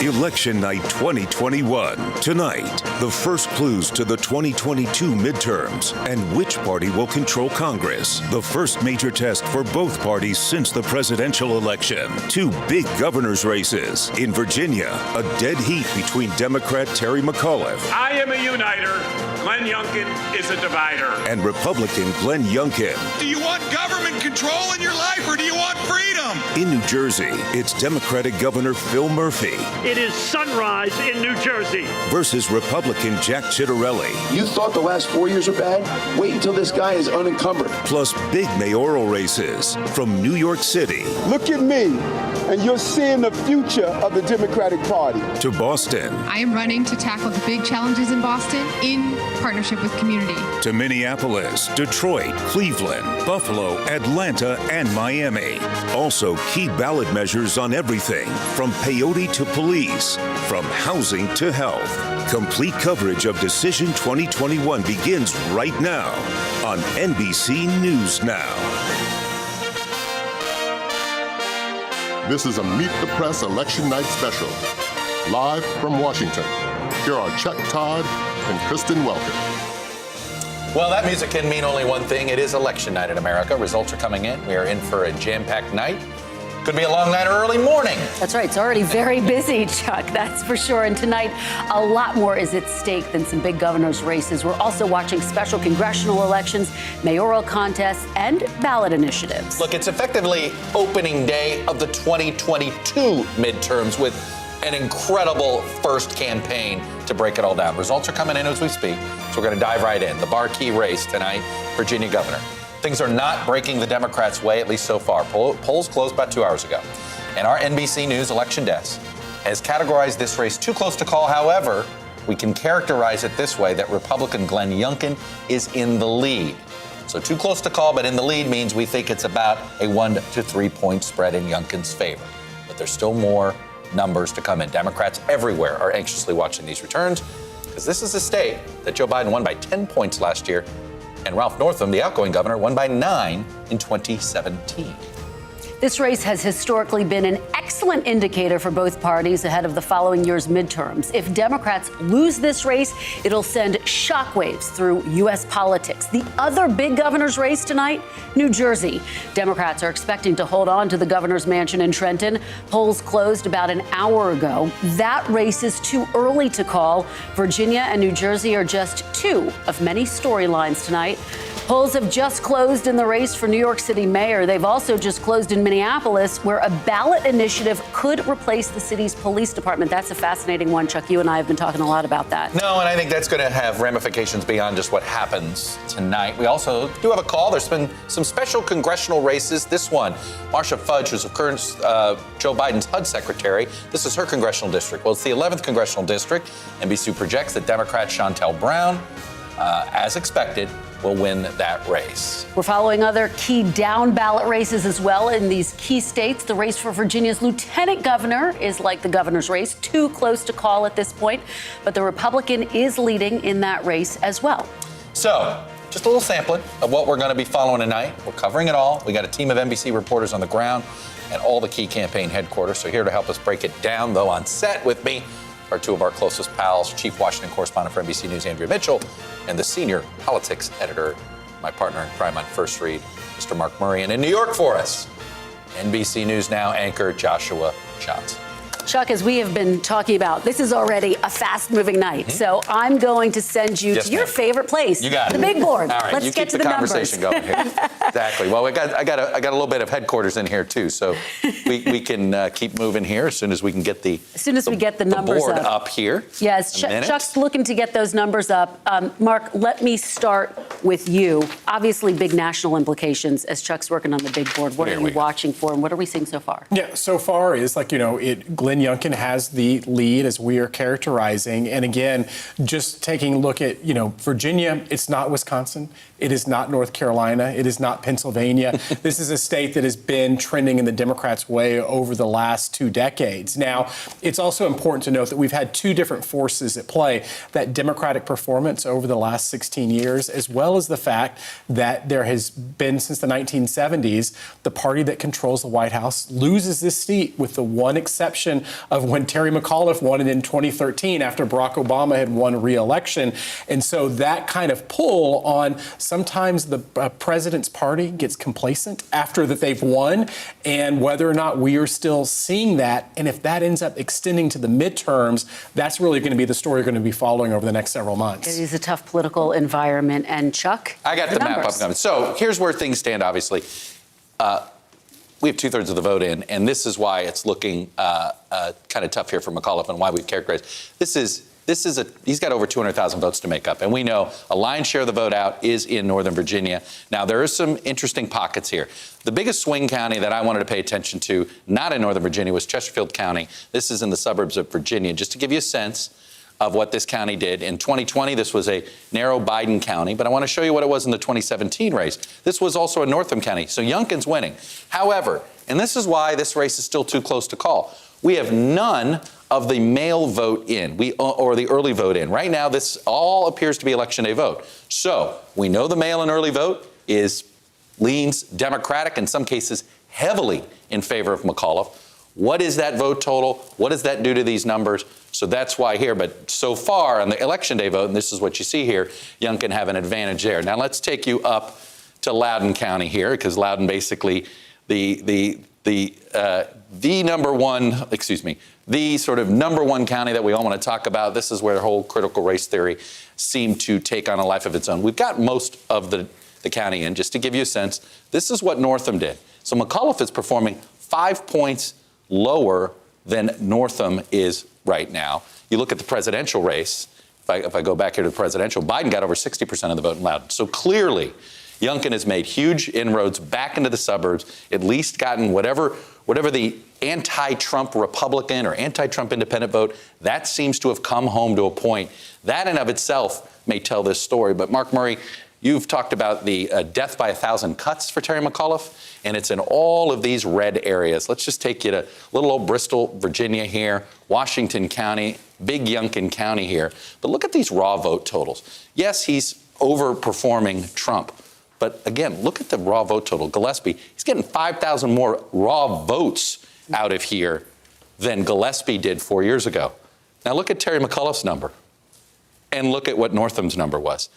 Election Night 2021. Tonight, the first clues to the 2022 midterms and which party will control Congress. The first major test for both parties since the presidential election. Two big governor's races. In Virginia, a dead heat between Democrat Terry McAuliffe. I am a uniter. Glenn Youngkin is a divider. And Republican Glenn Youngkin. Do you want government control in your life or do you want freedom? In New Jersey, it's Democratic Governor Phil Murphy. It is sunrise in New Jersey. Versus Republican Jack Ciattarelli. You thought the last 4 years are bad? Wait until this guy is unencumbered. Plus big mayoral races from New York City. Look at me, and you're seeing the future of the Democratic Party. To Boston. I am running to tackle the big challenges in Boston in partnership with community. To Minneapolis, Detroit, Cleveland, Buffalo, Atlanta, and Miami. Also, key ballot measures on everything from peyote to police, from housing to health. Complete coverage of Decision 2021 begins right now on NBC News Now. This is a Meet the Press Election Night special. Live from Washington, here are Chuck Todd and Kristen Welker. Well, that music can mean only one thing. It is election night in America. Results are coming in. We are in for a jam-packed night. Could be a long night or early morning. That's right. It's already very busy, Chuck. That's for sure. And tonight, a lot more is at stake than some big governor's races. We're also watching special congressional elections, mayoral contests, and ballot initiatives. Look, it's effectively opening day of the 2022 midterms with an incredible first campaign to break it all down. Results are coming in as we speak, so we're going to dive right in. The marquee race tonight, Virginia governor. Things are not breaking the Democrats' way, at least so far. Polls closed about 2 hours ago. And our NBC News election desk has categorized this race too close to call. However, we can characterize it this way, that Republican Glenn Youngkin is in the lead. So too close to call, but in the lead means we think it's about a 1 to 3 point spread in Youngkin's favor. But there's still more numbers to come in. Democrats everywhere are anxiously watching these returns because this is a state that Joe Biden won by 10 points last year, and Ralph Northam, the outgoing governor, won by 9 in 2017. This race has historically been an excellent indicator for both parties ahead of the following year's midterms. If Democrats lose this race, it'll send shockwaves through U.S. politics. The other big governor's race tonight, New Jersey. Democrats are expecting to hold on to the governor's mansion in Trenton. Polls closed about an hour ago. That race is too early to call. Virginia and New Jersey are just two of many storylines tonight. Polls have just closed in the race for New York City mayor. They've also just closed in Minneapolis, where a ballot initiative could replace the city's police department. That's a fascinating one, Chuck. You and I have been talking a lot about that. No, and I think that's going to have ramifications beyond just what happens tonight. We also do have a call. There's been some special congressional races. This one, Marcia Fudge, who's of course Joe Biden's HUD secretary. This is her congressional district. Well, it's the 11th congressional district. NBC projects that Democrat Shontel Brown, as expected, will win that race. We're following other key down ballot races as well in these key states. The race for Virginia's lieutenant governor is like the governor's race, too close to call at this point, but the Republican is leading in that race as well. So, just a little sampling of what we're going to be following tonight. We're covering it all. We got a team of NBC reporters on the ground at all the key campaign headquarters. So here to help us break it down, though, on set with me are two of our closest pals, Chief Washington Correspondent for NBC News, Andrea Mitchell, and the Senior Politics Editor, my partner in crime on First Read, Mr. Mark Murray. And in New York for us, NBC News Now anchor Joshua Johnson. Chuck, as we have been talking about, this is already a fast-moving night. So I'm going to send you to your favorite place. You got the it. Big board. All right, Let's you get keep to the the conversation numbers. going here. Exactly. Well, I got a little bit of headquarters in here too, so we can keep moving here as soon as we can get the numbers board up. up here. Yes, Chuck's looking to get those numbers up. Mark, let me start with you. Obviously, big national implications as Chuck's working on the big board. What are you watching for, and what are we seeing so far? Yeah, so far is Glenn Youngkin has the lead as we are characterizing. And again, just taking a look at, Virginia, it's not Wisconsin. It is not North Carolina. It is not not Pennsylvania. This is a state that has been trending in the Democrats' way over the last 2 decades. Now, it's also important to note that we've had 2 different forces at play: that Democratic performance over the last 16 years, as well as the fact that there has been, since the 1970s, the party that controls the White House loses this seat, with the one exception of when Terry McAuliffe won it in 2013 after Barack Obama had won re-election. And so that kind of pull on, sometimes the president's party gets complacent after that they've won, and whether or not we are still seeing that. And if that ends up extending to the midterms, that's really going to be the story you're going to be following over the next several months. It is a tough political environment. And Chuck, I got the map up. So here's where things stand, obviously. We have 2/3 of the vote in, and this is why it's looking kind of tough here for McAuliffe, and why we've characterized he's got over 200,000 votes to make up, and we know a lion's share of the vote out is in Northern Virginia. Now, there are some interesting pockets here. The biggest swing county that I wanted to pay attention to, not in Northern Virginia, was Chesterfield County. This is in the suburbs of Virginia. Just to give you a sense of what this county did. In 2020, this was a narrow Biden county, but I want to show you what it was in the 2017 race. This was also in Northam County, so Youngkin's winning. However, and this is why this race is still too close to call, we have none of the mail vote in, or the early vote in. Right now, this all appears to be Election Day vote. So we know the mail and early vote leans Democratic, in some cases heavily in favor of McAuliffe. What is that vote total? What does that do to these numbers? So that's why here. But so far on the Election Day vote, and this is what you see here, Youngkin have an advantage there. Now let's take you up to Loudoun County here, because Loudoun basically the sort of number one county that we all want to talk about. This is where the whole critical race theory seemed to take on a life of its own. We've got most of the county in. Just to give you a sense, this is what Northam did. So McAuliffe is performing 5 points lower than Northam is right now. You look at the presidential race, if I go back here to the presidential, Biden got over 60% of the vote in Loudoun. So clearly, Youngkin has made huge inroads back into the suburbs, at least gotten whatever the anti-Trump Republican or anti-Trump independent vote, that seems to have come home to a point. That in of itself may tell this story. But Mark Murray, you've talked about the death by 1,000 cuts for Terry McAuliffe, and it's in all of these red areas. Let's just take you to little old Bristol, Virginia here, Washington County, big Youngkin County here. But look at these raw vote totals. Yes, he's overperforming Trump. But again, look at the raw vote total. Gillespie, he's getting 5,000 more raw votes out of here than Gillespie did 4 years ago. Now look at Terry McAuliffe's number, and look at what Northam's number was.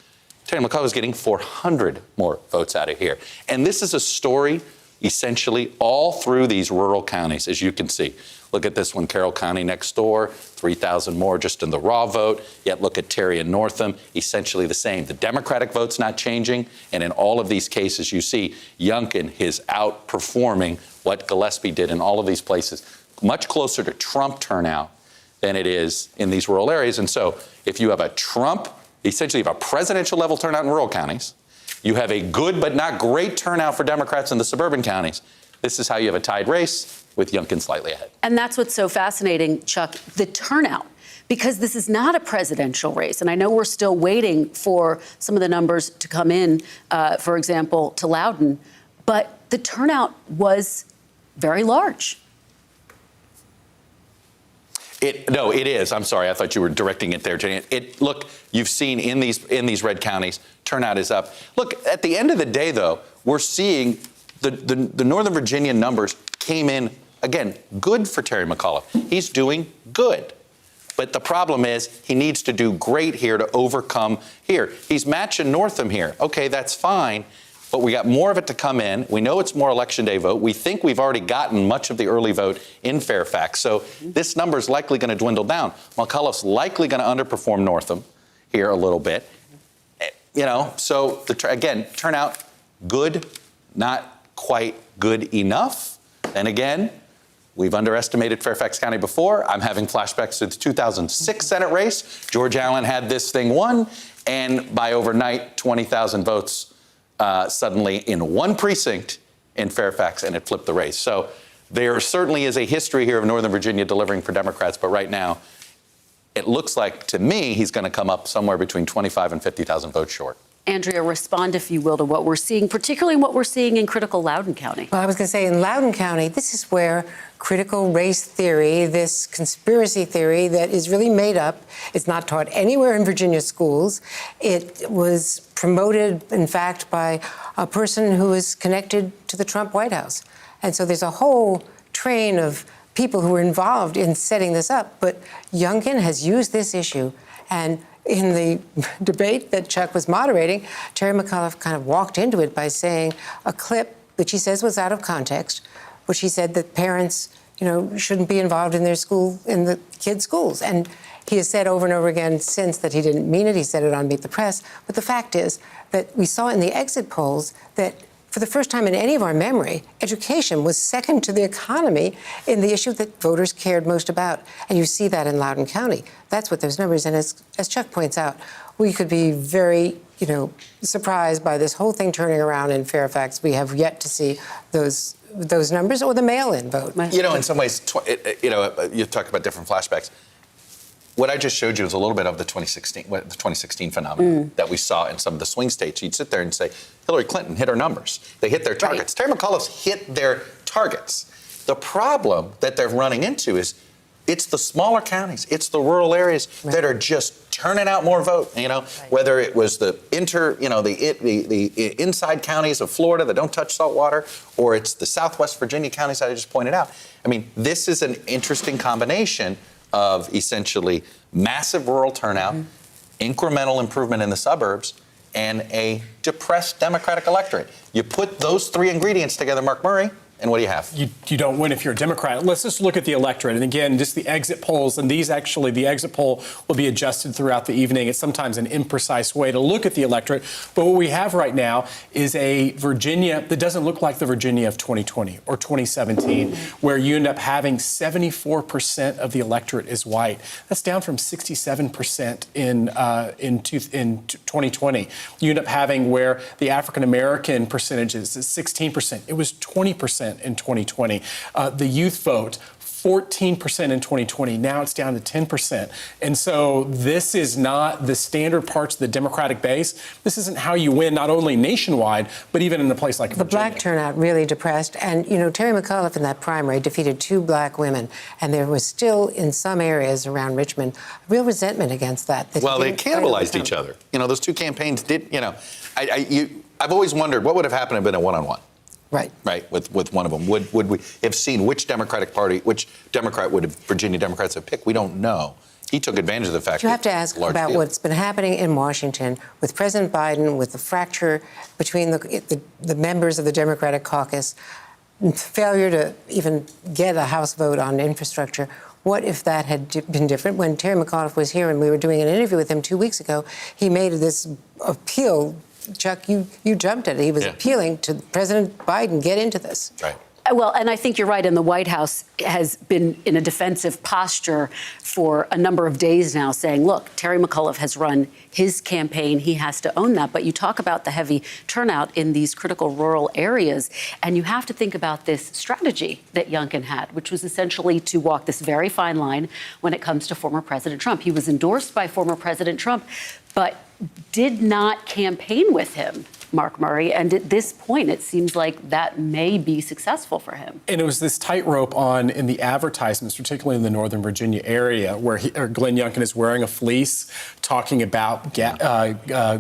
Terry McAuliffe is getting 400 more votes out of here. And this is a story essentially all through these rural counties, as you can see. Look at this one, Carroll County next door, 3,000 more just in the raw vote. Yet look at Terry and Northam, essentially the same. The Democratic vote's not changing. And in all of these cases, you see Youngkin is outperforming what Gillespie did in all of these places, much closer to Trump turnout than it is in these rural areas. And so if you have a Trump, essentially you have a presidential level turnout in rural counties, you have a good but not great turnout for Democrats in the suburban counties, this is how you have a tied race with Youngkin slightly ahead. And that's what's so fascinating, Chuck, the turnout, because this is not a presidential race. And I know we're still waiting for some of the numbers to come in, for example, to Loudoun, but the turnout was very large. No, it is. I'm sorry. I thought you were directing it there, Jenny. Look, you've seen in these red counties, turnout is up. Look, at the end of the day, though, we're seeing the Northern Virginia numbers came in, again, good for Terry McAuliffe. He's doing good. But the problem is he needs to do great here to overcome here. He's matching Northam here. Okay, that's fine. But we got more of it to come in. We know it's more Election Day vote. We think we've already gotten much of the early vote in Fairfax. So this number is likely going to dwindle down. McAuliffe's likely going to underperform Northam here a little bit. You know, so again, turnout good, not quite good enough. And again, we've underestimated Fairfax County before. I'm having flashbacks to the 2006 Senate race. George Allen had this thing won, and by overnight, 20,000 votes suddenly in one precinct in Fairfax, and it flipped the race. So there certainly is a history here of Northern Virginia delivering for Democrats, but right now, it looks like, to me, he's going to come up somewhere between 25 and 50,000 votes short. Andrea, respond, if you will, to what we're seeing, particularly what we're seeing in critical Loudoun County. Well, I was going to say, in Loudoun County, this is where critical race theory, this conspiracy theory that is really made up, it's not taught anywhere in Virginia schools. It was promoted, in fact, by a person who is connected to the Trump White House. And so there's a whole train of people who were involved in setting this up. But Youngkin has used this issue, and in the debate that Chuck was moderating, Terry McAuliffe kind of walked into it by saying a clip, which he says was out of context, which he said that parents, shouldn't be involved in their school, in the kids' schools. And he has said over and over again since that he didn't mean it. He said it on Meet the Press. But the fact is that we saw in the exit polls that for the first time in any of our memory, education was second to the economy in the issue that voters cared most about. And you see that in Loudoun County. That's what those numbers. And as Chuck points out, we could be very, surprised by this whole thing turning around in Fairfax. We have yet to see those numbers or the mail-in vote. In some ways, you talk about different flashbacks. What I just showed you is a little bit of the 2016 phenomenon that we saw in some of the swing states. You'd sit there and say, Hillary Clinton hit her numbers. They hit their targets. Terry McAuliffe's hit their targets. The problem that they're running into is it's the smaller counties, it's the rural areas that are just turning out more vote. Whether it was the inside counties of Florida that don't touch salt water, or it's the Southwest Virginia counties that I just pointed out. I mean, this is an interesting combination of essentially massive rural turnout, incremental improvement in the suburbs, and a depressed Democratic electorate. You put those three ingredients together, Mark Murray, and what do you have? You don't win if you're a Democrat. Let's just look at the electorate. And again, just the exit polls. And the exit poll will be adjusted throughout the evening. It's sometimes an imprecise way to look at the electorate. But what we have right now is a Virginia that doesn't look like the Virginia of 2020 or 2017, where you end up having 74% of the electorate is white. That's down from 67% in 2020. You end up having where the African-American percentage is 16%. It was 20% in 2020. The youth vote, 14% in 2020. Now it's down to 10%. And so this is not the standard parts of the Democratic base. This isn't how you win, not only nationwide, but even in a place like Virginia. The black turnout really depressed. And, Terry McAuliffe in that primary defeated 2 black women. And there was still, in some areas around Richmond, real resentment against that. Well, they cannibalized each other. Those two campaigns did, I've always wondered what would have happened if it had been a one-on-one. Right. With one of them. Would we have seen which Democratic would Virginia Democrats have picked? We don't know. He took advantage of the fact you have to ask about what's been happening in Washington with President Biden, with the fracture between the members of the Democratic caucus, failure to even get a House vote on infrastructure. What if that had been different? When Terry McAuliffe was here and we were doing an interview with him 2 weeks ago, he made this appeal. Chuck, you jumped at it. He was appealing to President Biden, get into this. Right. Well, and I think you're right. And the White House has been in a defensive posture for a number of days now, saying, look, Terry McAuliffe has run his campaign. He has to own that. But you talk about the heavy turnout in these critical rural areas, and you have to think about this strategy that Youngkin had, which was essentially to walk this very fine line when it comes to former President Trump. He was endorsed by former President Trump, but did not campaign with him, Mark Murray. And at this point, it seems like that may be successful for him. And it was this tightrope in the advertisements, particularly in the Northern Virginia area, where Glenn Youngkin is wearing a fleece, talking about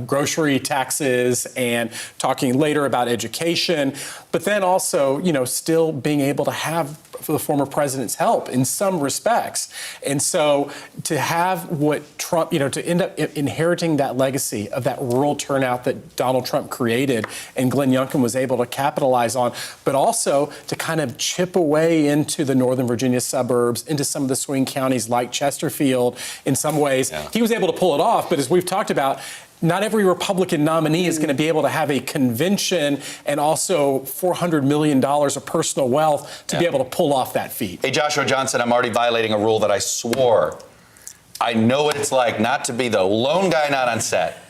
grocery taxes and talking later about education, but then also, still being able to have the former president's help in some respects. And so to have what Trump, to end up inheriting that legacy of that rural turnout that Donald Trump created and Glenn Youngkin was able to capitalize on, but also to kind of chip away into the Northern Virginia suburbs, into some of the swing counties like Chesterfield. In some ways, he was able to pull it off. But as we've talked about, not every Republican nominee is going to be able to have a convention and also $400 million of personal wealth to be able to pull off that feat. Hey, Joshua Johnson, I'm already violating a rule that I swore. I know what it's like not to be the lone guy not on set.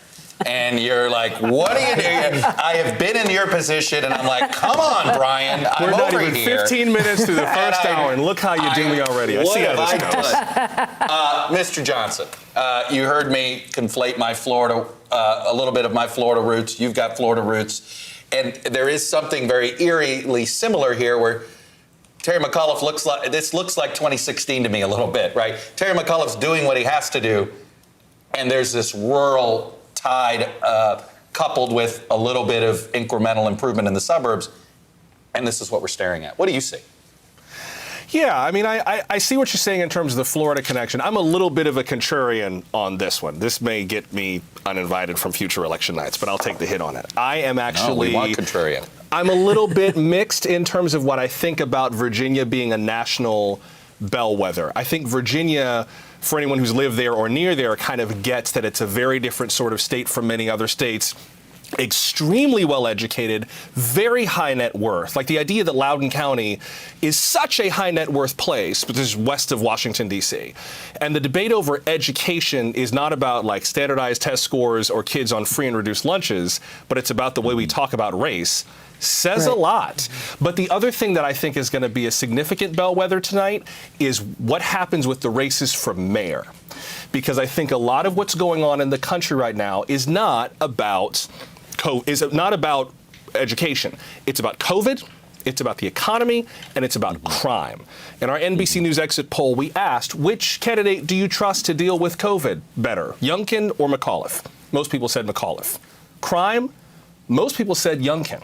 And you're like, what are you doing? I have been in your position, and I'm like, come on, Brian. We're not over even here. 15 minutes through the first hour, and look how you do me already. I see how this goes. Mr. Johnson, you heard me conflate my Florida, a little bit of my Florida roots. You've got Florida roots. And there is something very eerily similar here where Terry McAuliffe looks like 2016 to me a little bit, right? Terry McAuliffe's doing what he has to do, and there's this rural tide coupled with a little bit of incremental improvement in the suburbs, and this is what we're staring at. What do you see? Yeah, I mean, I see what you're saying in terms of the Florida connection. I'm a little bit of a contrarian on this one. This may get me uninvited from future election nights, but I'll take the hit on it. I am actually... No, we want contrarian. I'm a little bit mixed in terms of what I think about Virginia being a national bellwether. I think Virginia, for anyone who's lived there or near there, kind of gets that it's a very different sort of state from many other states. Extremely well educated, very high net worth. Like the idea that Loudoun County is such a high net worth place, but this is west of Washington, D.C. And the debate over education is not about like standardized test scores or kids on free and reduced lunches, but it's about the way we talk about race. Says a lot. But the other thing that I think is going to be a significant bellwether tonight is what happens with the races for mayor. Because I think a lot of what's going on in the country right now is not about education. It's about COVID, it's about the economy, and it's about crime. In our NBC News exit poll, we asked, which candidate do you trust to deal with COVID better, Youngkin or McAuliffe? Most people said McAuliffe. Crime? Most people said Youngkin.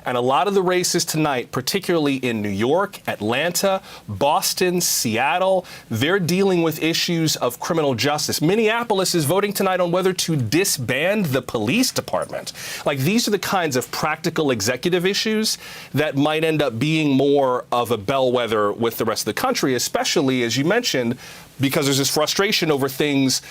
And a lot of the races tonight, particularly in New York, Atlanta, Boston, Seattle, they're dealing with issues of criminal justice. Minneapolis is voting tonight on whether to disband the police department. Like, these are the kinds of practical executive issues that might end up being more of a bellwether with the rest of the country, especially, as you mentioned, because there's this frustration over things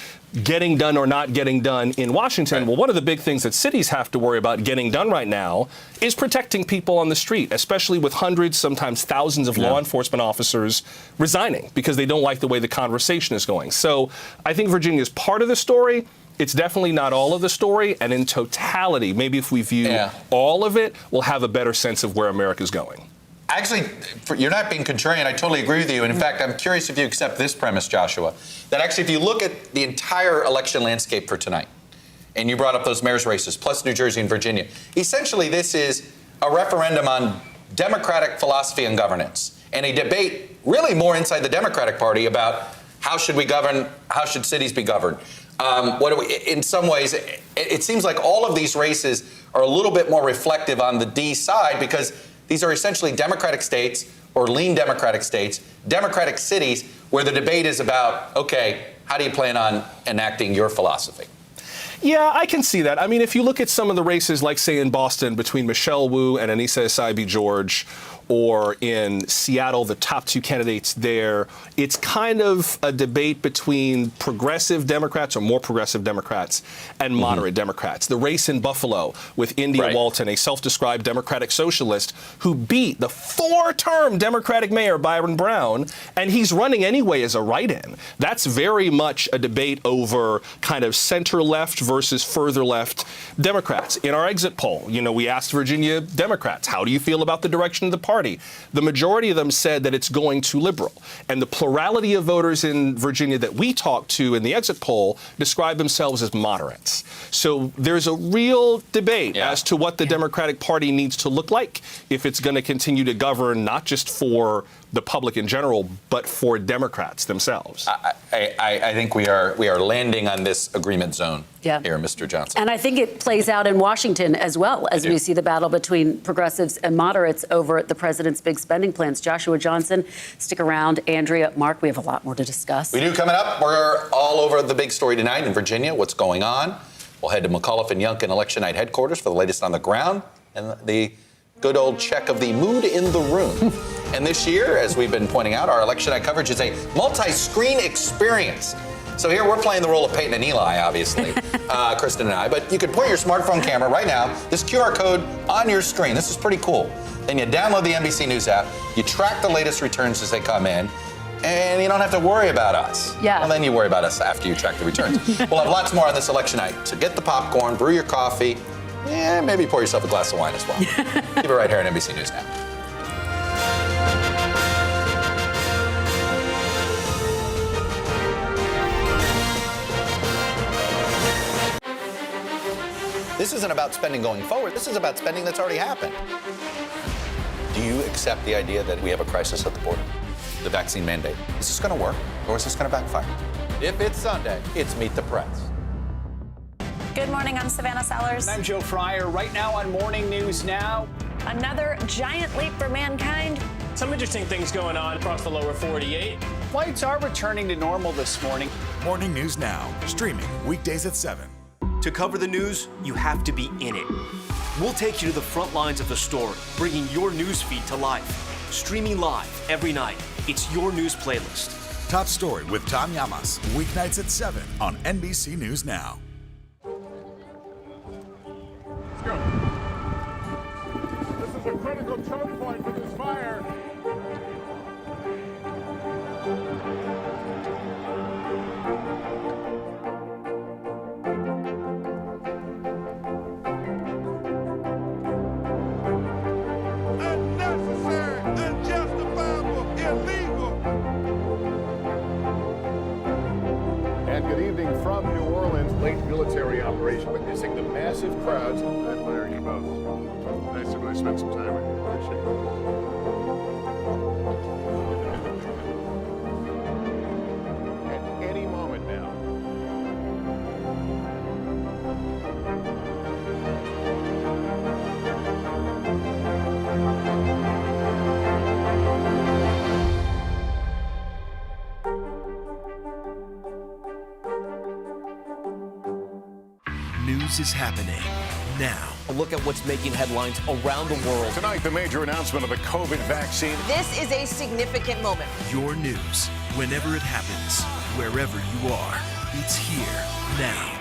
getting done or not getting done in Washington. Right. Well, one of the big things that cities have to worry about getting done right now is protecting people on the street, especially with hundreds, sometimes thousands of law enforcement officers resigning because they don't like the way the conversation is going. So I think Virginia is part of the story. It's definitely not all of the story. And in totality, maybe if we view all of it, we'll have a better sense of where America's going. Actually, you're not being contrarian. I totally agree with you. And in fact, I'm curious if you accept this premise, Joshua, that actually if you look at the entire election landscape for tonight, and you brought up those mayor's races, plus New Jersey and Virginia, essentially this is a referendum on Democratic philosophy and governance, and a debate really more inside the Democratic Party about how should we govern, how should cities be governed. In some ways, it seems like all of these races are a little bit more reflective on the D side because these are essentially Democratic states or lean Democratic states, Democratic cities, where the debate is about, okay, how do you plan on enacting your philosophy? Yeah, I can see that. I mean, if you look at some of the races, like, say, in Boston between Michelle Wu and Anissa Essaibi-George, or in Seattle, the top two candidates there, it's kind of a debate between progressive Democrats or more progressive Democrats and moderate Democrats. The race in Buffalo with India Walton, a self-described Democratic socialist who beat the 4-term Democratic mayor Byron Brown, and he's running anyway as a write-in. That's very much a debate over kind of center-left versus further-left Democrats. In our exit poll, we asked Virginia Democrats, how do you feel about the direction of the party? The majority of them said that it's going to liberal. And the plurality of voters in Virginia that we talked to in the exit poll describe themselves as moderates. So there's a real debate as to what the Democratic Party needs to look like if it's going to continue to govern not just for the public in general, but for Democrats themselves. I think we are landing on this agreement zone here, Mr. Johnson. And I think it plays out in Washington as well, as we see the battle between progressives and moderates over the president's big spending plans. Joshua Johnson, stick around. Andrea, Mark, we have a lot more to discuss. We do. Coming up, we're all over the big story tonight in Virginia. What's going on? We'll head to McAuliffe and Youngkin election night headquarters for the latest on the ground and the good old check of the mood in the room. And this year, as we've been pointing out, our election night coverage is a multi-screen experience. So here we're playing the role of Peyton and Eli, obviously, Kristen and I. But you can point your smartphone camera right now, this QR code on your screen. This is pretty cool. Then you download the NBC News app. You track the latest returns as they come in. and you don't have to worry about us. Yeah. Well, then you worry about us after you track the returns. We'll have lots more on this election night. So get the popcorn, brew your coffee, and maybe pour yourself a glass of wine as well. Keep it right here on NBC News Now. This isn't about spending going forward. This is about spending that's already happened. Do you accept the idea that we have a crisis at the border? The vaccine mandate. Is this going to work, or is this going to backfire? If it's Sunday, it's Meet the Press. Good morning, I'm Savannah Sellers. I'm Joe Fryer. Right now on Morning News Now. Another giant leap for mankind. Some interesting things going on across the lower 48. Flights are returning to normal this morning. Morning News Now, streaming weekdays at 7. To cover the news, you have to be in it. We'll take you to the front lines of the story, bringing your news feed to life. Streaming live every night. It's your news playlist. Top Story with Tom Llamas, weeknights at 7 on NBC News Now. Let's go. This is a critical choke point for this fire. Good evening from New Orleans. Late military operation witnessing the massive crowds. I admire you both. Nice to really spend some time with you. Appreciate it. At any moment now. News is happening now. A look at what's making headlines around the world. Tonight, the major announcement of the COVID vaccine. This is a significant moment. Your news, whenever it happens, wherever you are, it's here now.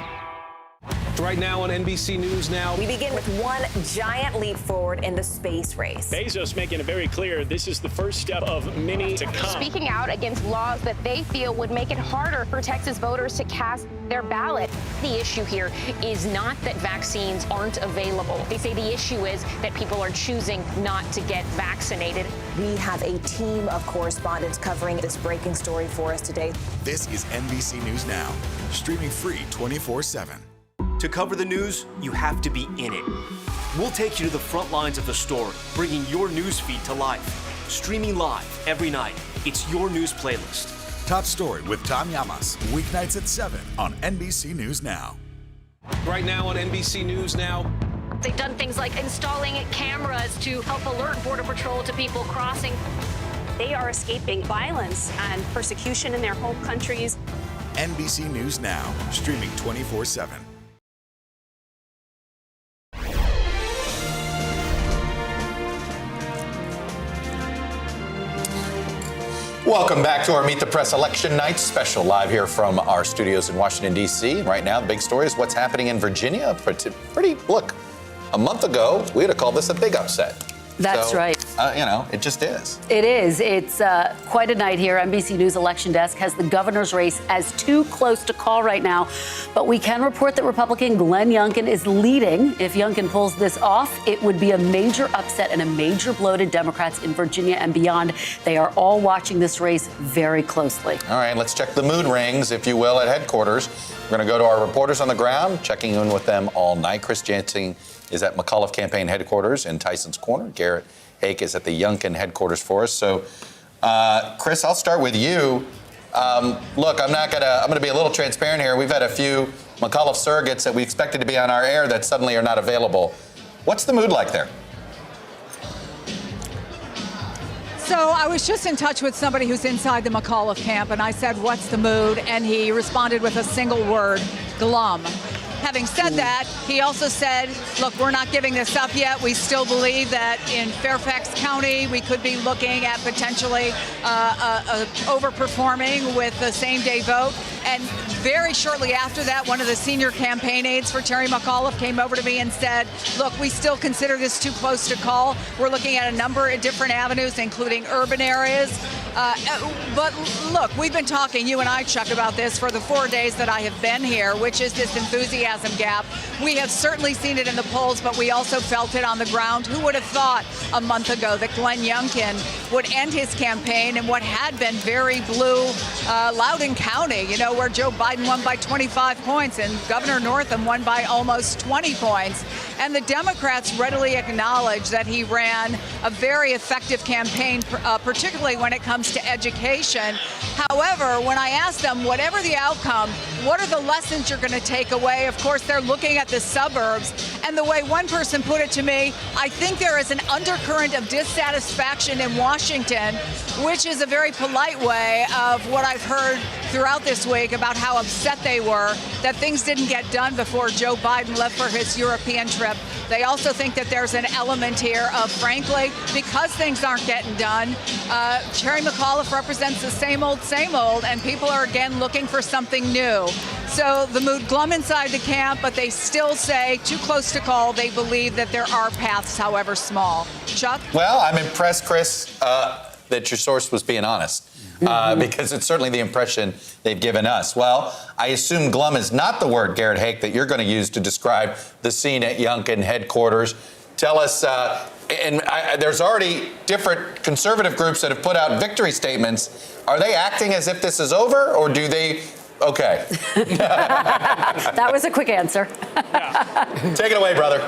Right now on NBC News Now. We begin with one giant leap forward in the space race. Bezos making it very clear this is the first step of many to come. Speaking out against laws that they feel would make it harder for Texas voters to cast their ballot. The issue here is not that vaccines aren't available. They say the issue is that people are choosing not to get vaccinated. We have a team of correspondents covering this breaking story for us today. This is NBC News Now, streaming free 24/7. To cover the news, you have to be in it. We'll take you to the front lines of the story, bringing your news feed to life. Streaming live every night. It's your news playlist. Top Story with Tom Llamas, weeknights at 7 on NBC News Now. Right now on NBC News Now. They've done things like installing cameras to help alert Border Patrol to people crossing. They are escaping violence and persecution in their home countries. NBC News Now, streaming 24/7. Welcome back to our Meet the Press Election Night special, live here from our studios in Washington, D.C. Right now, the big story is what's happening in Virginia. Look, a month ago, we would have called this a big upset. That's right. It just is. It is. It's quite a night here. NBC News election desk has the governor's race as too close to call right now. But we can report that Republican Glenn Youngkin is leading. If Youngkin pulls this off, it would be a major upset and a major blow to Democrats in Virginia and beyond. They are all watching this race very closely. All right, let's check the mood rings, if you will, at headquarters. We're going to go to our reporters on the ground, checking in with them all night. Chris Jansen is at McAuliffe campaign headquarters in Tyson's Corner. Garrett Hake is at the Youngkin headquarters for us. So, Chris, I'll start with you. Look, I'm going to be a little transparent here. We've had a few McAuliffe surrogates that we expected to be on our air that suddenly are not available. What's the mood like there? So I was just in touch with somebody who's inside the McAuliffe camp, and I said, what's the mood? And he responded with a single word, glum. Having said that, he also said, look, we're not giving this up yet. We still believe that in Fairfax County, we could be looking at potentially overperforming with the same-day vote. And very shortly after that, one of the senior campaign aides for Terry McAuliffe came over to me and said, look, we still consider this too close to call. We're looking at a number of different avenues, including urban areas. But look, we've been talking, you and I, Chuck, about this for the 4 days that I have been here, which is this enthusiasm gap. We have certainly seen it in the polls, but we also felt it on the ground. Who would have thought a month ago that Glenn Youngkin would end his campaign in what had been very blue, Loudoun County, where Joe Biden won by 25 points and Governor Northam won by almost 20 points. And the Democrats readily acknowledge that he ran a very effective campaign, particularly when it comes to education. However, when I asked them, whatever the outcome, what are the lessons you're going to take away? Of course, they're looking at the suburbs. And the way one person put it to me, I think there is an undercurrent of dissatisfaction in Washington, which is a very polite way of what I've heard throughout this week about how upset they were that things didn't get done before Joe Biden left for his European trip. They also think that there's an element here of, frankly, because things aren't getting done, Terry McAuliffe represents the same old, and people are again looking for something new. So the mood glum inside the camp, but they still say, too close to call, they believe that there are paths, however small. Chuck? Well, I'm impressed, Chris, that your source was being honest. Because it's certainly the impression they've given us. Well, I assume glum is not the word, Garrett Hake, that you're going to use to describe the scene at Youngkin headquarters. Tell us, there's already different conservative groups that have put out victory statements. Are they acting as if this is over, or do they? Okay. That was a quick answer. Take it away, brother.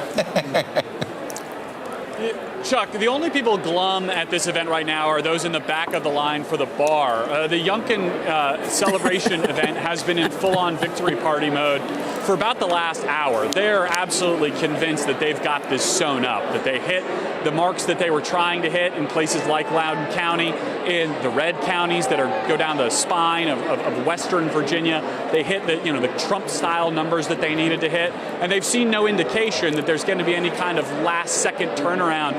Chuck, the only people glum at this event right now are those in the back of the line for the bar. The Youngkin celebration event has been in full-on victory party mode for about the last hour. They're absolutely convinced that they've got this sewn up, that they hit the marks that they were trying to hit in places like Loudoun County, in the red counties that go down the spine of Western Virginia. They hit the Trump-style numbers that they needed to hit, and they've seen no indication that there's going to be any kind of last-second turnaround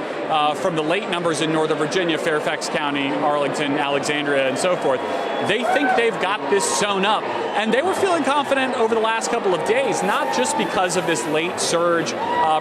from the late numbers in Northern Virginia, Fairfax County, Arlington, Alexandria, and so forth. They think they've got this sewn up, and they were feeling confident over the last couple of days, not just because of this late surge,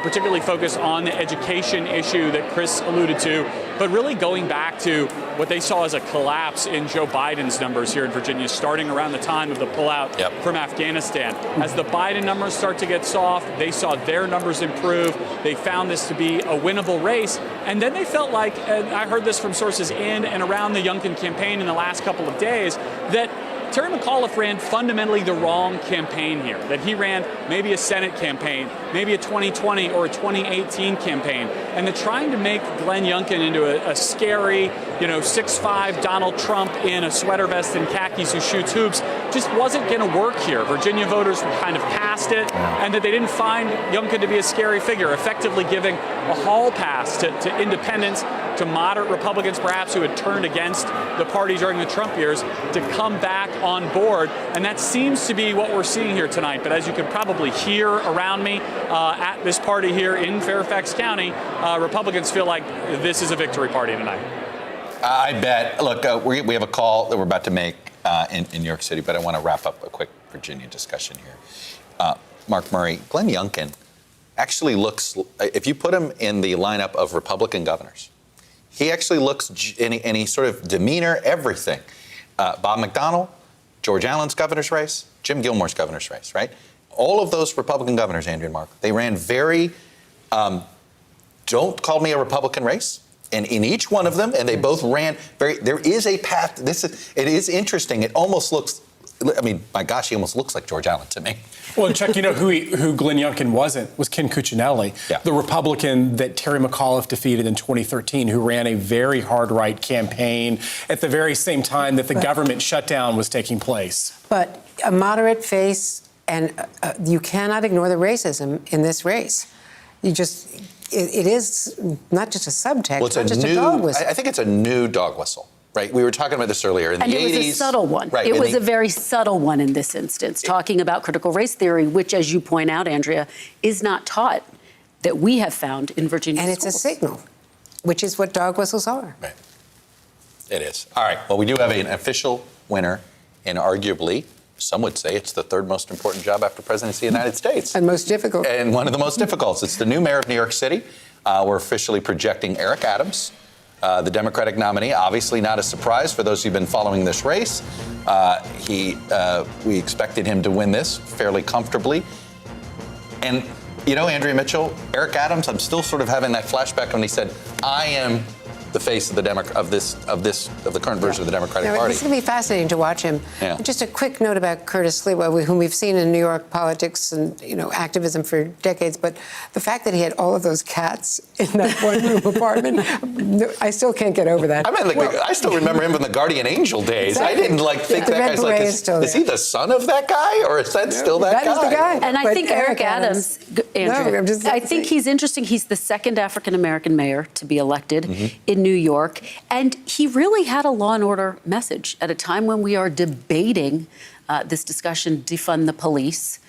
particularly focused on the education issue that Chris alluded to, but really going back to what they saw as a collapse in Joe Biden's numbers here in Virginia, starting around the time of the pullout from Afghanistan. As the Biden numbers start to get soft, they saw their numbers improve. They found this to be a winnable race. And then they felt like, and I heard this from sources in and around the Youngkin campaign in the last couple of days, that Terry McAuliffe ran fundamentally the wrong campaign here, that he ran maybe a Senate campaign, maybe a 2020 or a 2018 campaign, and that trying to make Glenn Youngkin into a scary, 6'5" Donald Trump in a sweater vest and khakis who shoots hoops just wasn't going to work here. Virginia voters were kind of past it, and that they didn't find Youngkin to be a scary figure, effectively giving a hall pass to independents, to moderate Republicans perhaps who had turned against the party during the Trump years, to come back on board. And that seems to be what we're seeing here tonight. But as you can probably hear around me at this party here in Fairfax County, Republicans feel like this is a victory party tonight. I bet. Look, we have a call that we're about to make in New York City, but I want to wrap up a quick Virginia discussion here. Mark Murray, Glenn Youngkin actually looks, if you put him in the lineup of Republican governors, he actually looks, any sort of demeanor, everything. Bob McDonnell, George Allen's governor's race, Jim Gilmore's governor's race, right? All of those Republican governors, Andrew and Mark, they ran very, don't call me a Republican race. And in each one of them, and they both ran very, there is a path. It is interesting. It almost looks, my gosh, he almost looks like George Allen to me. Well, and Chuck, who Glenn Youngkin wasn't was Ken Cuccinelli, the Republican that Terry McAuliffe defeated in 2013, who ran a very hard right campaign at the very same time that the government shutdown was taking place. But a moderate face, and you cannot ignore the racism in this race. It is not just a subtext, well, it's not just a dog whistle. I think it's a new dog whistle. Right, we were talking about this earlier in the 80s. And it was a subtle one. Right, it was a very subtle one in this instance, talking about critical race theory, which, as you point out, Andrea, is not taught that we have found in Virginia And schools. it's a signal, which is what dog whistles are. Right. It is. All right. Well, we do have an official winner, and arguably, some would say it's the third most important job after presidency of the United States. And most difficult. And one of the most difficult. It's the new mayor of New York City. We're officially projecting Eric Adams. the Democratic nominee. Obviously not a surprise for those who've been following this race. We expected him to win this fairly comfortably. And, you know, Andrea Mitchell, Eric Adams, I'm still sort of having that flashback when he said, I am the face of the of the current version of the Democratic Party. It's going to be fascinating to watch him. Yeah. Just a quick note about Curtis Sliwa, whom we've seen in New York politics and activism for decades. But the fact that he had all of those cats in that one-room apartment, I still can't get over that. I mean, I still remember him from the Guardian Angel days. Exactly. I didn't think that guy's like, is he the son of that guy, or is that still that guy? That is the guy. And I think Eric Adams, Andrea, I think he's interesting. He's the second African-American mayor to be elected in New York. And he really had a law and order message at a time when we are debating this discussion, defund the police.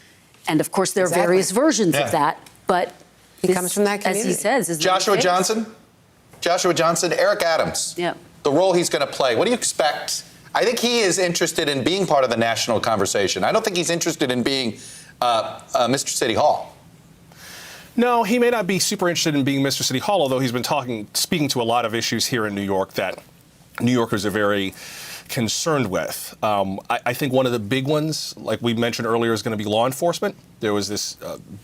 And of course, there are various versions of that. But he comes from that community. As he says, is Joshua Johnson, Eric Adams. Yeah. The role he's going to play. What do you expect? I think he is interested in being part of the national conversation. I don't think he's interested in being Mr. City Hall. No, he may not be super interested in being Mr. City Hall, although he's been speaking to a lot of issues here in New York that New Yorkers are very concerned with. I think one of the big ones, like we mentioned earlier, is going to be law enforcement. There was this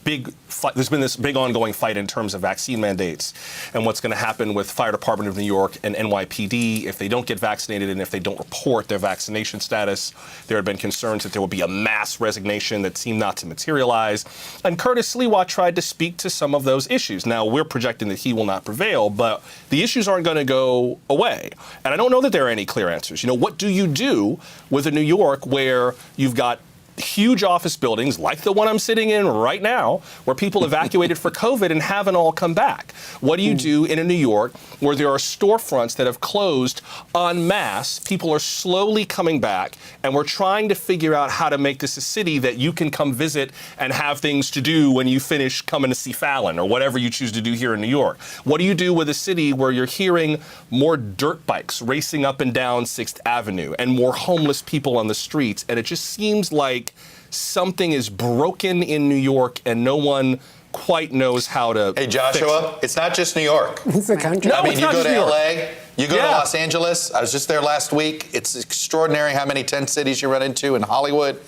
big fight. There's been this big ongoing fight in terms of vaccine mandates and what's going to happen with Fire Department of New York and NYPD if they don't get vaccinated and if they don't report their vaccination status. There had been concerns that there would be a mass resignation that seemed not to materialize. And Curtis Sliwa tried to speak to some of those issues. Now, we're projecting that he will not prevail, but the issues aren't going to go away. And I don't know that there are any clear answers. You know, what do you do with a New York where you've got huge office buildings like the one I'm sitting in right now, where people evacuated for COVID and haven't all come back? What do you do in a New York where there are storefronts that have closed en masse? People are slowly coming back, and we're trying to figure out how to make this a city that you can come visit and have things to do when you finish coming to see Fallon or whatever you choose to do here in New York. What do you do with a city where you're hearing more dirt bikes racing up and down 6th Avenue and more homeless people on the streets? And it just seems like something is broken in New York and no one quite knows how to Hey, Joshua, it's not just New York. It's a country. I mean, it's you not go just to New York. LA, you go to Los Angeles. I was just there last week. It's extraordinary how many tent cities you run into in Hollywood.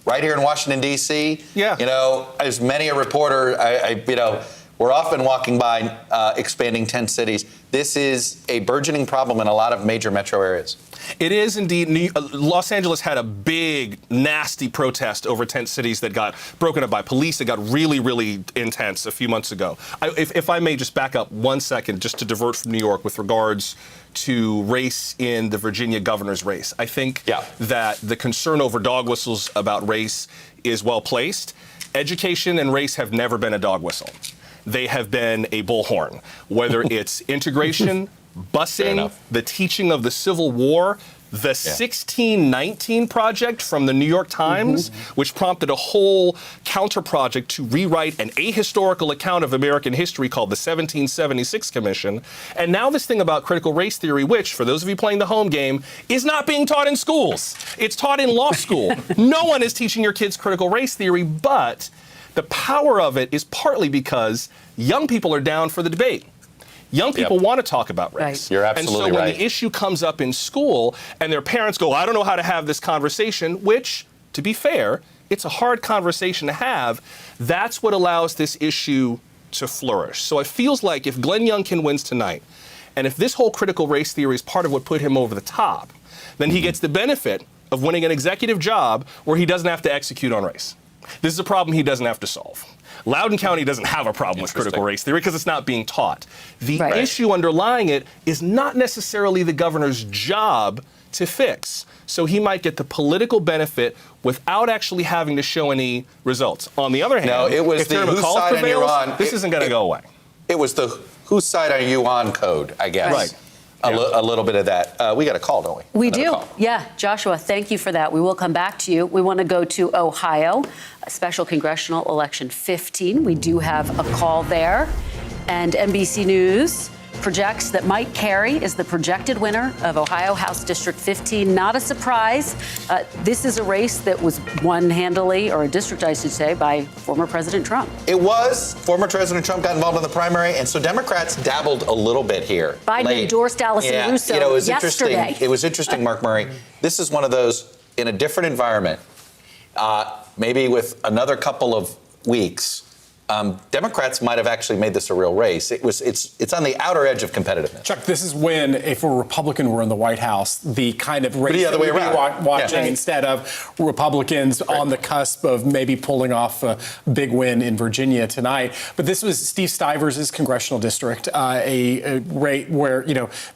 Right here in Washington, D.C. Yeah. You know, as many a reporter, we're often walking by expanding tent cities. This is a burgeoning problem in a lot of major metro areas. It is indeed. Los Angeles had a big, nasty protest over tent cities that got broken up by police. It got really, really intense a few months ago. If I may just back up 1 second, just to divert from New York with regards to race in the Virginia governor's race. I think that the concern over dog whistles about race is well placed. Education and race have never been a dog whistle. They have been a bullhorn, whether it's integration, busing, the teaching of the Civil War, the 1619 Project from the New York Times, which prompted a whole counter project to rewrite an ahistorical account of American history called the 1776 Commission. And now this thing about critical race theory, which, for those of you playing the home game, is not being taught in schools. It's taught in law school. No one is teaching your kids critical race theory, but the power of it is partly because young people are down for the debate. Young people want to talk about race. Right. You're absolutely And so when right. the issue comes up in school and their parents go, I don't know how to have this conversation, which, to be fair, it's a hard conversation to have, that's what allows this issue to flourish. So it feels like if Glenn Youngkin wins tonight, and if this whole critical race theory is part of what put him over the top, then he gets the benefit of winning an executive job where he doesn't have to execute on race. This is a problem he doesn't have to solve. Loudoun County doesn't have a problem with critical race theory because it's not being taught. The issue underlying it is not necessarily the governor's job to fix. So he might get the political benefit without actually having to show any results. On the other hand, No, it was if the Terry whose McAuliffe side are you prevails, on? this isn't going to go away. It was the whose side are you on code, I guess. Right. A little bit of that. We got a call, don't we? We Another do. call. Yeah, Joshua, thank you for that. We will come back to you. We want to go to Ohio, a special congressional election 15. We do have a call there. And NBC News projects that Mike Carey is the projected winner of Ohio House District 15. Not a surprise. This is a race that was won handily, or a district, I should say, by former President Trump. It was. Former President Trump got involved in the primary, and so Democrats dabbled a little bit here. Biden endorsed Allison Russo it was yesterday. Interesting. It was interesting, Mark Murray. This is one of those, in a different environment, maybe with another couple of weeks, Democrats might have actually made this a real race. It's on the outer edge of competitiveness. Chuck, this is when, if a Republican were in the White House, the kind of race the other way that around. watching instead of Republicans on the cusp of maybe pulling off a big win in Virginia tonight. But this was Steve Stivers' congressional district, a rate where,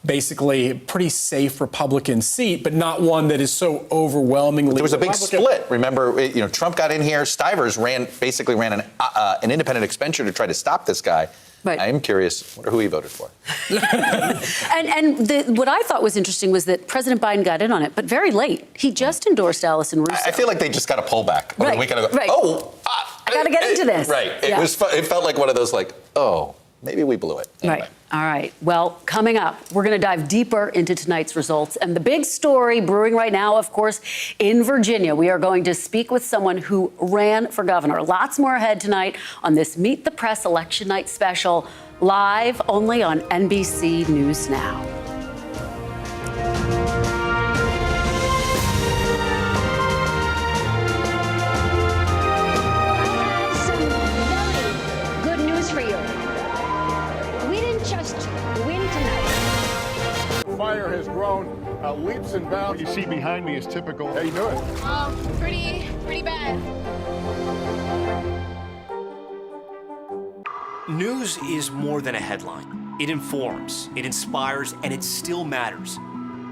basically a pretty safe Republican seat, but not one that is so overwhelmingly There was a big Republican. split. Remember, Trump got in here. Stivers ran an independent expenditure to try to stop this guy. Right. I am curious who he voted for. What I thought was interesting was that President Biden got in on it, but very late. He just endorsed Allison Russo. I feel like they just got a pullback over the weekend. I got to get into this. Right. It felt like one of those maybe we blew it. Anyway. Right. All right. Well, coming up, we're going to dive deeper into tonight's results. And the big story brewing right now, of course, in Virginia. We are going to speak with someone who ran for governor. Lots more ahead tonight on this Meet the Press Election Night special, live only on NBC News Now. Good news for you. We didn't just win tonight. Fire has grown leaps and bounds. What you see behind me is typical. How you doing? Pretty bad. News is more than a headline. It informs, it inspires, and it still matters.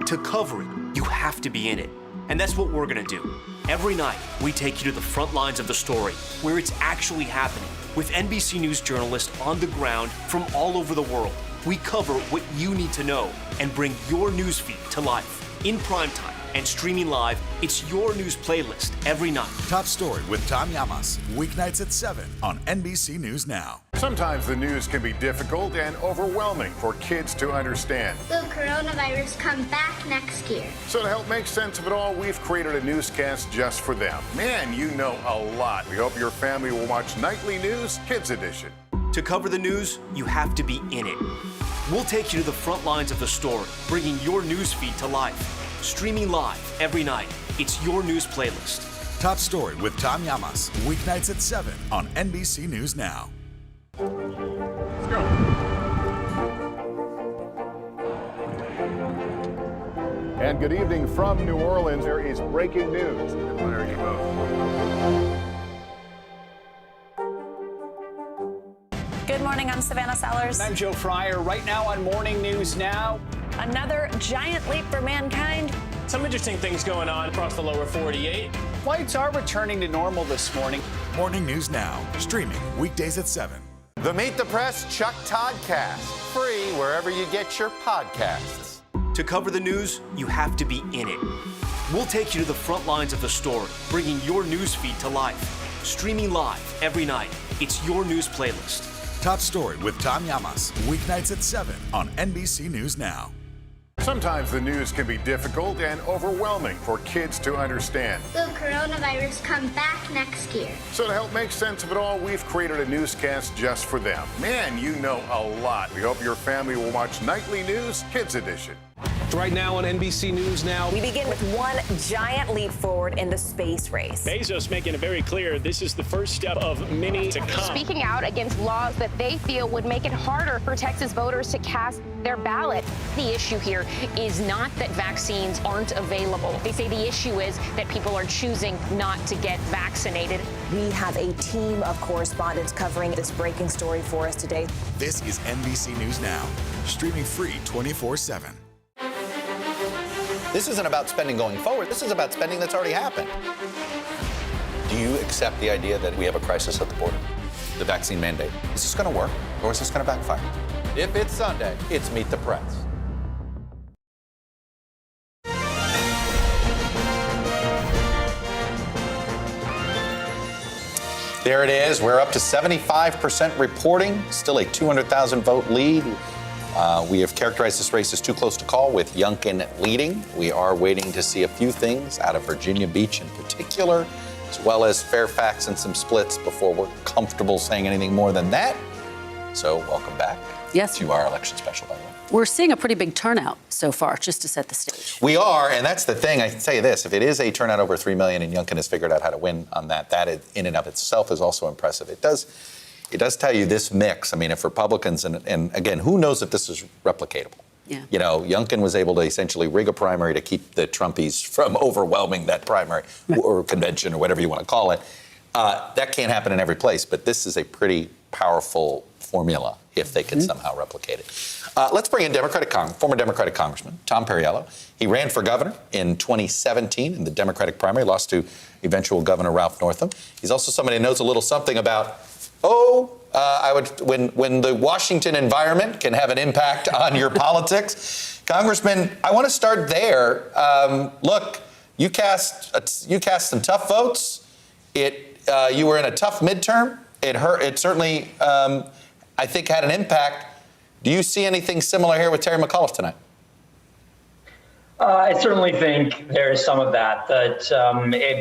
To cover it, you have to be in it. And that's what we're gonna do. Every night, we take you to the front lines of the story, where it's actually happening, with NBC News journalists on the ground from all over the world. We cover what you need to know and bring your newsfeed to life. In primetime and streaming live, it's your news playlist every night. Top Story with Tom Llamas, weeknights at 7 on NBC News Now. Sometimes the news can be difficult and overwhelming for kids to understand. Will coronavirus come back next year? So to help make sense of it all, we've created a newscast just for them. Man, you know a lot. We hope your family will watch Nightly News Kids Edition. To cover the news, you have to be in it. We'll take you to the front lines of the story, bringing your newsfeed to life. Streaming live every night, it's your news playlist. Top Story with Tom Llamas, weeknights at 7 on NBC News Now. Let's go. And good evening from New Orleans. There is breaking news. And what are you both? Good morning, I'm Savannah Sellers. I'm Joe Fryer. Right now on Morning News Now. Another giant leap for mankind. Some interesting things going on across the lower 48. Flights are returning to normal this morning. Morning News Now, streaming weekdays at 7. The Meet the Press Chuck Todd cast, free wherever you get your podcasts. To cover the news, you have to be in it. We'll take you to the front lines of the story, bringing your newsfeed to life. Streaming live every night, it's your news playlist. Top Story with Tom Llamas, weeknights at 7 on NBC News Now. Sometimes the news can be difficult and overwhelming for kids to understand. Will coronavirus come back next year? So to help make sense of it all, we've created a newscast just for them. Man, you know a lot. We hope your family will watch Nightly News Kids Edition. Right now on NBC News Now. We begin with one giant leap forward in the space race. Bezos making it very clear this is the first step of many to come. Speaking out against laws that they feel would make it harder for Texas voters to cast their ballot. The issue here is not that vaccines aren't available. They say the issue is that people are choosing not to get vaccinated. We have a team of correspondents covering this breaking story for us today. This is NBC News Now, streaming free 24/7. This isn't about spending going forward. This is about spending that's already happened. Do you accept the idea that we have a crisis at the border? The vaccine mandate. Is this going to work or is this going to backfire? If it's Sunday, it's Meet the Press. There it is. We're up to 75% reporting. Still a 200,000 vote lead. We have characterized this race as too close to call, with Youngkin leading. We are waiting to see a few things out of Virginia Beach in particular, as well as Fairfax and some splits before we're comfortable saying anything more than that. So welcome back to our election special, by the way. We're seeing a pretty big turnout so far, just to set the stage. We are, and that's the thing. I can tell you this, if it is a turnout over 3 million and Youngkin has figured out how to win on that, that in and of itself is also impressive. It does tell you this mix. I mean, if Republicans, and again, who knows if this is replicatable? Yeah. You know, Youngkin was able to essentially rig a primary to keep the Trumpies from overwhelming that primary or convention or whatever you want to call it. That can't happen in every place, but this is a pretty powerful formula if they can somehow replicate it. Let's bring in former Democratic Congressman Tom Perriello. He ran for governor in 2017 in the Democratic primary, lost to eventual Governor Ralph Northam. He's also somebody who knows a little something about, when the Washington environment can have an impact on your politics. Congressman, I want to start there. Look, you cast some tough votes. You were in a tough midterm. It hurt. It certainly, I think, had an impact. Do you see anything similar here with Terry McAuliffe tonight? I certainly think there is some of that,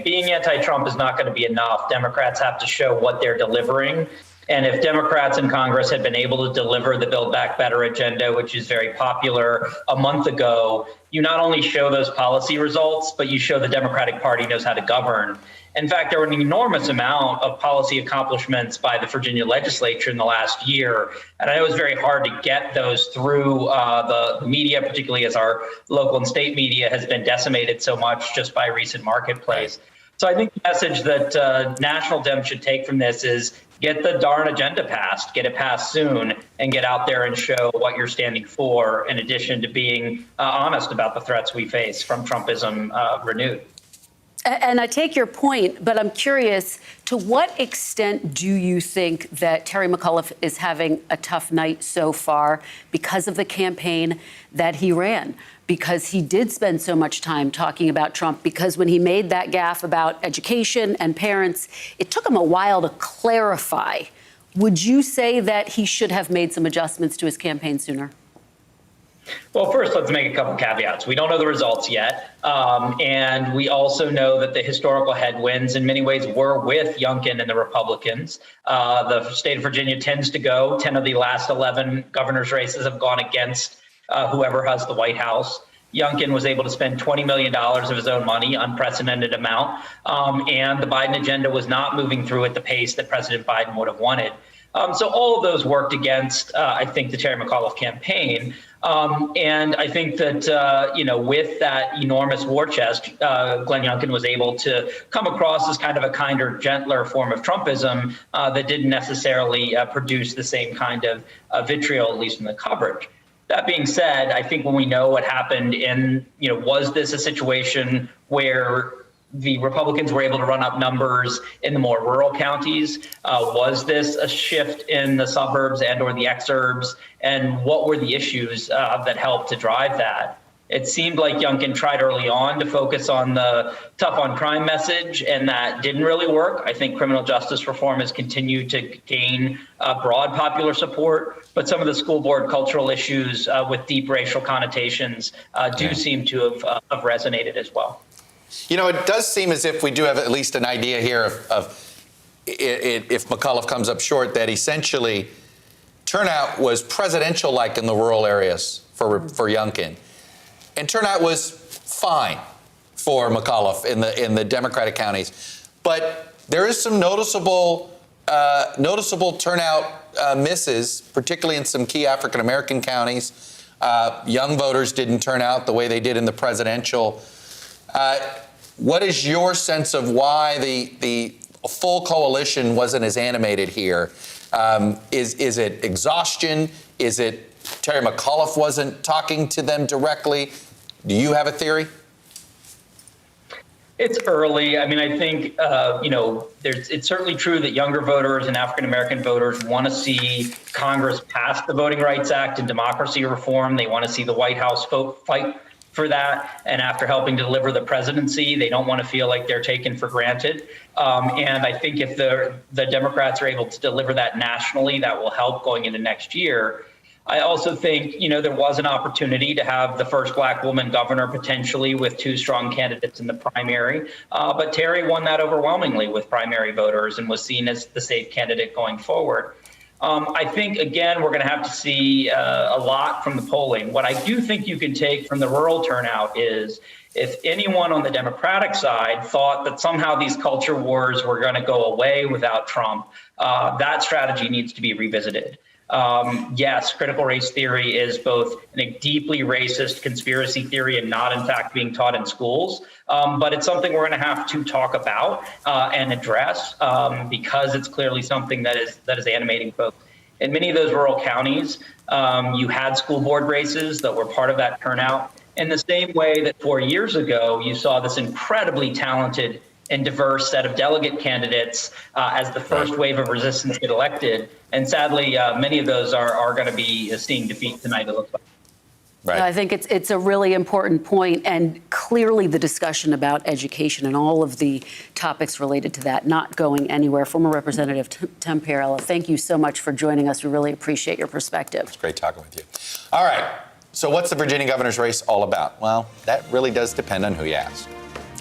being anti-Trump is not going to be enough. Democrats have to show what they're delivering. And if Democrats in Congress had been able to deliver the Build Back Better agenda, which is very popular, a month ago, you not only show those policy results, but you show the Democratic Party knows how to govern. In fact, there were an enormous amount of policy accomplishments by the Virginia legislature in the last year. And I know it was very hard to get those through the media, particularly as our local and state media has been decimated so much just by recent marketplace. So I think the message that National Dem should take from this is get the darn agenda passed, get it passed soon, and get out there and show what you're standing for, in addition to being honest about the threats we face from Trumpism renewed. And I take your point, but I'm curious, to what extent do you think that Terry McAuliffe is having a tough night so far because of the campaign that he ran? Because he did spend so much time talking about Trump, because when he made that gaffe about education and parents, it took him a while to clarify. Would you say that he should have made some adjustments to his campaign sooner? Well, first, let's make a couple caveats. We don't know the results yet. And we also know that the historical headwinds in many ways were with Youngkin and the Republicans. The state of Virginia tends to go. 10 of the last 11 governor's races have gone against whoever has the White House. Youngkin was able to spend $20 million of his own money, unprecedented amount. And the Biden agenda was not moving through at the pace that President Biden would have wanted. So all of those worked against, I think, the Terry McAuliffe campaign. And I think that, with that enormous war chest, Glenn Youngkin was able to come across as kind of a kinder, gentler form of Trumpism that didn't necessarily produce the same kind of vitriol, at least in the coverage. That being said, I think when we know what happened was this a situation where the Republicans were able to run up numbers in the more rural counties? Was this a shift in the suburbs and or the exurbs? And what were the issues that helped to drive that? It seemed like Youngkin tried early on to focus on the tough on crime message, and that didn't really work. I think criminal justice reform has continued to gain broad popular support, but some of the school board cultural issues with deep racial connotations do seem to have resonated as well. It does seem as if we do have at least an idea here of if McAuliffe comes up short, that essentially turnout was presidential-like in the rural areas for Youngkin. And turnout was fine for McAuliffe in the Democratic counties. But there is some noticeable turnout misses, particularly in some key African-American counties. Young voters didn't turn out the way they did in the presidential. What is your sense of why the full coalition wasn't as animated here? Is it exhaustion? Is it Terry McAuliffe wasn't talking to them directly? Do you have a theory? It's early. I mean, I think, it's certainly true that younger voters and African-American voters want to see Congress pass the Voting Rights Act and democracy reform. They want to see the White House fight for that. And after helping to deliver the presidency, they don't want to feel like they're taken for granted. And I think if the Democrats are able to deliver that nationally, that will help going into next year. I also think, there was an opportunity to have the first Black woman governor potentially with two strong candidates in the primary. But Terry won that overwhelmingly with primary voters and was seen as the safe candidate going forward. I think, again, we're going to have to see a lot from the polling. What I do think you can take from the rural turnout is if anyone on the Democratic side thought that somehow these culture wars were going to go away without Trump, that strategy needs to be revisited. Yes, critical race theory is both a deeply racist conspiracy theory and not, in fact, being taught in schools. But it's something we're going to have to talk about and address because it's clearly something that is animating folks. In many of those rural counties, you had school board races that were part of that turnout. In the same way that 4 years ago, you saw this incredibly talented and diverse set of delegate candidates as the first wave of resistance get elected. And sadly, many of those are going to be seeing defeat tonight, it looks like. Right. I think it's a really important point, and clearly the discussion about education and all of the topics related to that not going anywhere. Former Representative Tim Pierella, thank you so much for joining us. We really appreciate your perspective. It's great talking with you. All right. So what's the Virginia governor's race all about? Well, that really does depend on who you ask.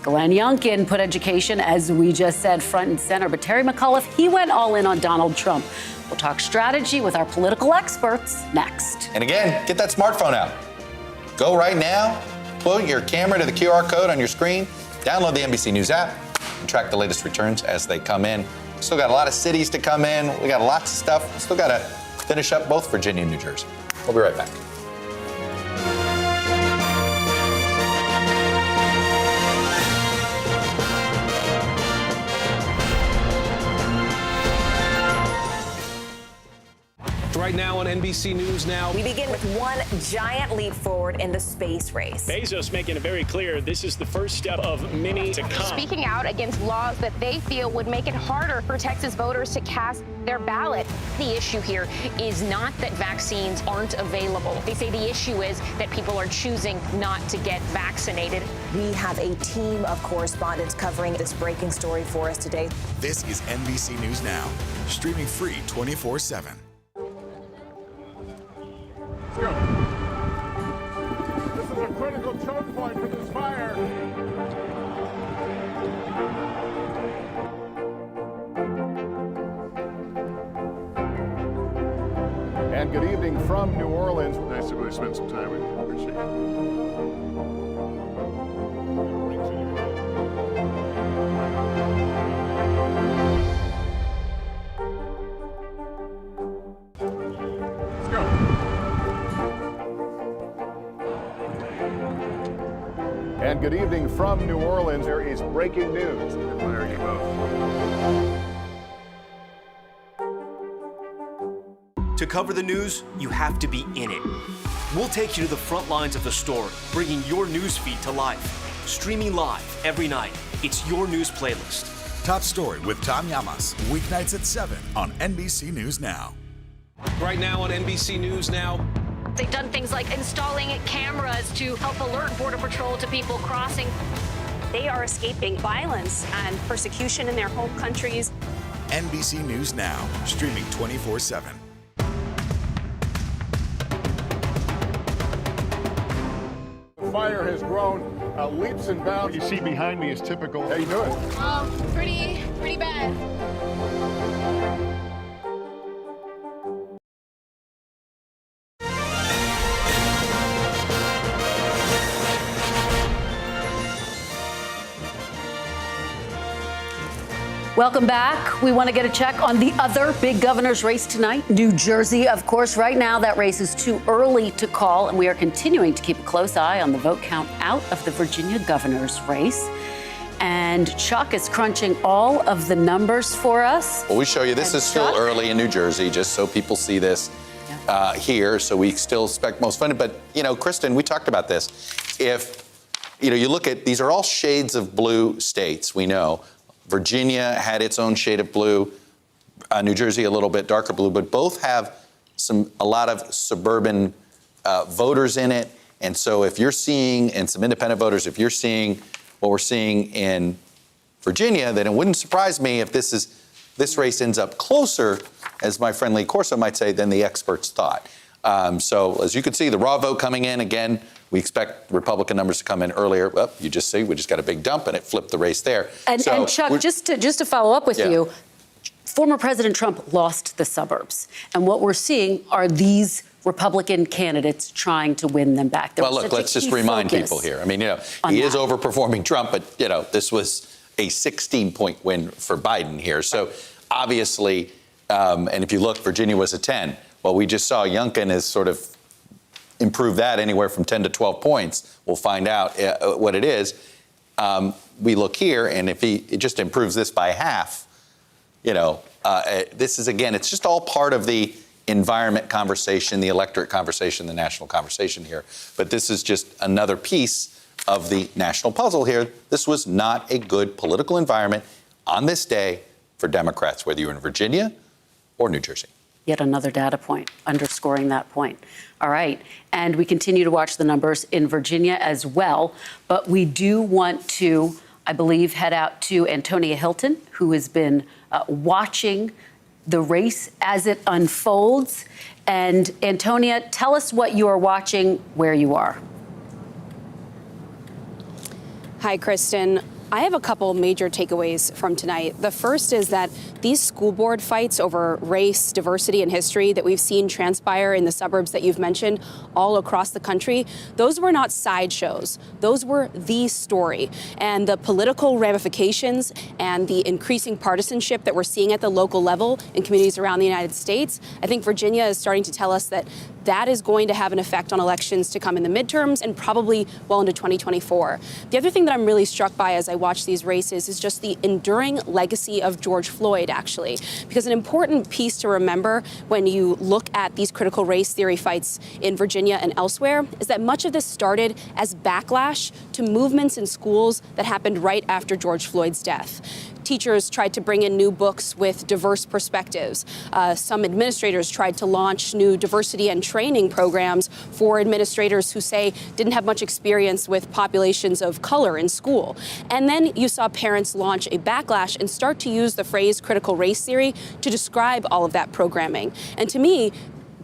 Glenn Youngkin put education, as we just said, front and center. But Terry McAuliffe, he went all in on Donald Trump. We'll talk strategy with our political experts next. And again, get that smartphone out. Go right now, put your camera to the QR code on your screen, download the NBC News app, and track the latest returns as they come in. Still got a lot of cities to come in. We got lots of stuff. Still got to finish up both Virginia and New Jersey. We'll be right back. Right now on NBC News Now. We begin with one giant leap forward in the space race. Bezos making it very clear this is the first step of many to come. Speaking out against laws that they feel would make it harder for Texas voters to cast their ballot. The issue here is not that vaccines aren't available. They say the issue is that people are choosing not to get vaccinated. We have a team of correspondents covering this breaking story for us today. This is NBC News Now, streaming free 24/7. Let's go. This is a critical choke point for this fire. And good evening from New Orleans. Nice to really spend some time with you. Appreciate it. And good evening from New Orleans. There is breaking news. There you go. To cover the news, you have to be in it. We'll take you to the front lines of the story, bringing your news feed to life. Streaming live every night. It's your news playlist. Top Story with Tom Llamas, weeknights at 7 on NBC News Now. Right now on NBC News Now. They've done things like installing cameras to help alert Border Patrol to people crossing. They are escaping violence and persecution in their home countries. NBC News Now, streaming 24/7. The fire has grown leaps and bounds. What you see behind me is typical. How you doing? Pretty bad. Welcome back. We want to get a check on the other big governor's race tonight. New Jersey, of course. Right now, that race is too early to call, and we are continuing to keep a close eye on the vote count out of the Virginia governor's race. And Chuck is crunching all of the numbers for us. Well, we show you this is still early in New Jersey, just so people see this here. So we still expect most funded. But, Kristen, we talked about this. If, you look at, these are all shades of blue states, we know. Virginia had its own shade of blue, New Jersey a little bit darker blue, but both have a lot of suburban voters in it. And so if you're seeing, and some independent voters, if you're seeing what we're seeing in Virginia, then it wouldn't surprise me if this race ends up closer, as my friend Lee Corso might say, than the experts thought. So as you can see, the raw vote coming in again. We expect Republican numbers to come in earlier. Well, you just see we just got a big dump and it flipped the race there. And Chuck, just to follow up with you, former President Trump lost the suburbs. And what we're seeing are these Republican candidates trying to win them back. Well, look, let's just remind people here. I mean, he is overperforming Trump, but, this was a 16-point win for Biden here. So obviously, and if you look, Virginia was a 10. Well, we just saw Youngkin has sort of improved that anywhere from 10 to 12 points. We'll find out what it is. We look here, and if it just improves this by half, this is, again, it's just all part of the environment conversation, the electorate conversation, the national conversation here. But this is just another piece of the national puzzle here. This was not a good political environment on this day for Democrats, whether you're in Virginia or New Jersey. Yet another data point underscoring that point. All right. And we continue to watch the numbers in Virginia as well. But we do want to, I believe, head out to Antonia Hilton, who has been watching the race as it unfolds. And Antonia, tell us what you are watching, where you are. Hi, Kristen. I have a couple major takeaways from tonight. The first is that these school board fights over race, diversity, and history that we've seen transpire in the suburbs that you've mentioned all across the country, those were not sideshows. Those were the story. And the political ramifications and the increasing partisanship that we're seeing at the local level in communities around the United States, I think Virginia is starting to tell us that that is going to have an effect on elections to come in the midterms and probably well into 2024. The other thing that I'm really struck by as I watch these races is just the enduring legacy of George Floyd, actually, because an important piece to remember when you look at these critical race theory fights in Virginia and elsewhere is that much of this started as backlash to movements in schools that happened right after George Floyd's death. Teachers tried to bring in new books with diverse perspectives. Some administrators tried to launch new diversity and training programs for administrators who say didn't have much experience with populations of color in school. And then you saw parents launch a backlash and start to use the phrase critical race theory to describe all of that programming. And to me,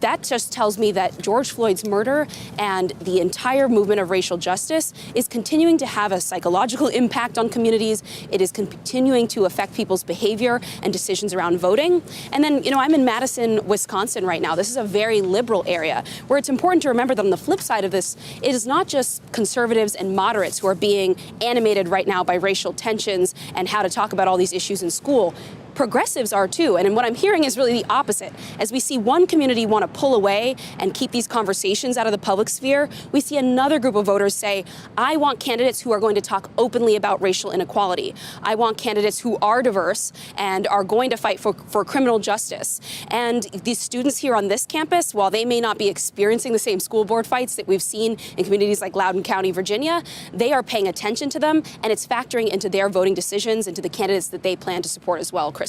that just tells me that George Floyd's murder and the entire movement of racial justice is continuing to have a psychological impact on communities. It is continuing to affect people's behavior and decisions around voting. And then, I'm in Madison, Wisconsin right now. This is a very liberal area where it's important to remember that on the flip side of this, it is not just conservatives and moderates who are being animated right now by racial tensions and how to talk about all these issues in school. Progressives are too. And what I'm hearing is really the opposite. As we see one community want to pull away and keep these conversations out of the public sphere, we see another group of voters say, I want candidates who are going to talk openly about racial inequality. I want candidates who are diverse and are going to fight for criminal justice. And these students here on this campus, while they may not be experiencing the same school board fights that we've seen in communities like Loudoun County, Virginia, they are paying attention to them, and it's factoring into their voting decisions and to the candidates that they plan to support as well, Kristen.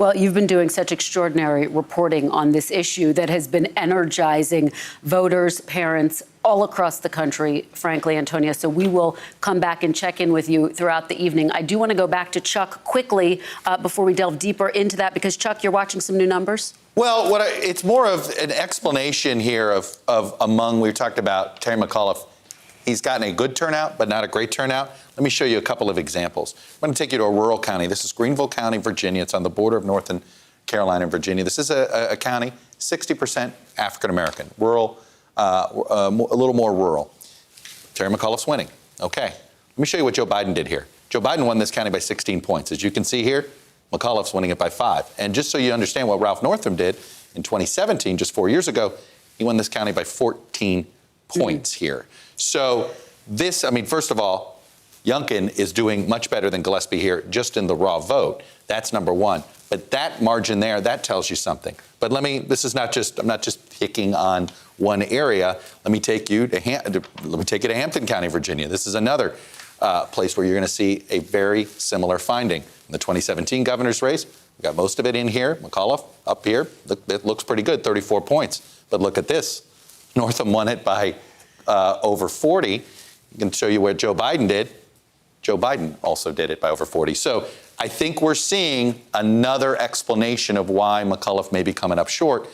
Well, you've been doing such extraordinary reporting on this issue that has been energizing voters, parents all across the country, frankly, Antonia. So we will come back and check in with you throughout the evening. I do want to go back to Chuck quickly before we delve deeper into that, because, Chuck, you're watching some new numbers? Well, it's more of an explanation here of among, we've talked about Terry McAuliffe. He's gotten a good turnout, but not a great turnout. Let me show you a couple of examples. I'm going to take you to a rural county. This is Greenville County, Virginia. It's on the border of North Carolina and Virginia. This is a county, 60% African-American, rural, a little more rural. Terry McAuliffe's winning. Okay. Let me show you what Joe Biden did here. Joe Biden won this county by 16 points. As you can see here, McAuliffe's winning it by 5. And just so you understand what Ralph Northam did in 2017, just 4 years ago, he won this county by 14 points here. So this, first of all, Youngkin is doing much better than Gillespie here just in the raw vote. That's number one. But that margin there, that tells you something. But I'm not just picking on one area. Let me take you to Hampton County, Virginia. This is another place where you're going to see a very similar finding. In the 2017 governor's race, we got most of it in here. McAuliffe up here, it looks pretty good, 34 points. But look at this. Northam won it by over 40. I can show you where Joe Biden did. Joe Biden also did it by over 40. So I think we're seeing another explanation of why McAuliffe may be coming up short.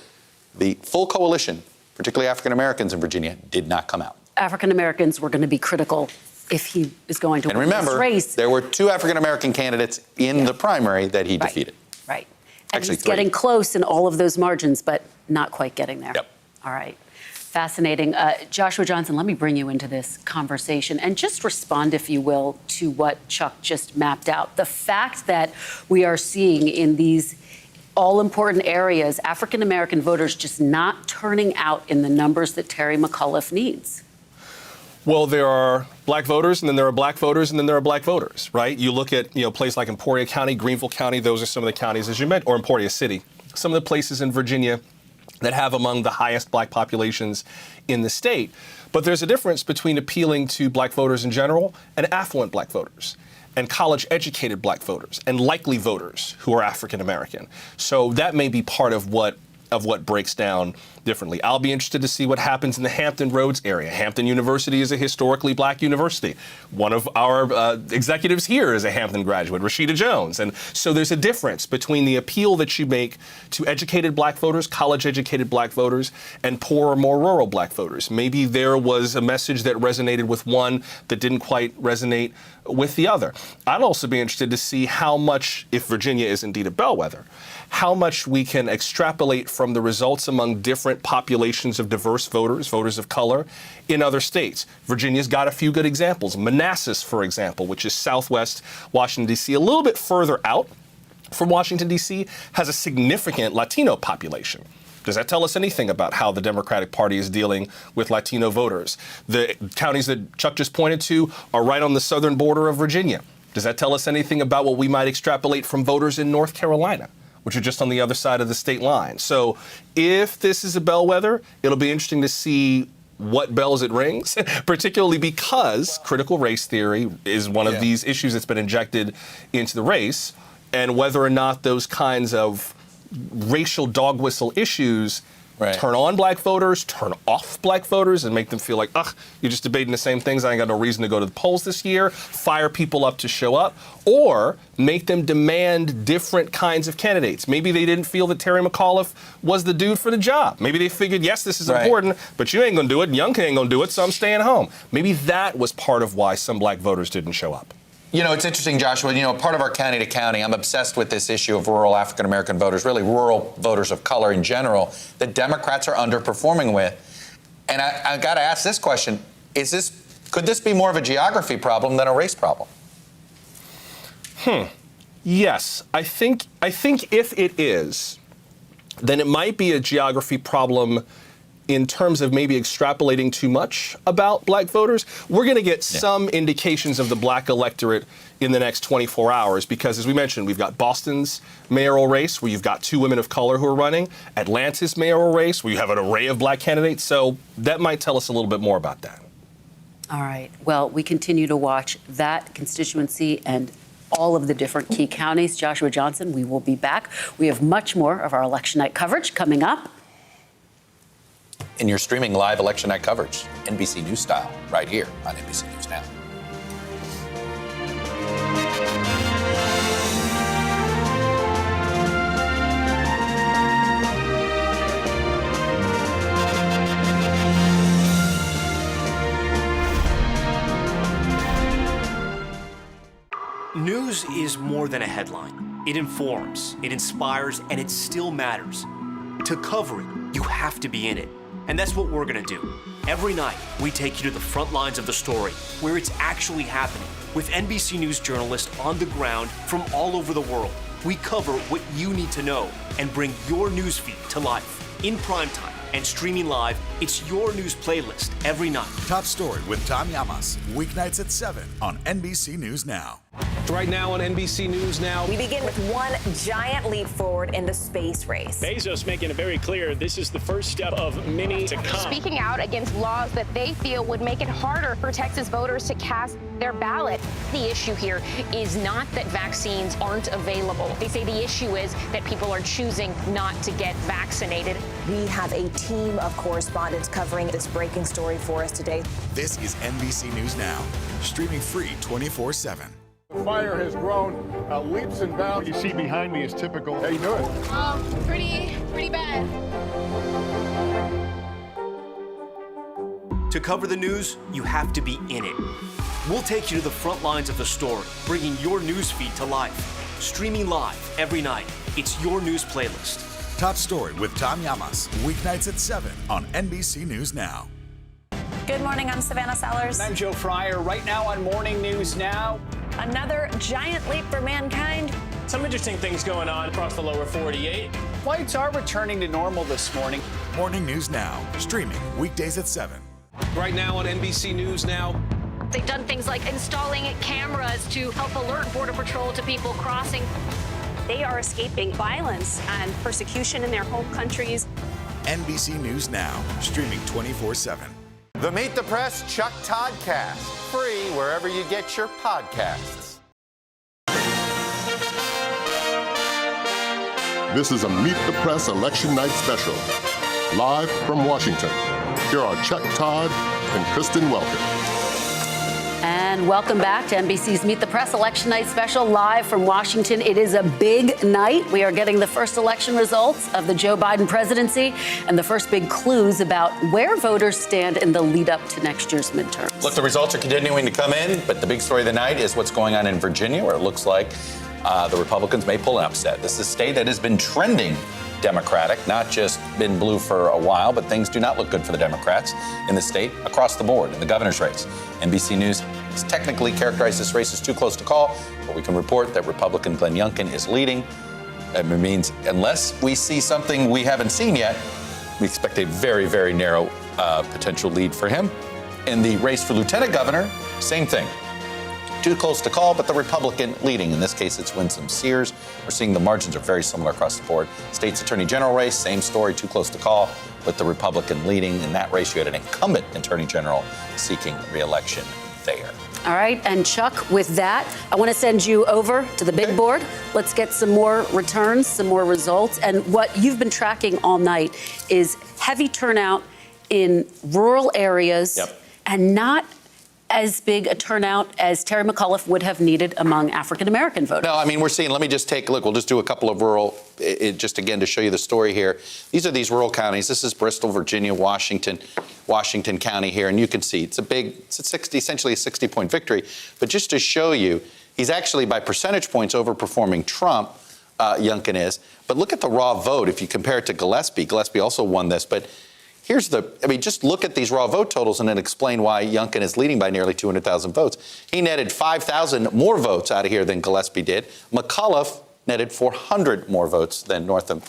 the full coalition, particularly African Americans in Virginia, did not come out. African Americans were going to be critical if he is going to and win remember, this race. There were 2 African American candidates in the primary that he defeated. Right. And Actually, he's 3. getting close in all of those margins, but not quite getting there. Yep. All right. Fascinating. Joshua Johnson, let me bring you into this conversation and just respond, if you will, to what Chuck just mapped out. The fact that we are seeing in these all-important areas, African-American voters just not turning out in the numbers that Terry McAuliffe needs. Well, there are black voters, and then there are black voters, and then there are black voters, right? You look at, places like Emporia County, Greenville County, those are some of the counties, as you mentioned, or Emporia City, some of the places in Virginia that have among the highest black populations in the state. But there's a difference between appealing to black voters in general and affluent black voters, and college-educated black voters, and likely voters who are African American. So that may be part of what breaks down differently. I'll be interested to see what happens in the Hampton Roads area. Hampton University is a historically black university. One of our executives here is a Hampton graduate, Rashida Jones. And so there's a difference between the appeal that you make to educated black voters, college-educated black voters, and poorer, more rural black voters. Maybe there was a message that resonated with one that didn't quite resonate with the other. I'd also be interested to see how much, if Virginia is indeed a bellwether, how much we can extrapolate from the results among different populations of diverse voters, voters of color, in other states. Virginia's got a few good examples. Manassas, for example, which is southwest Washington, D.C., a little bit further out from Washington, D.C., has a significant Latino population. Does that tell us anything about how the Democratic Party is dealing with Latino voters? The counties that Chuck just pointed to are right on the southern border of Virginia. Does that tell us anything about what we might extrapolate from voters in North Carolina, which are just on the other side of the state line? So if this is a bellwether, it'll be interesting to see what bells it rings, particularly because critical race theory is one of these issues that's been injected into the race, and whether or not those kinds of racial dog whistle issues turn on black voters, turn off black voters, and make them feel like, ugh, you're just debating the same things. I ain't got no reason to go to the polls this year. Fire people up to show up, or make them demand different kinds of candidates. Maybe they didn't feel that Terry McAuliffe was the dude for the job. Maybe they figured, yes, this is important, but you ain't gonna do it, and Youngkin ain't gonna do it, so I'm staying home. Maybe that was part of why some black voters didn't show up. It's interesting, Joshua. Part of our county to county, I'm obsessed with this issue of rural African-American voters, really rural voters of color in general, that Democrats are underperforming with. And I got to ask this question. Could this be more of a geography problem than a race problem? Yes. I think if it is, then it might be a geography problem in terms of maybe extrapolating too much about black voters. We're going to get some indications of the black electorate in the next 24 hours because, as we mentioned, we've got Boston's mayoral race where you've got 2 women of color who are running, Atlanta's mayoral race where you have an array of black candidates. So that might tell us a little bit more about that. All right. Well, we continue to watch that constituency and all of the different key counties. Joshua Johnson, we will be back. We have much more of our election night coverage coming up. And you're streaming live election night coverage, NBC News style, right here on NBC News Now. News is more than a headline. It informs, it inspires, and it still matters. To cover it, you have to be in it. And that's what we're gonna do. Every night, we take you to the front lines of the story, where it's actually happening, with NBC News journalists on the ground from all over the world. We cover what you need to know and bring your newsfeed to life. In primetime and streaming live, it's your news playlist every night. Top Story with Tom Llamas, weeknights at 7 on NBC News Now. Right now on NBC News Now. We begin with one giant leap forward in the space race. Bezos making it very clear this is the first step of many to come. Speaking out against laws that they feel would make it harder for Texas voters to cast their ballot. The issue here is not that vaccines aren't available. They say the issue is that people are choosing not to get vaccinated. We have a team of correspondents covering this breaking story for us today. This is NBC News Now, streaming free 24/7. The fire has grown leaps and bounds. What you see behind me is typical. How you doing? Pretty bad. To cover the news, you have to be in it. We'll take you to the front lines of the story, bringing your news feed to life. Streaming live every night. It's your news playlist. Top Story with Tom Llamas, weeknights at 7 on NBC News Now. Good morning, I'm Savannah Sellers. I'm Joe Fryer. Right now on Morning News Now. Another giant leap for mankind. Some interesting things going on across the lower 48. Flights are returning to normal this morning. Morning News Now, streaming weekdays at 7. Right now on NBC News Now. They've done things like installing cameras to help alert Border Patrol to people crossing. They are escaping violence and persecution in their home countries. NBC News Now, streaming 24/7. The Meet the Press Chuck Todd cast, free wherever you get your podcasts. This is a Meet the Press Election Night special. Live from Washington, here are Chuck Todd and Kristen Welker. And welcome back to NBC's Meet the Press Election Night special, live from Washington. It is a big night. We are getting the first election results of the Joe Biden presidency and the first big clues about where voters stand in the lead up to next year's midterms. Look, the results are continuing to come in, but the big story of the night is what's going on in Virginia, where it looks like the Republicans may pull an upset. This is a state that has been trending Democratic, not just been blue for a while, but things do not look good for the Democrats in the state across the board in the governor's race. NBC News has technically characterized this race as too close to call, but we can report that Republican Glenn Youngkin is leading. It means unless we see something we haven't seen yet, we expect a very, very narrow potential lead for him. In the race for lieutenant governor, same thing. Too close to call, but the Republican leading. In this case, it's Winsome Sears. We're seeing the margins are very similar across the board. State's attorney general race, same story, too close to call, but the Republican leading. In that race, you had an incumbent attorney general seeking re-election there. All right, and Chuck, with that, I want to send you over to the big board. Let's get some more returns, some more results. And what you've been tracking all night is heavy turnout in rural areas and not as big a turnout as Terry McAuliffe would have needed among African-American voters. No, I mean, we're seeing, let me just take a look. We'll just do a couple of rural, just again to show you the story here. These are these rural counties. This is Bristol, Virginia, Washington County here. And you can see it's essentially a 60-point victory. But just to show you, he's actually by percentage points overperforming Trump, Youngkin is. But look at the raw vote. If you compare it to Gillespie, Gillespie also won this. But here's just look at these raw vote totals and then explain why Youngkin is leading by nearly 200,000 votes. He netted 5,000 more votes out of here than Gillespie did. McAuliffe netted 400 more votes than Northam.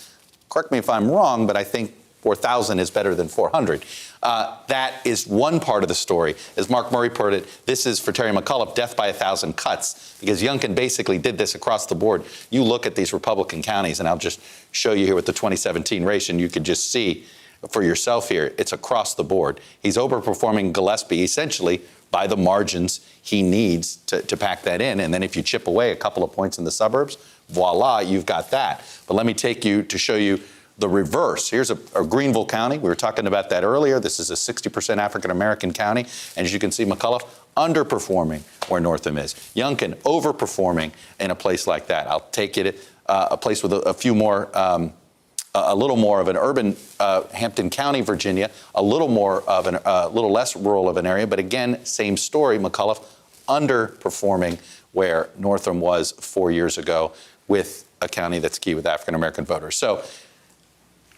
Correct me if I'm wrong, but I think 4,000 is better than 400. That is one part of the story. As Mark Murray put it, this is for Terry McAuliffe, death by 1,000 cuts, because Youngkin basically did this across the board. You look at these Republican counties, and I'll just show you here with the 2017 race, and you could just see for yourself here, it's across the board. He's overperforming Gillespie essentially by the margins he needs to pack that in. And then if you chip away a couple of points in the suburbs, voila, you've got that. But let me take you to show you the reverse. Here's a Greenville County. We were talking about that earlier. This is a 60% African-American county. And as you can see, McAuliffe underperforming where Northam is. Youngkin overperforming in a place like that. I'll take you to a place with a few more a little more of an urban Hampton County, Virginia, a little less rural of an area. But again, same story. McAuliffe underperforming where Northam was 4 years ago with a county that's key with African-American voters. So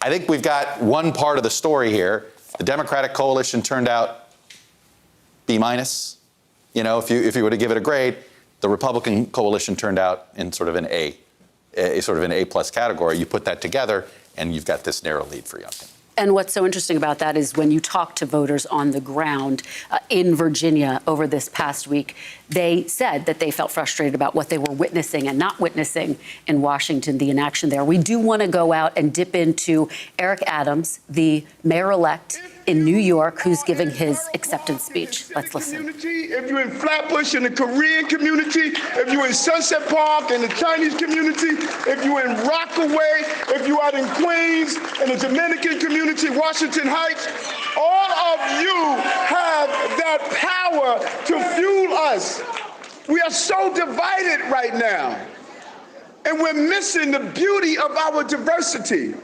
I think we've got one part of the story here. The Democratic coalition turned out B-. You know, if you were to give it a grade, the Republican coalition turned out in sort of an A+ category. You put that together, and you've got this narrow lead for Youngkin. And what's so interesting about that is when you talk to voters on the ground in Virginia over this past week, they said that they felt frustrated about what they were witnessing and not witnessing in Washington, the inaction there. We do want to go out and dip into Eric Adams, the mayor-elect in New York, who's giving his acceptance speech. Let's listen. If you're in Flatbush in the Korean community, if you're in Sunset Park in the Chinese community, if you're in Rockaway, if you're out in Queens in the Dominican community, Washington Heights, all of you have that power to fuel us. We are so divided right now, and we're missing the beauty of our diversity.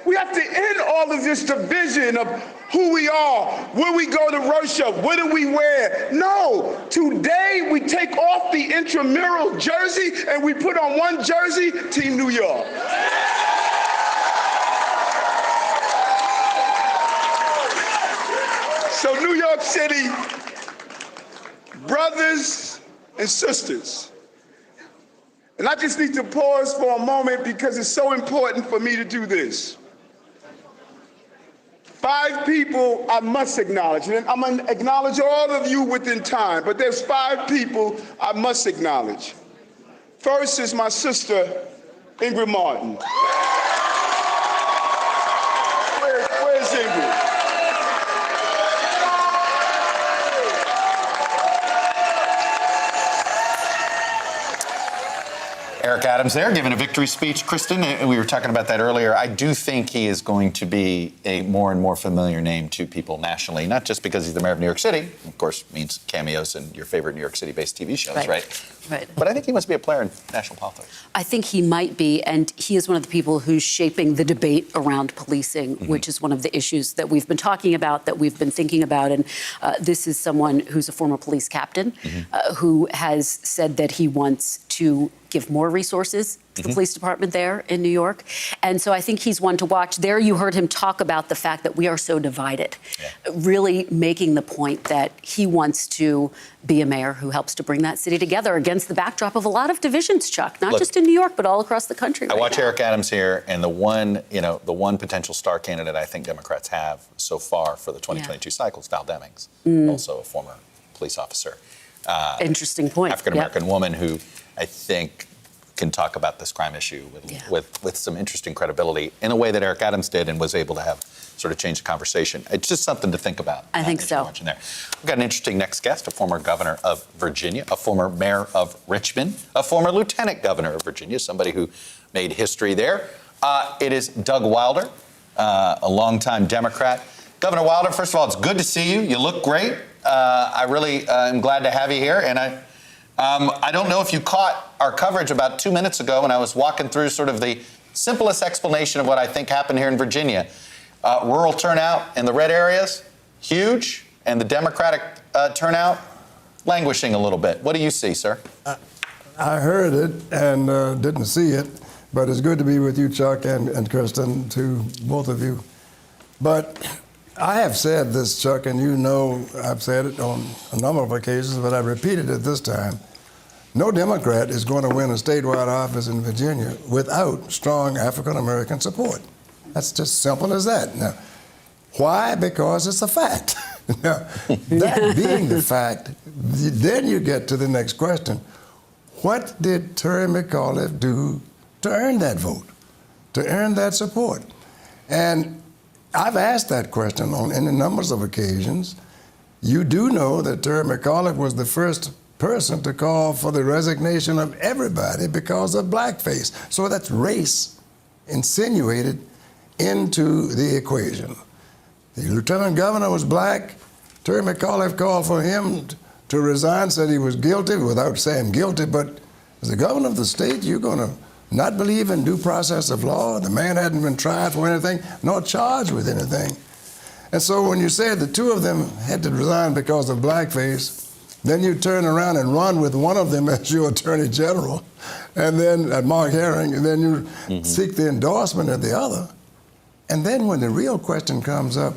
We have to end all of this division of who we are, where we go to worship, what do we wear. No, today we take off the intramural jersey and we put on one jersey, Team New York. So New York City, brothers and sisters, and I just need to pause for a moment because it's so important for me to do this. 5 people I must acknowledge, and I'm going to acknowledge all of you within time, but there's 5 people I must acknowledge. First is my sister, Ingrid Martin. Where's Ingrid? Eric Adams there giving a victory speech. Kristen, and we were talking about that earlier. I do think he is going to be a more and more familiar name to people nationally, not just because he's the mayor of New York City, of course, means cameos in your favorite New York City-based TV shows, right? Right. But I think he must be a player in national politics. I think he might be, and he is one of the people who's shaping the debate around policing, which is one of the issues that we've been talking about, that we've been thinking about. And this is someone who's a former police captain who has said that he wants to give more resources to the police department there in New York. And so I think he's one to watch. There you heard him talk about the fact that we are so divided, really making the point that he wants to be a mayor who helps to bring that city together against the backdrop of a lot of divisions, Chuck, not just in New York, but all across the country. I watch Eric Adams here, and the one potential star candidate I think Democrats have so far for the 2022 cycle is Val Demings, also a former police officer. Interesting point. African-American woman who I think can talk about this crime issue with some interesting credibility in a way that Eric Adams did and was able to have sort of change the conversation. It's just something to think about. I think so. There. We've got an interesting next guest, a former governor of Virginia, a former mayor of Richmond, a former lieutenant governor of Virginia, somebody who made history there. It is Doug Wilder, a longtime Democrat. Governor Wilder, first of all, it's good to see you. You look great. I really am glad to have you here. And I don't know if you caught our coverage about 2 minutes ago when I was walking through sort of the simplest explanation of what I think happened here in Virginia. Rural turnout in the red areas, huge, and the Democratic turnout languishing a little bit. What do you see, sir? I heard it and didn't see it, but it's good to be with you, Chuck, and Kristen, to both of you. But I have said this, Chuck, and you know I've said it on a number of occasions, but I repeated it this time. No Democrat is going to win a statewide office in Virginia without strong African-American support. That's just simple as that. Now, why? Because it's a fact. Now, that being the fact, then you get to the next question. What did Terry McAuliffe do to earn that vote, to earn that support? And I've asked that question on any numbers of occasions. You do know that Terry McAuliffe was the first person to call for the resignation of everybody because of blackface. So that's race insinuated into the equation. The lieutenant governor was black. Terry McAuliffe called for him to resign, said he was guilty without saying guilty, but as the governor of the state, you're going to not believe in due process of law. The man hadn't been tried for anything, nor charged with anything. And so when you said the two of them had to resign because of blackface, then you turn around and run with one of them as your attorney general, and then at Mark Herring, and then you seek the endorsement of the other. And then when the real question comes up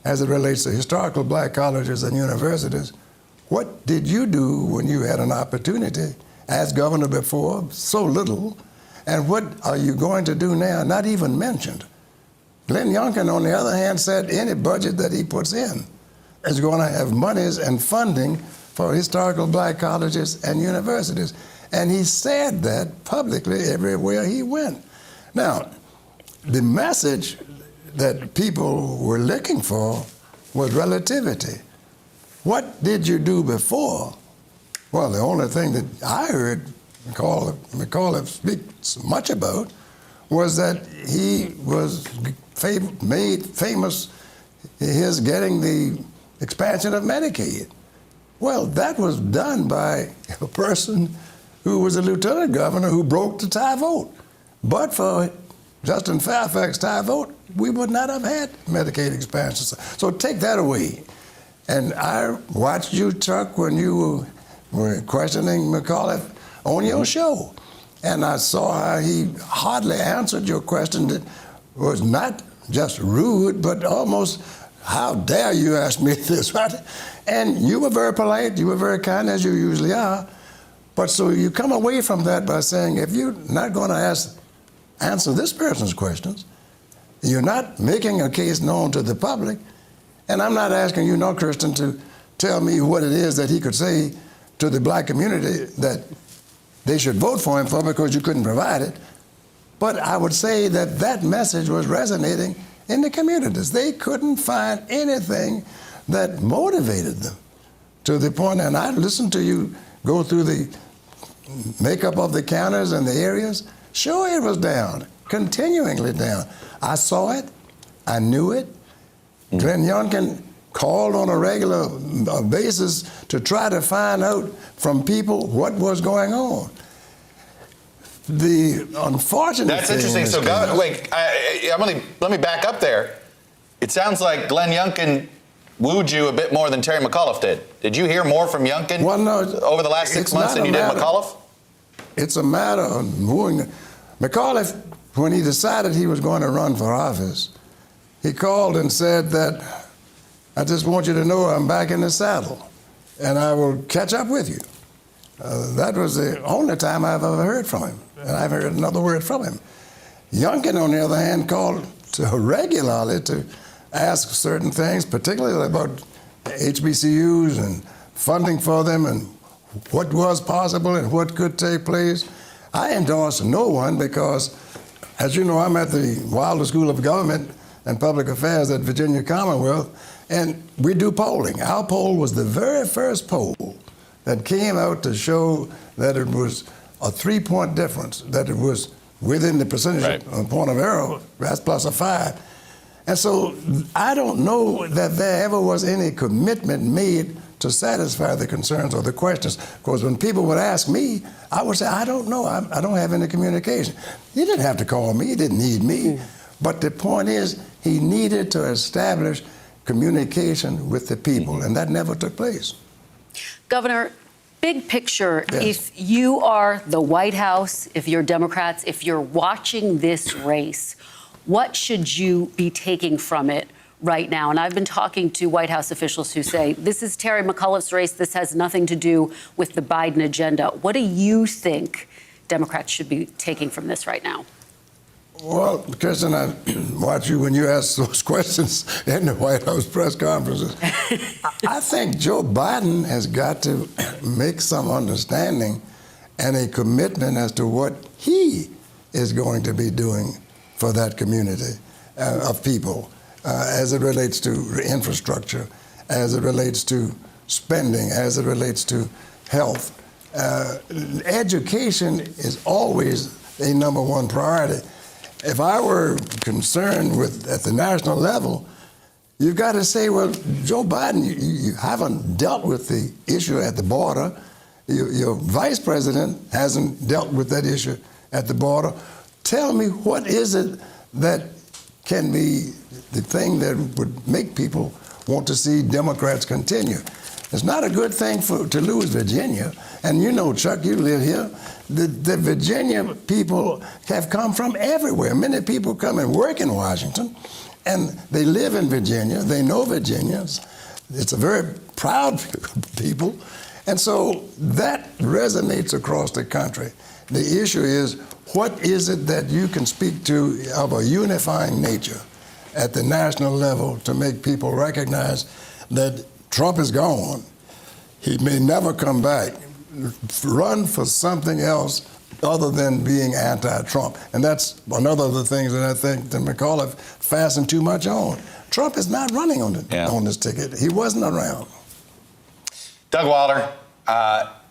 as it relates to historical black colleges and universities, what did you do when you had an opportunity as governor before? So little. And what are you going to do now? Not even mentioned. Glenn Youngkin, on the other hand, said any budget that he puts in is going to have monies and funding for historical black colleges and universities. And he said that publicly everywhere he went. Now, the message that people were looking for was relativity. What did you do before? Well, the only thing that I heard McAuliffe speak much about was that he was made famous his getting the expansion of Medicaid. Well, that was done by a person who was a lieutenant governor who broke the tie vote. But for Justin Fairfax tie vote, we would not have had Medicaid expansion. So take that away. And I watched you, Chuck, when you were questioning McAuliffe on your show. And I saw how he hardly answered your question that was not just rude, but almost, how dare you ask me this, right? And you were very polite, you were very kind, as you usually are. But so you come away from that by saying, if you're not going to answer this person's questions, you're not making a case known to the public, and I'm not asking you, Kristen, to tell me what it is that he could say to the black community that they should vote for him for because you couldn't provide it. But I would say that that message was resonating in the communities. They couldn't find anything that motivated them to the point, and I listened to you go through the makeup of the counties and the areas. Sure, it was down, continuingly down. I saw it, I knew it. Glenn Youngkin called on a regular basis to try to find out from people what was going on. The unfortunate That's interesting. So, Governor, wait, let me back up there. It sounds like Glenn Youngkin wooed you a bit more than Terry McAuliffe did. Did you hear more from Youngkin over the last 6 months than you did McAuliffe? It's a matter of wooing. McAuliffe, when he decided he was going to run for office, he called and said that, I just want you to know I'm back in the saddle, and I will catch up with you. That was the only time I've ever heard from him, and I've heard another word from him. Youngkin, on the other hand, called regularly to ask certain things, particularly about HBCUs and funding for them and what was possible and what could take place. I endorse no one because, as you know, I'm at the Wilder School of Government and Public Affairs at Virginia Commonwealth, and we do polling. Our poll was the very first poll that came out to show that it was a 3-point difference, that it was within the percentage point of error, that's plus a 5. And so I don't know that there ever was any commitment made to satisfy the concerns or the questions. Because when people would ask me, I would say, I don't know, I don't have any communication. He didn't have to call me, he didn't need me. But the point is, he needed to establish communication with the people, and that never took place. Governor, big picture, if you are the White House, if you're Democrats, if you're watching this race, what should you be taking from it right now? And I've been talking to White House officials who say, this is Terry McAuliffe's race, this has nothing to do with the Biden agenda. What do you think Democrats should be taking from this right now? Well, Kristen, I watch you when you ask those questions in the White House press conferences. I think Joe Biden has got to make some understanding and a commitment as to what he is going to be doing for that community of people as it relates to infrastructure, as it relates to spending, as it relates to health. Education is always a #1 priority. If I were concerned with at the national level, you've got to say, well, Joe Biden, you haven't dealt with the issue at the border. Your vice president hasn't dealt with that issue at the border. Tell me, what is it that can be the thing that would make people want to see Democrats continue? It's not a good thing to lose Virginia. And you know, Chuck, you live here. The Virginia people have come from everywhere. Many people come and work in Washington, and they live in Virginia. They know Virginians. It's a very proud people. And so that resonates across the country. The issue is, what is it that you can speak to of a unifying nature at the national level to make people recognize that Trump is gone. He may never come back. Run for something else other than being anti-Trump. And that's another of the things that I think that McAuliffe fastened too much on. Trump is not running on this ticket. He wasn't around. Doug Wilder,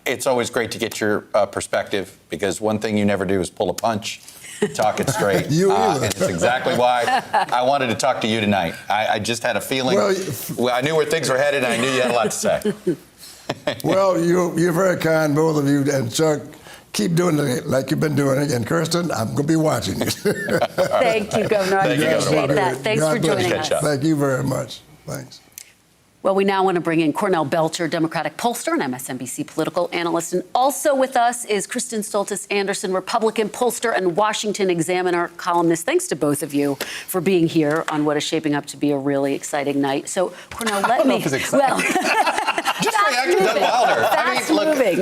it's always great to get your perspective, because one thing you never do is pull a punch, talk it straight. And it's exactly why I wanted to talk to you tonight. I just had a feeling. Well, I knew where things were headed, and I knew you had a lot to say. Well, you're very kind, both of you. And Chuck, keep doing it like you've been doing it. And Kristen, I'm going to be watching you. Thank you, Governor. I appreciate that. Thanks for joining us. Thank you very much. Thanks. Well, we now want to bring in Cornell Belcher, Democratic pollster and MSNBC political analyst. And also with us is Kristen Stoltis Anderson, Republican pollster and Washington Examiner columnist. Thanks to both of you for being here on what is shaping up to be a really exciting night. So, Cornell, let me... Well, just react to Doug Wilder. Fast moving.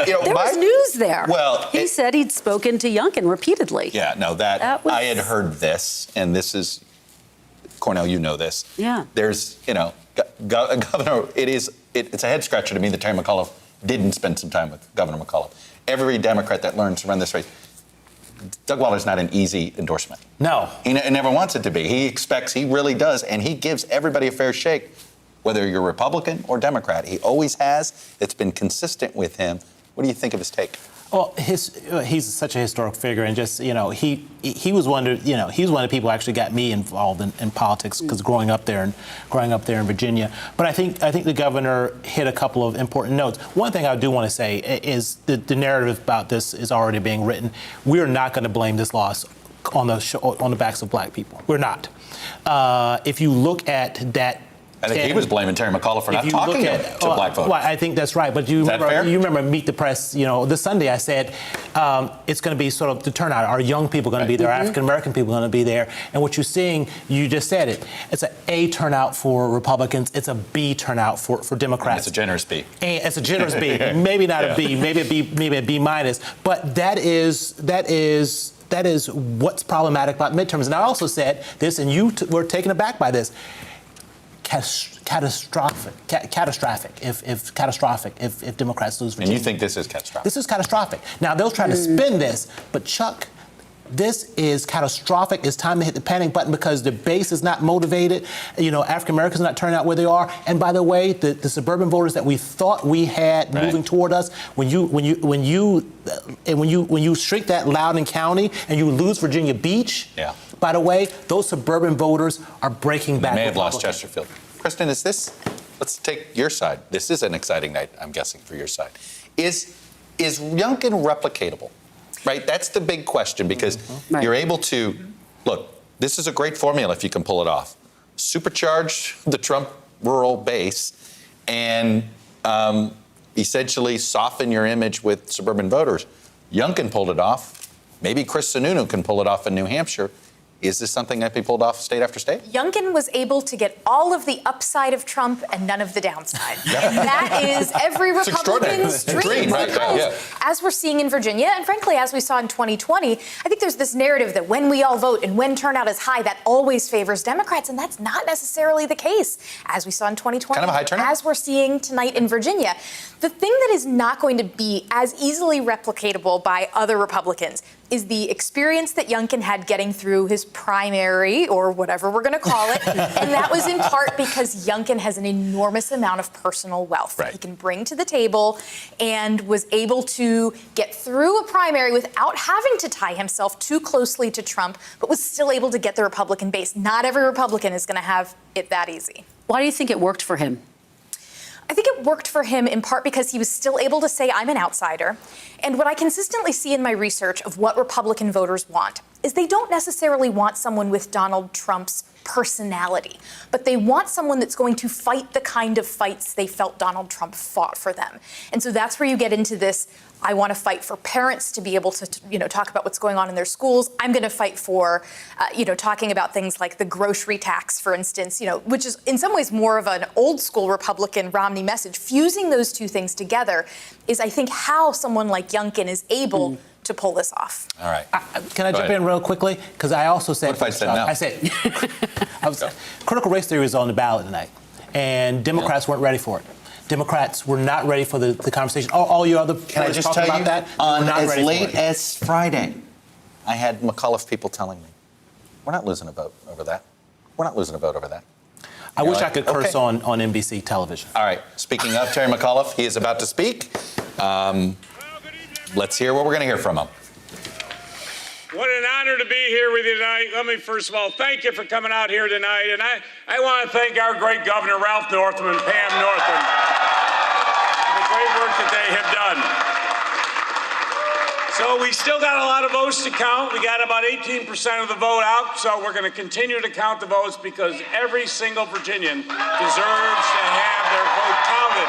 There was news there. Well, he said he'd spoken to Youngkin repeatedly. Yeah, no, that was... I had heard this, and this is... Cornell, you know this. Yeah. There's, Governor, it's a head scratcher to me that Terry McAuliffe didn't spend some time with Governor McAuliffe. Every Democrat that learns to run this race, Doug Wilder's not an easy endorsement. No. He never wants it to be. He really does, and he gives everybody a fair shake, whether you're Republican or Democrat. He always has. It's been consistent with him. What do you think of his take? Well, he's such a historic figure, and just he was one of he was one of the people who actually got me involved in politics because growing up there in Virginia. But I think the governor hit a couple of important notes. One thing I do want to say is the narrative about this is already being written. We are not going to blame this loss on the backs of black people. We're not. If you look at that. I think he was blaming Terry McAuliffe for not talking to black folks. Well, I think that's right. But you remember Meet the Press, this Sunday I said it's going to be sort of the turnout. Are young people going to be there? African-American people going to be there? And what you're seeing, you just said it, it's an A turnout for Republicans. It's a B turnout for Democrats. And it's a generous B. And it's a generous B. Maybe not a B, maybe a B minus. But that is what's problematic about midterms. And I also said this, and you were taken aback by this. Catastrophic if Democrats lose Virginia. And you think this is catastrophic? This is catastrophic. Now, they'll try to spin this, but Chuck, this is catastrophic. It's time to hit the panic button because the base is not motivated. African Americans are not turning out where they are. And by the way, the suburban voters that we thought we had moving toward us, when you shrink that Loudoun County and you lose Virginia Beach. Yeah. By the way, those suburban voters are breaking back. They may have lost Chesterfield. Kristen, let's take your side. This is an exciting night, I'm guessing, for your side. Is Youngkin replicatable? Right? That's the big question because you're able to, look, this is a great formula if you can pull it off. Supercharge the Trump rural base and essentially soften your image with suburban voters. Youngkin pulled it off. Maybe Chris Sununu can pull it off in New Hampshire. Is this something that be pulled off state after state? Youngkin was able to get all of the upside of Trump and none of the downside. And that is every Republican's dream. As we're seeing in Virginia, and frankly, as we saw in 2020, I think there's this narrative that when we all vote and when turnout is high, that always favors Democrats, and that's not necessarily the case, as we saw in 2020. Kind of a high turnout? As we're seeing tonight in Virginia. The thing that is not going to be as easily replicatable by other Republicans is the experience that Youngkin had getting through his primary, or whatever we're going to call it. And that was in part because Youngkin has an enormous amount of personal wealth that he can bring to the table and was able to get through a primary without having to tie himself too closely to Trump, but was still able to get the Republican base. Not every Republican is going to have it that easy. Why do you think it worked for him? I think it worked for him in part because he was still able to say, I'm an outsider. And what I consistently see in my research of what Republican voters want is they don't necessarily want someone with Donald Trump's personality, but they want someone that's going to fight the kind of fights they felt Donald Trump fought for them. And so that's where you get into this, I want to fight for parents to be able to, talk about what's going on in their schools. I'm going to fight for, talking about things like the grocery tax, for instance, which is in some ways more of an old school Republican Romney message. Fusing those two things together is, I think, how someone like Youngkin is able to pull this off. All right. Can I jump in real quickly? Because I also said... What if I said no? I said... critical race theory is on the ballot tonight, and Democrats weren't ready for it. Democrats were not ready for the conversation. All you other... Can I just tell you, that? On as late as Friday, I had McAuliffe people telling me, we're not losing a vote over that. We're not losing a vote over that. I wish I could curse on NBC television. All right. Speaking of Terry McAuliffe, he is about to speak. Let's hear what we're going to hear from him. What an honor to be here with you tonight. Let me first of all thank you for coming out here tonight. And I want to thank our great Governor Ralph Northam and Pam Northam for the great work that they have done. So we still got a lot of votes to count. We got about 18% of the vote out, so we're going to continue to count the votes because every single Virginian deserves to have their vote counted.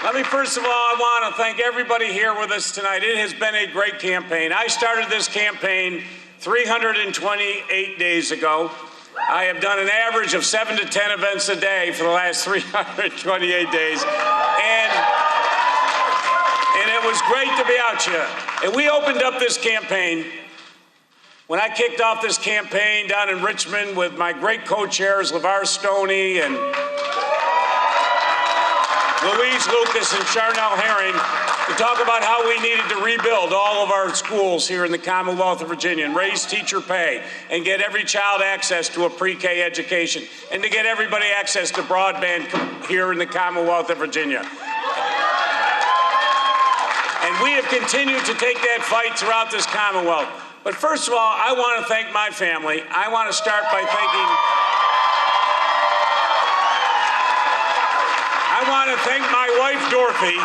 Let me first of all, I want to thank everybody here with us tonight. It has been a great campaign. I started this campaign 328 days ago. I have done an average of 7 to 10 events a day for the last 328 days. And it was great to be out here. And we opened up this campaign. When I kicked off this campaign down in Richmond with my great co-chairs, LeVar Stoney and Louise Lucas and Charnel Herring, to talk about how we needed to rebuild all of our schools here in the Commonwealth of Virginia and raise teacher pay and get every child access to a pre-K education and to get everybody access to broadband here in the Commonwealth of Virginia. And we have continued to take that fight throughout this Commonwealth. But first of all, I want to thank my family. I want to start by thanking my wife, Dorothy.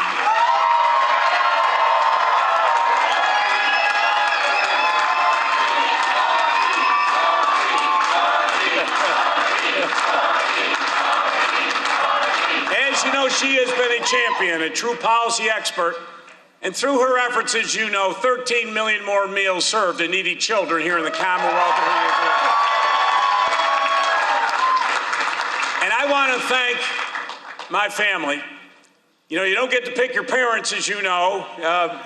As you know, she has been a champion, a true policy expert. And through her efforts, as you know, 13 million more meals served to needy children here in the Commonwealth of Virginia. And I want to thank my family. You know, you don't get to pick your parents, as you know.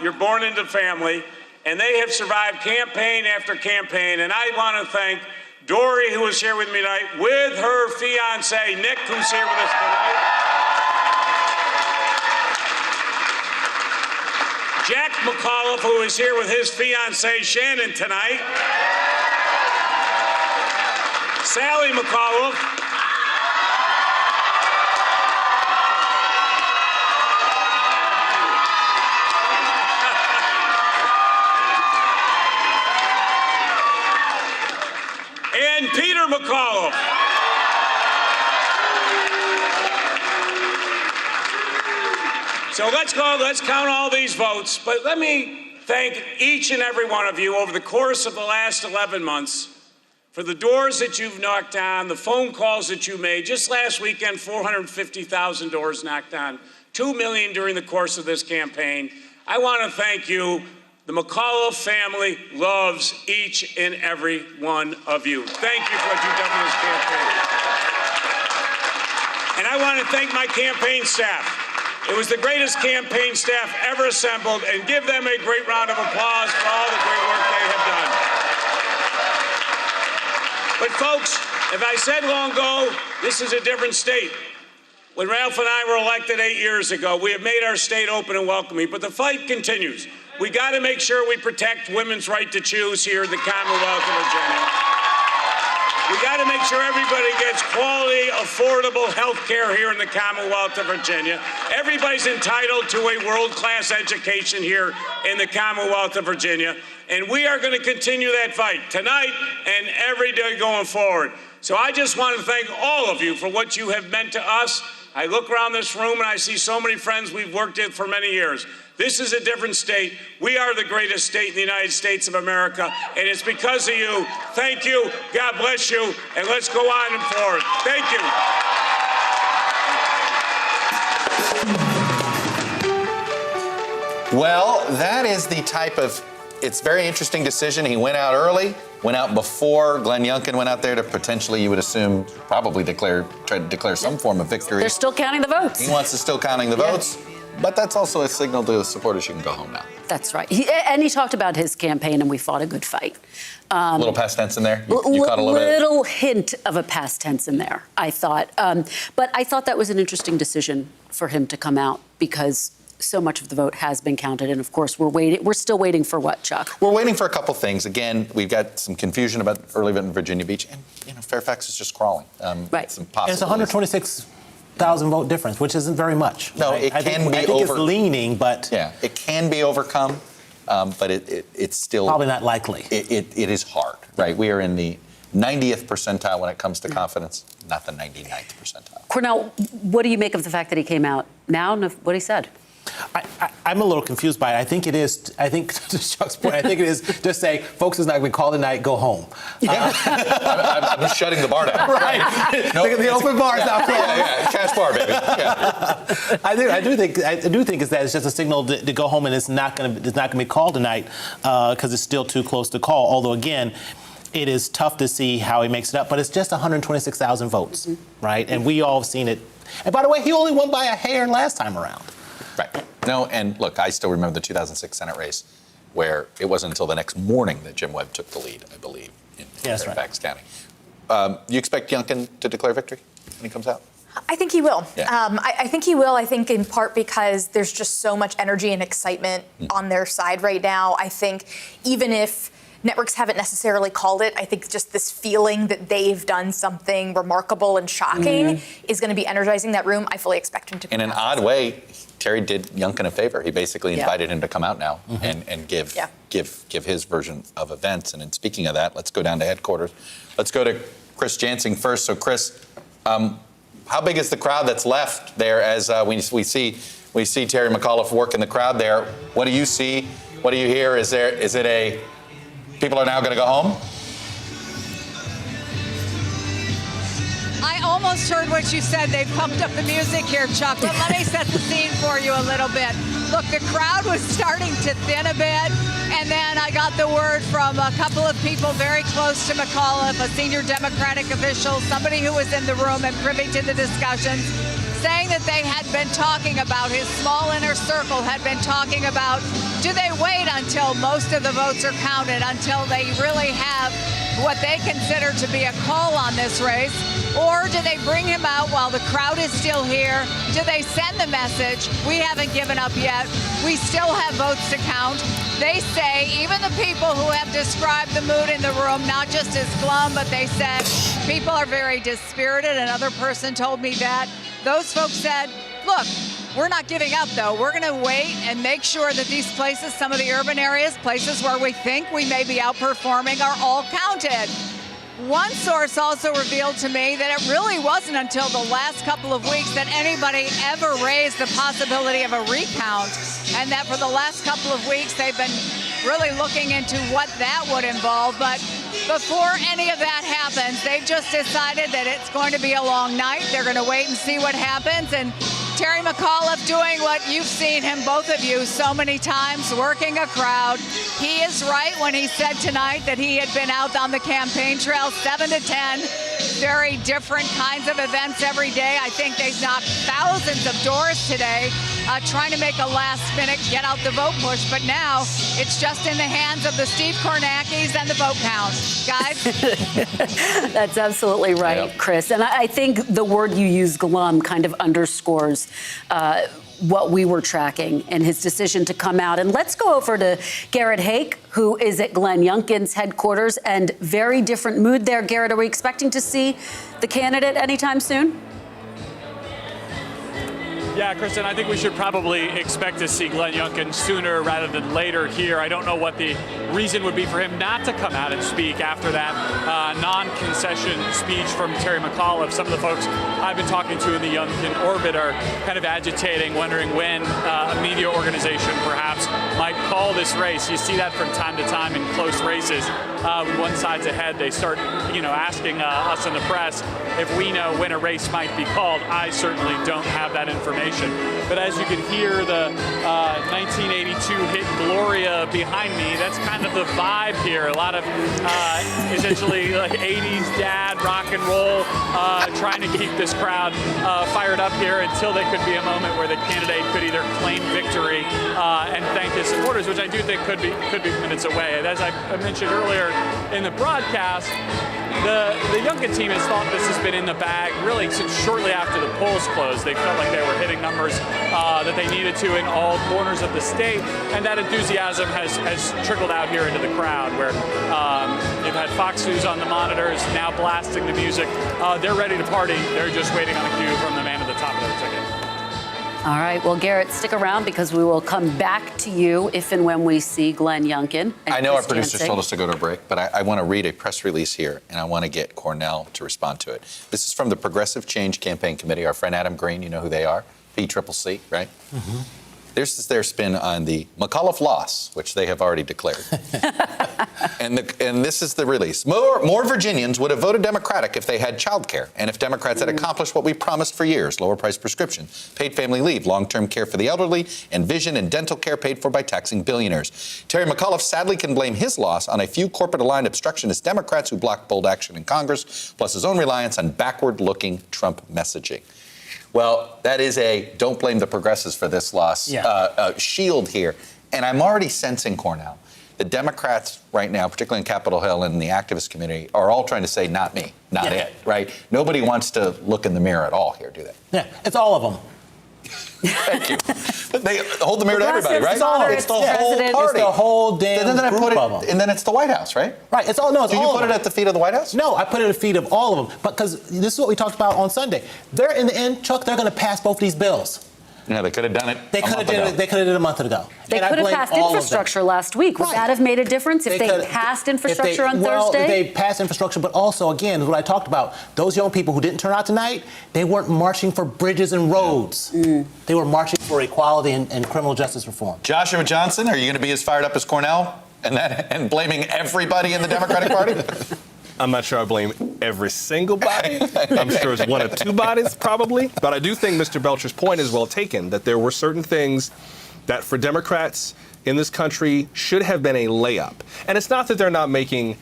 You're born into family. And they have survived campaign after campaign. And I want to thank Dory, who is here with me tonight, with her fiancé, Nick, who's here with us tonight. Jack McAuliffe, who is here with his fiancée, Shannon, tonight. Sally McAuliffe. And Peter McAuliffe. So let's count all these votes. But let me thank each and every one of you over the course of the last 11 months for the doors that you've knocked on, the phone calls that you made. Just last weekend, 450,000 doors knocked on, 2 million during the course of this campaign. I want to thank you. The McAuliffe family loves each and every one of you. Thank you for what you've done for this campaign. And I want to thank my campaign staff. It was the greatest campaign staff ever assembled, and give them a great round of applause for all the great work they have done. But folks, as I said long ago, this is a different state. When Ralph and I were elected 8 years ago, we have made our state open and welcoming, but the fight continues. We got to make sure we protect women's right to choose here in the Commonwealth of Virginia. We got to make sure everybody gets quality, affordable health care here in the Commonwealth of Virginia. Everybody's entitled to a world-class education here in the Commonwealth of Virginia. And we are going to continue that fight tonight and every day going forward. So I just want to thank all of you for what you have meant to us. I look around this room and I see so many friends we've worked with for many years. This is a different state. We are the greatest state in the United States of America, and it's because of you. Thank you. God bless you, and let's go on and forward. Thank you. Well, that is the type of, it's very interesting decision. He went out early, went out before Glenn Youngkin went out there to potentially, you would assume, probably try to declare some form of victory. They're still counting the votes. He wants to still counting the votes. But that's also a signal to the supporters you can go home now. That's right. He talked about his campaign, and we fought a good fight. A little past tense in there? You caught a little hint of a past tense in there, I thought. But I thought that was an interesting decision for him to come out because so much of the vote has been counted. And, of course, we're still waiting for what, Chuck? We're waiting for a couple things. Again, we've got some confusion about early vote in Virginia Beach. And, Fairfax is just crawling. Right. Some it's 126,000 vote difference, which isn't very much. No, right? I think it's leaning, but yeah, it can be overcome, but it's still probably not likely. It is hard, right? We are in the 90th percentile when it comes to confidence. not the 99th percentile. Cornell, what do you make of the fact that he came out now and what he said? I'm a little confused by it. I think to Chuck's point, I think it is just say, folks, it's not going to be called tonight, go home. Yeah. I'm just shutting the bar down. Right. Nope. The open bar is now closed. Yeah, cash bar, baby. Yeah. I do think it's that it's just a signal to go home, and it's not going to be called tonight because it's still too close to call. Although again, it is tough to see how he makes it up, but it's just 126,000 votes, right? And we all have seen it. And by the way, he only won by a hair last time around. Right. No, and look, I still remember the 2006 Senate race where it wasn't until the next morning that Jim Webb took the lead, I believe, in Fairfax County. You expect Youngkin to declare victory when he comes out? I think he will. Yeah. I think he will. I think in part because there's just so much energy and excitement on their side right now. I think even if networks haven't necessarily called it, I think just this feeling that they've done something remarkable and shocking is going to be energizing that room. I fully expect him to come In an out. odd way, Terry did Youngkin a favor. He basically invited him to come out now and give his version of events. And in speaking of that, let's go down to headquarters. Let's go to Chris Jansing first. So, Chris, how big is the crowd that's left there as we see Terry McAuliffe work in the crowd there? What do you see? What do you hear? Is it a people are now going to go home? I almost heard what you said. They pumped up the music here, Chuck, but let me set the scene for you a little bit. Look, the crowd was starting to thin a bit, and then I got the word from a couple of people very close to McAuliffe, a senior Democratic official, somebody who was in the room and privy to the discussions, saying that they had been talking about, his small inner circle had been talking about, do they wait until most of the votes are counted, until they really have what they consider to be a call on this race? Or do they bring him out while the crowd is still here? Do they send the message, we haven't given up yet, we still have votes to count? They say, even the people who have described the mood in the room, not just as glum, but they said people are very dispirited. Another person told me that. Those folks said, look, we're not giving up, though. We're going to wait and make sure that these places, some of the urban areas, places where we think we may be outperforming, are all counted. One source also revealed to me that it really wasn't until the last couple of weeks that anybody ever raised the possibility of a recount, and that for the last couple of weeks they've been really looking into what that would involve. But before any of that happens, they've just decided that it's going to be a long night. They're going to wait and see what happens. And Terry McAuliffe doing what you've seen him, both of you, so many times, working a crowd. He is right when he said tonight that he had been out on the campaign trail 7 to 10, very different kinds of events every day. I think they've knocked thousands of doors today, trying to make a last-minute get-out the vote push. But now it's just in the hands of the Steve Kornackis and the vote count. Guys? That's absolutely right, Chris. And I think the word you use, glum, kind of underscores what we were tracking and his decision to come out. And let's go over to Garrett Haake, who is at Glenn Youngkin's headquarters, and very different mood there. Garrett, are we expecting to see the candidate anytime soon? Yeah, Kristen, I think we should probably expect to see Glenn Youngkin sooner rather than later here. I don't know what the reason would be for him not to come out and speak after that non-concession speech from Terry McAuliffe. Some of the folks I've been talking to in the Youngkin orbit are kind of agitating, wondering when a media organization perhaps might call this race. You see that from time to time in close races. When one side's ahead, they start, asking us in the press if we know when a race might be called. I certainly don't have that information. But as you can hear the 1982 hit Gloria behind me, that's kind of the vibe here. A lot of essentially like 80s dad rock and roll, trying to keep this crowd fired up here until there could be a moment where the candidate could either claim victory and thank his supporters, which I do think could be minutes away. And as I mentioned earlier in the broadcast, the Youngkin team has thought this has been in the bag really since shortly after the polls closed. They felt like they were hitting numbers that they needed to in all corners of the state, and that enthusiasm has trickled out here into the crowd, where they've had Fox News on the monitors, now blasting the music. They're ready to party. They're just waiting on a cue from the man at the top of their ticket. All right. Well, Garrett, stick around because we will come back to you if and when we see Glenn Youngkin. I know our producers told us to go to a break, but I want to read a press release here, and I want to get Cornell to respond to it. This is from the Progressive Change Campaign Committee. Our friend Adam Green, you know who they are, PCCC, right? Mm-hmm. This is their spin on the McAuliffe loss, which they have already declared. and this is the release. More Virginians would have voted Democratic if they had child care, and if Democrats had accomplished what we promised for years: lower price prescriptions, paid family leave, long-term care for the elderly, and vision and dental care paid for by taxing billionaires. Terry McAuliffe sadly can blame his loss on a few corporate-aligned obstructionist Democrats who blocked bold action in Congress, plus his own reliance on backward-looking Trump messaging. Well, that is a don't blame the progressives for this loss shield here. And I'm already sensing, Cornell, the Democrats right now, particularly in Capitol Hill and in the activist community, are all trying to say, not me, not it, right? Nobody wants to look in the mirror at all here, do they? Yeah, it's all of them. Thank you. But they hold the mirror to everybody, right? It's the whole party. It's the whole damn group of them. And then it's the White House, right? Right. It's all. No, it's Do all you put it at the feet of the White House? No, I put it at the feet of all of them. Because this is what we talked about on Sunday. They're in the end, Chuck. They're going to pass both these bills. Yeah, they could have done it. They could have done it. They could have did it a month ago. They could have passed infrastructure last week. Would that have made a difference if they passed infrastructure on Thursday? Well, they passed infrastructure, but also, again, what I talked about, those young people who didn't turn out tonight, they weren't marching for bridges and roads. They were marching for equality and criminal justice reform. Joshua Johnson, are you going to be as fired up as Cornell and blaming everybody in the Democratic Party? I'm not sure I blame every single body. I'm sure it's one or two bodies, probably. But I do think Mr. Belcher's point is well taken, that there were certain things that for Democrats in this country should have been a layup. And it's not that they're not making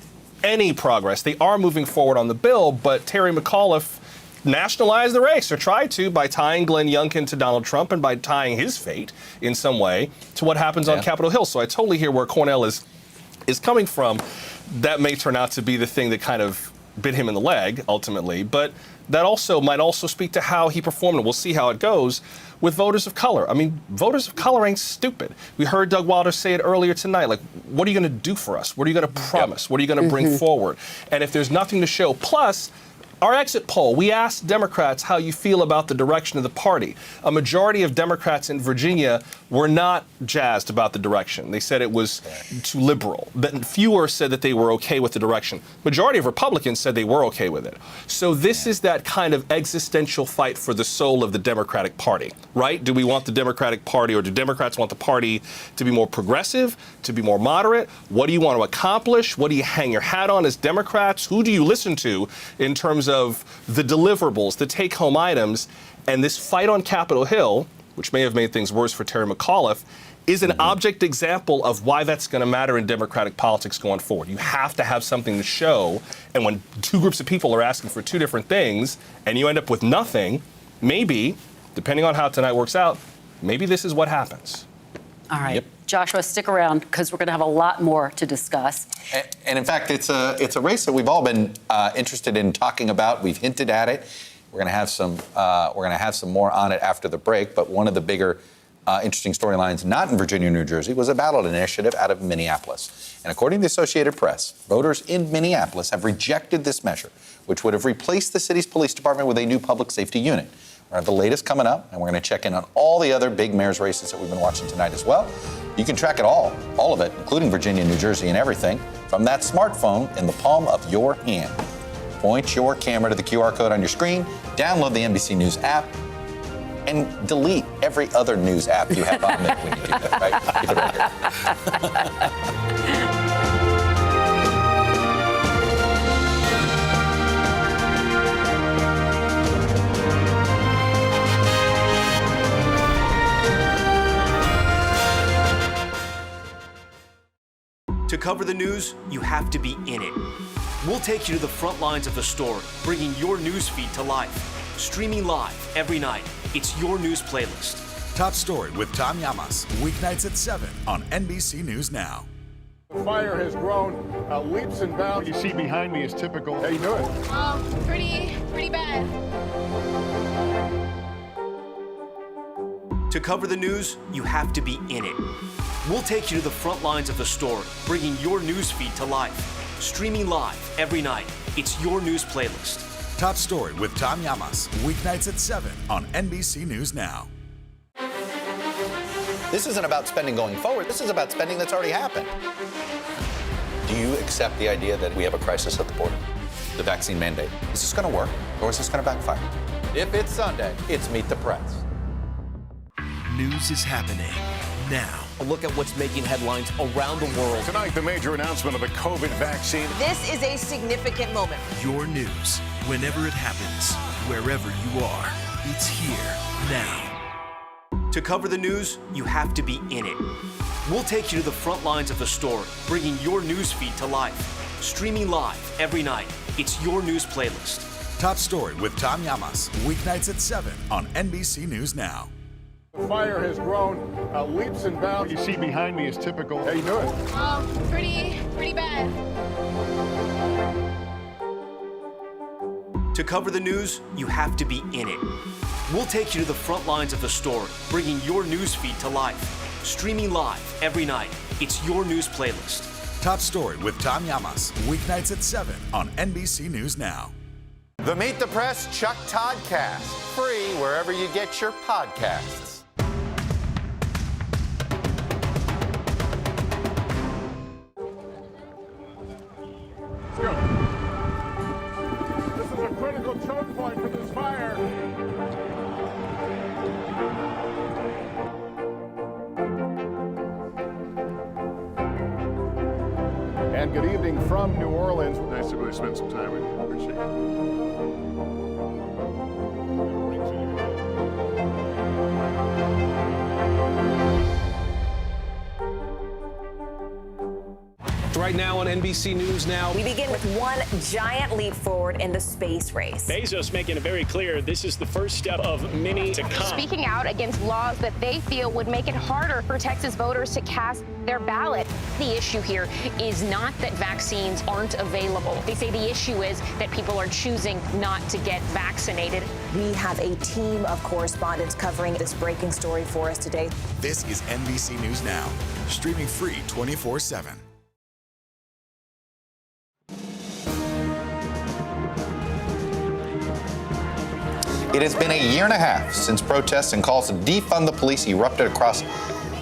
any progress. They are moving forward on the bill, but Terry McAuliffe nationalized the race, or tried to, by tying Glenn Youngkin to Donald Trump and by tying his fate in some way to what happens on Capitol Hill. So I totally hear where Cornell is coming from. That may turn out to be the thing that kind of bit him in the leg, ultimately. But that also might also speak to how he performed, and we'll see how it goes with voters of color. I mean, voters of color ain't stupid. We heard Doug Wilder say it earlier tonight. Like, what are you going to do for us? What are you going to promise? What are you going to bring forward? And if there's nothing to show, plus, our exit poll, we asked Democrats how you feel about the direction of the party. A majority of Democrats in Virginia were not jazzed about the direction. They said it was too liberal. But fewer said that they were okay with the direction. Majority of Republicans said they were okay with it. So this is that kind of existential fight for the soul of the Democratic Party, right? Do we want the Democratic Party, or do Democrats want the party to be more progressive, to be more moderate? What do you want to accomplish? What do you hang your hat on as Democrats? Who do you listen to in terms of the deliverables, the take-home items? And this fight on Capitol Hill, which may have made things worse for Terry McAuliffe, is an object example of why that's going to matter in Democratic politics going forward. You have to have something to show, and when two groups of people are asking for two different things, and you end up with nothing, maybe, depending on how tonight works out, maybe this is what happens. All right. Joshua, stick around because we're going to have a lot more to discuss. And in fact, it's a race that we've all been interested in talking about. We've hinted at it. We're going to have some more on it after the break. But one of the bigger interesting storylines, not in Virginia or New Jersey, was a ballot initiative out of Minneapolis. And according to the Associated Press, voters in Minneapolis have rejected this measure, which would have replaced the city's police department with a new public safety unit. We're going to have the latest coming up, and we're going to check in on all the other big mayor's races that we've been watching tonight as well. You can track it all of it, including Virginia, New Jersey, and everything, from that smartphone in the palm of your hand. Point your camera to the QR code on your screen, download the NBC News app, and delete every other news app you have on there when you do that, right? Keep it right here. To cover the news, you have to be in it. We'll take you to the front lines of the story, bringing your news feed to life. Streaming live every night. It's your news playlist. Top Story with Tom Llamas, weeknights at 7 on NBC News Now. The fire has grown leaps and bounds. You see behind me is typical. How you doing? Pretty bad. To cover the news, you have to be in it. We'll take you to the front lines of the story, bringing your news feed to life. Streaming live every night. It's your news playlist. Top Story with Tom Llamas, weeknights at 7 on NBC News Now. This isn't about spending going forward. This is about spending that's already happened. Do you accept the idea that we have a crisis at the border? The vaccine mandate. Is this going to work, or is this going to backfire? If it's Sunday, it's Meet the Press. News is happening now. A look at what's making headlines around the world. Tonight, the major announcement of the COVID vaccine. This is a significant moment. Your news, whenever it happens, wherever you are, it's here now. To cover the news, you have to be in it. We'll take you to the front lines of the story, bringing your news feed to life. Streaming live every night. It's your news playlist. Top Story with Tom Llamas, weeknights at 7 on NBC News Now. The fire has grown leaps and bounds. What you see behind me is typical. How you doing? Pretty bad. To cover the news, you have to be in it. We'll take you to the front lines of the story, bringing your news feed to life. Streaming live every night. It's your news playlist. Top Story with Tom Llamas, weeknights at 7 on NBC News Now. The Meet the Press Chuck Todd cast, free wherever you get your podcasts. This is a critical choke point for this fire. And good evening from New Orleans. Nice to really spend some time with you. Appreciate it. Right now on NBC News Now. We begin with one giant leap forward in the space race. Bezos making it very clear this is the first step of many to come. Speaking out against laws that they feel would make it harder for Texas voters to cast their ballot. The issue here is not that vaccines aren't available. They say the issue is that people are choosing not to get vaccinated. We have a team of correspondents covering this breaking story for us today. This is NBC News Now, streaming free 24/7. It has been a year and a half since protests and calls to defund the police erupted across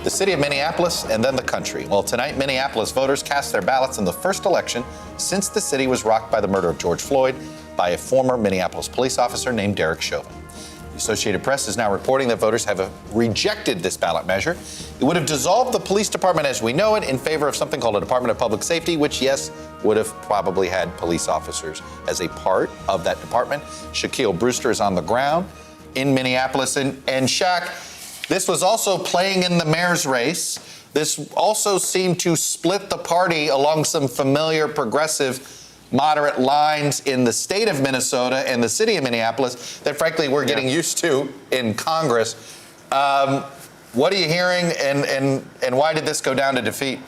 the city of Minneapolis and then the country. Well, tonight, Minneapolis voters cast their ballots in the first election since the city was rocked by the murder of George Floyd by a former Minneapolis police officer named Derek Chauvin. The Associated Press is now reporting that voters have rejected this ballot measure. It would have dissolved the police department as we know it in favor of something called a Department of Public Safety, which, yes, would have probably had police officers as a part of that department. Shaquille Brewster is on the ground in Minneapolis. And Shaq, this was also playing in the mayor's race. This also seemed to split the party along some familiar progressive moderate lines in the state of Minnesota and the city of Minneapolis that, frankly, we're getting used to in Congress. What are you hearing, and why did this go down to defeat?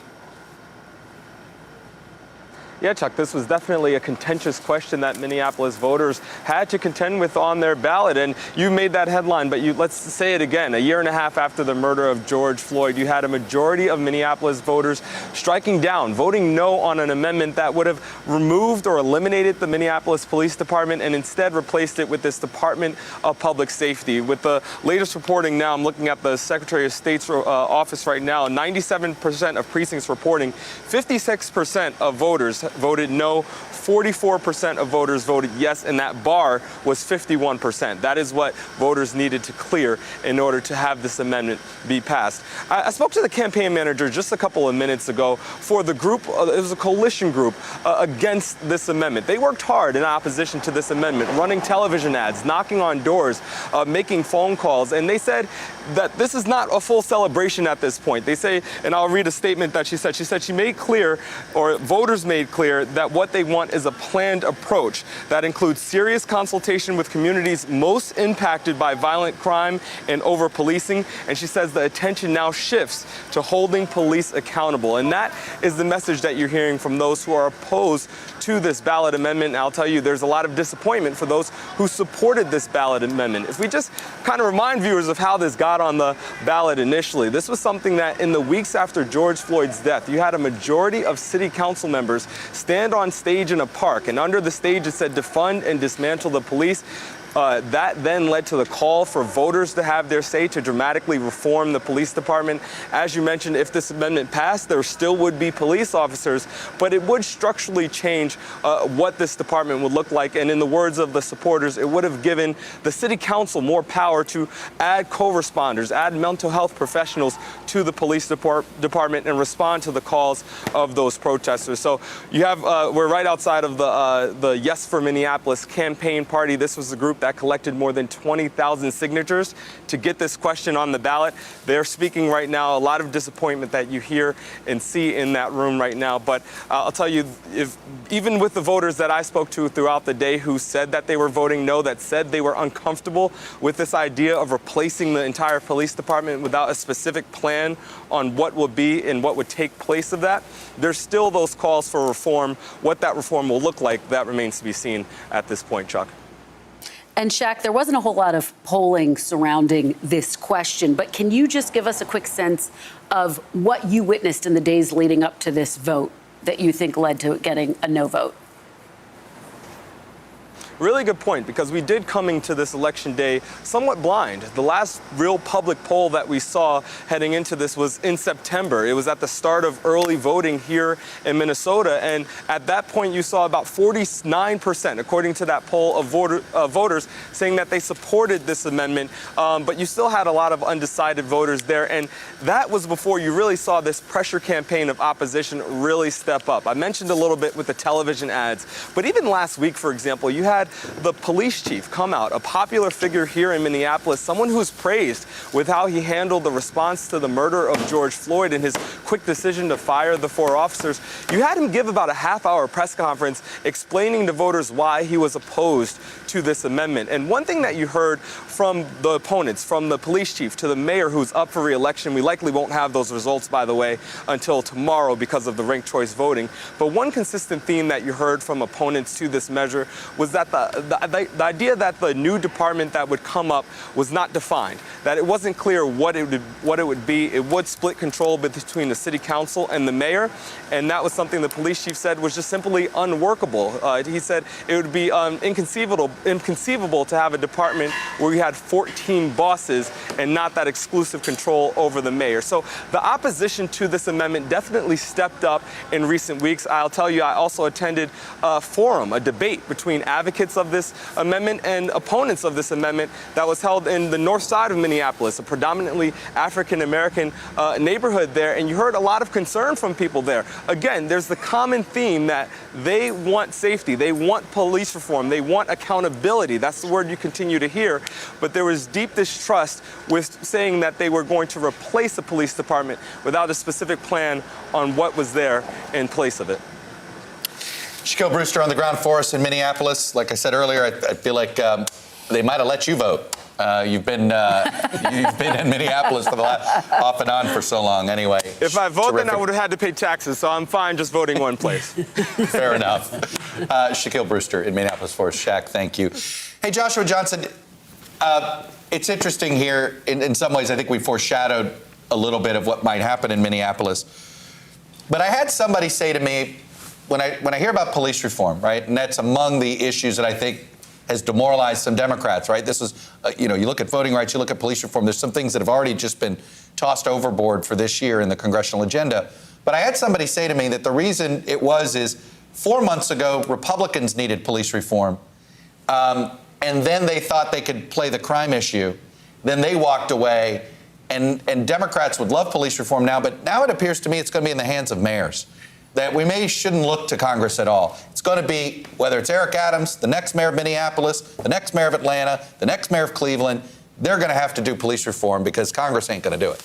Yeah, Chuck, this was definitely a contentious question that Minneapolis voters had to contend with on their ballot. And you made that headline, but let's say it again. A year and a half after the murder of George Floyd, you had a majority of Minneapolis voters striking down, voting no on an amendment that would have removed or eliminated the Minneapolis Police Department and instead replaced it with this Department of Public Safety. With the latest reporting now, I'm looking at the Secretary of State's office right now, 97% of precincts reporting, 56% of voters voted no, 44% of voters voted yes, and that bar was 51%. That is what voters needed to clear in order to have this amendment be passed. I spoke to the campaign manager just a couple of minutes ago for the group, it was a coalition group against this amendment. They worked hard in opposition to this amendment, running television ads, knocking on doors, making phone calls, and they said that this is not a full celebration at this point. They say, and I'll read a statement that she said she made clear, or voters made clear, that what they want is a planned approach that includes serious consultation with communities most impacted by violent crime and over-policing. And she says the attention now shifts to holding police accountable. And that is the message that you're hearing from those who are opposed to this ballot amendment. And I'll tell you, there's a lot of disappointment for those who supported this ballot amendment. If we just kind of remind viewers of how this got on the ballot initially, this was something that in the weeks after George Floyd's death, you had a majority of city council members stand on stage in a park, and under the stage it said defund and dismantle the police. That then led to the call for voters to have their say to dramatically reform the police department. As you mentioned, if this amendment passed, there still would be police officers, but it would structurally change what this department would look like. And in the words of the supporters, it would have given the city council more power to add co-responders, add mental health professionals to the police department and respond to the calls of those protesters. So you have, we're right outside of the Yes for Minneapolis campaign party. This was the group that collected more than 20,000 signatures to get this question on the ballot. They're speaking right now. A lot of disappointment that you hear and see in that room right now. But I'll tell you, even with the voters that I spoke to throughout the day who said that they were voting no, that said they were uncomfortable with this idea of replacing the entire police department without a specific plan on what would be and what would take place of that, there's still those calls for reform. What that reform will look like, that remains to be seen at this point, Chuck. And Shaq, there wasn't a whole lot of polling surrounding this question, but can you just give us a quick sense of what you witnessed in the days leading up to this vote that you think led to getting a no vote? Really good point, because we did coming to this election day somewhat blind. The last real public poll that we saw heading into this was in September. It was at the start of early voting here in Minnesota, and at that point you saw about 49%, according to that poll, of voters saying that they supported this amendment, but you still had a lot of undecided voters there, and that was before you really saw this pressure campaign of opposition really step up. I mentioned a little bit with the television ads, but even last week, for example, you had the police chief come out, a popular figure here in Minneapolis, someone who's praised with how he handled the response to the murder of George Floyd and his quick decision to fire the 4 officers. You had him give about a half-hour press conference explaining to voters why he was opposed to this amendment. And one thing that you heard from the opponents, from the police chief to the mayor who's up for re-election, we likely won't have those results, by the way, until tomorrow because of the ranked choice voting. But one consistent theme that you heard from opponents to this measure was that the idea that the new department that would come up was not defined, that it wasn't clear what it would be. It would split control between the city council and the mayor, and that was something the police chief said was just simply unworkable. He said it would be inconceivable to have a department where you had 14 bosses and not that exclusive control over the mayor. So the opposition to this amendment definitely stepped up in recent weeks. I'll tell you, I also attended a forum, a debate between advocates of this amendment and opponents of this amendment that was held in the north side of Minneapolis, a predominantly African-American neighborhood there, and you heard a lot of concern from people there. Again, there's the common theme that they want safety, they want police reform, they want accountability. That's the word you continue to hear, but there was deep distrust with saying that they were going to replace the police department without a specific plan on what was there in place of it. Shaquille Brewster on the ground for us in Minneapolis. Like I said earlier, I feel like they might have let you vote. You've been in Minneapolis for the last off and on for so long. Anyway, if I vote, then I would have had to pay taxes, so I'm fine just voting one place. Fair enough. Shaquille Brewster in Minneapolis for us. Shaq, thank you. Hey, Joshua Johnson, it's interesting here. In some ways, I think we foreshadowed a little bit of what might happen in Minneapolis. But I had somebody say to me, when I hear about police reform, right, and that's among the issues that I think has demoralized some Democrats, right? This is, you look at voting rights, you look at police reform, there's some things that have already just been tossed overboard for this year in the congressional agenda. But I had somebody say to me that the reason it is 4 months ago, Republicans needed police reform, and then they thought they could play the crime issue. Then they walked away, and Democrats would love police reform now, but now it appears to me it's going to be in the hands of mayors. That we shouldn't look to Congress at all. It's going to be, whether it's Eric Adams, the next mayor of Minneapolis, the next mayor of Atlanta, the next mayor of Cleveland, they're going to have to do police reform because Congress ain't going to do it.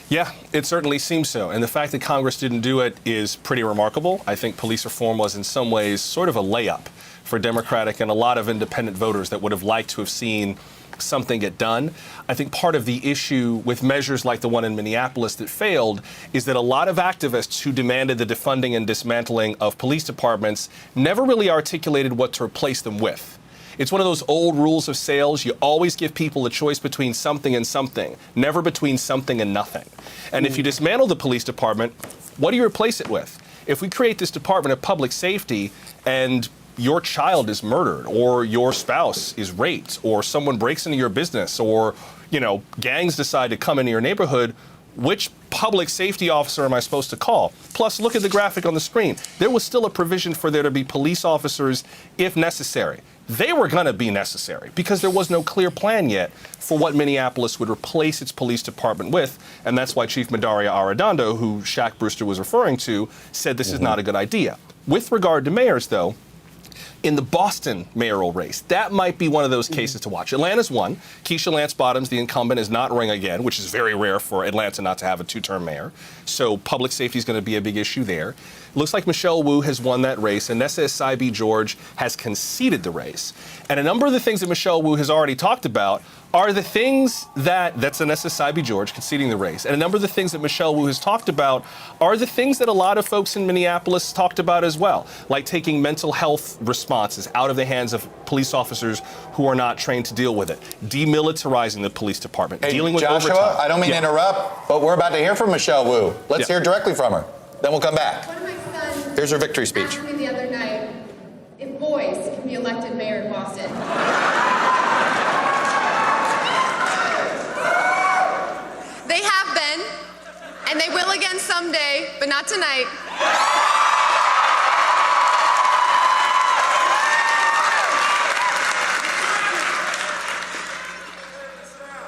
Yeah, it certainly seems so. And the fact that Congress didn't do it is pretty remarkable. I think police reform was in some ways sort of a layup for Democratic and a lot of independent voters that would have liked to have seen something get done. I think part of the issue with measures like the one in Minneapolis that failed is that a lot of activists who demanded the defunding and dismantling of police departments never really articulated what to replace them with. It's one of those old rules of sales. You always give people a choice between something and something, never between something and nothing. And if you dismantle the police department, what do you replace it with? If we create this Department of Public Safety and your child is murdered or your spouse is raped or someone breaks into your business or, gangs decide to come into your neighborhood, which public safety officer am I supposed to call? Plus, look at the graphic on the screen. There was still a provision for there to be police officers if necessary. They were going to be necessary because there was no clear plan yet for what Minneapolis would replace its police department with. And that's why Chief Medaria Arredondo, who Shaq Brewster was referring to, said this is not a good idea. With regard to mayors, though, in the Boston mayoral race, that might be one of those cases to watch. Atlanta's won. Keisha Lance Bottoms, the incumbent, is not running again, which is very rare for Atlanta not to have a two-term mayor. So public safety is going to be a big issue there. Looks like Michelle Wu has won that race, and Nessa Esaibi George has conceded the race. And a number of the things that Michelle Wu has already talked about are the things that's Nessa Esaibi George conceding the race. And a number of the things that Michelle Wu has talked about are the things that a lot of folks in Minneapolis talked about as well, like taking mental health responses out of the hands of police officers who are not trained to deal with it, demilitarizing the police department, dealing with Joshua, overtime. I don't mean to interrupt, but we're about to hear from Michelle Wu. Let's hear directly from her. Then we'll come back. Here's her victory speech. Asked me the other night if boys can be elected mayor in Boston. They have been, and they will again someday, but not tonight.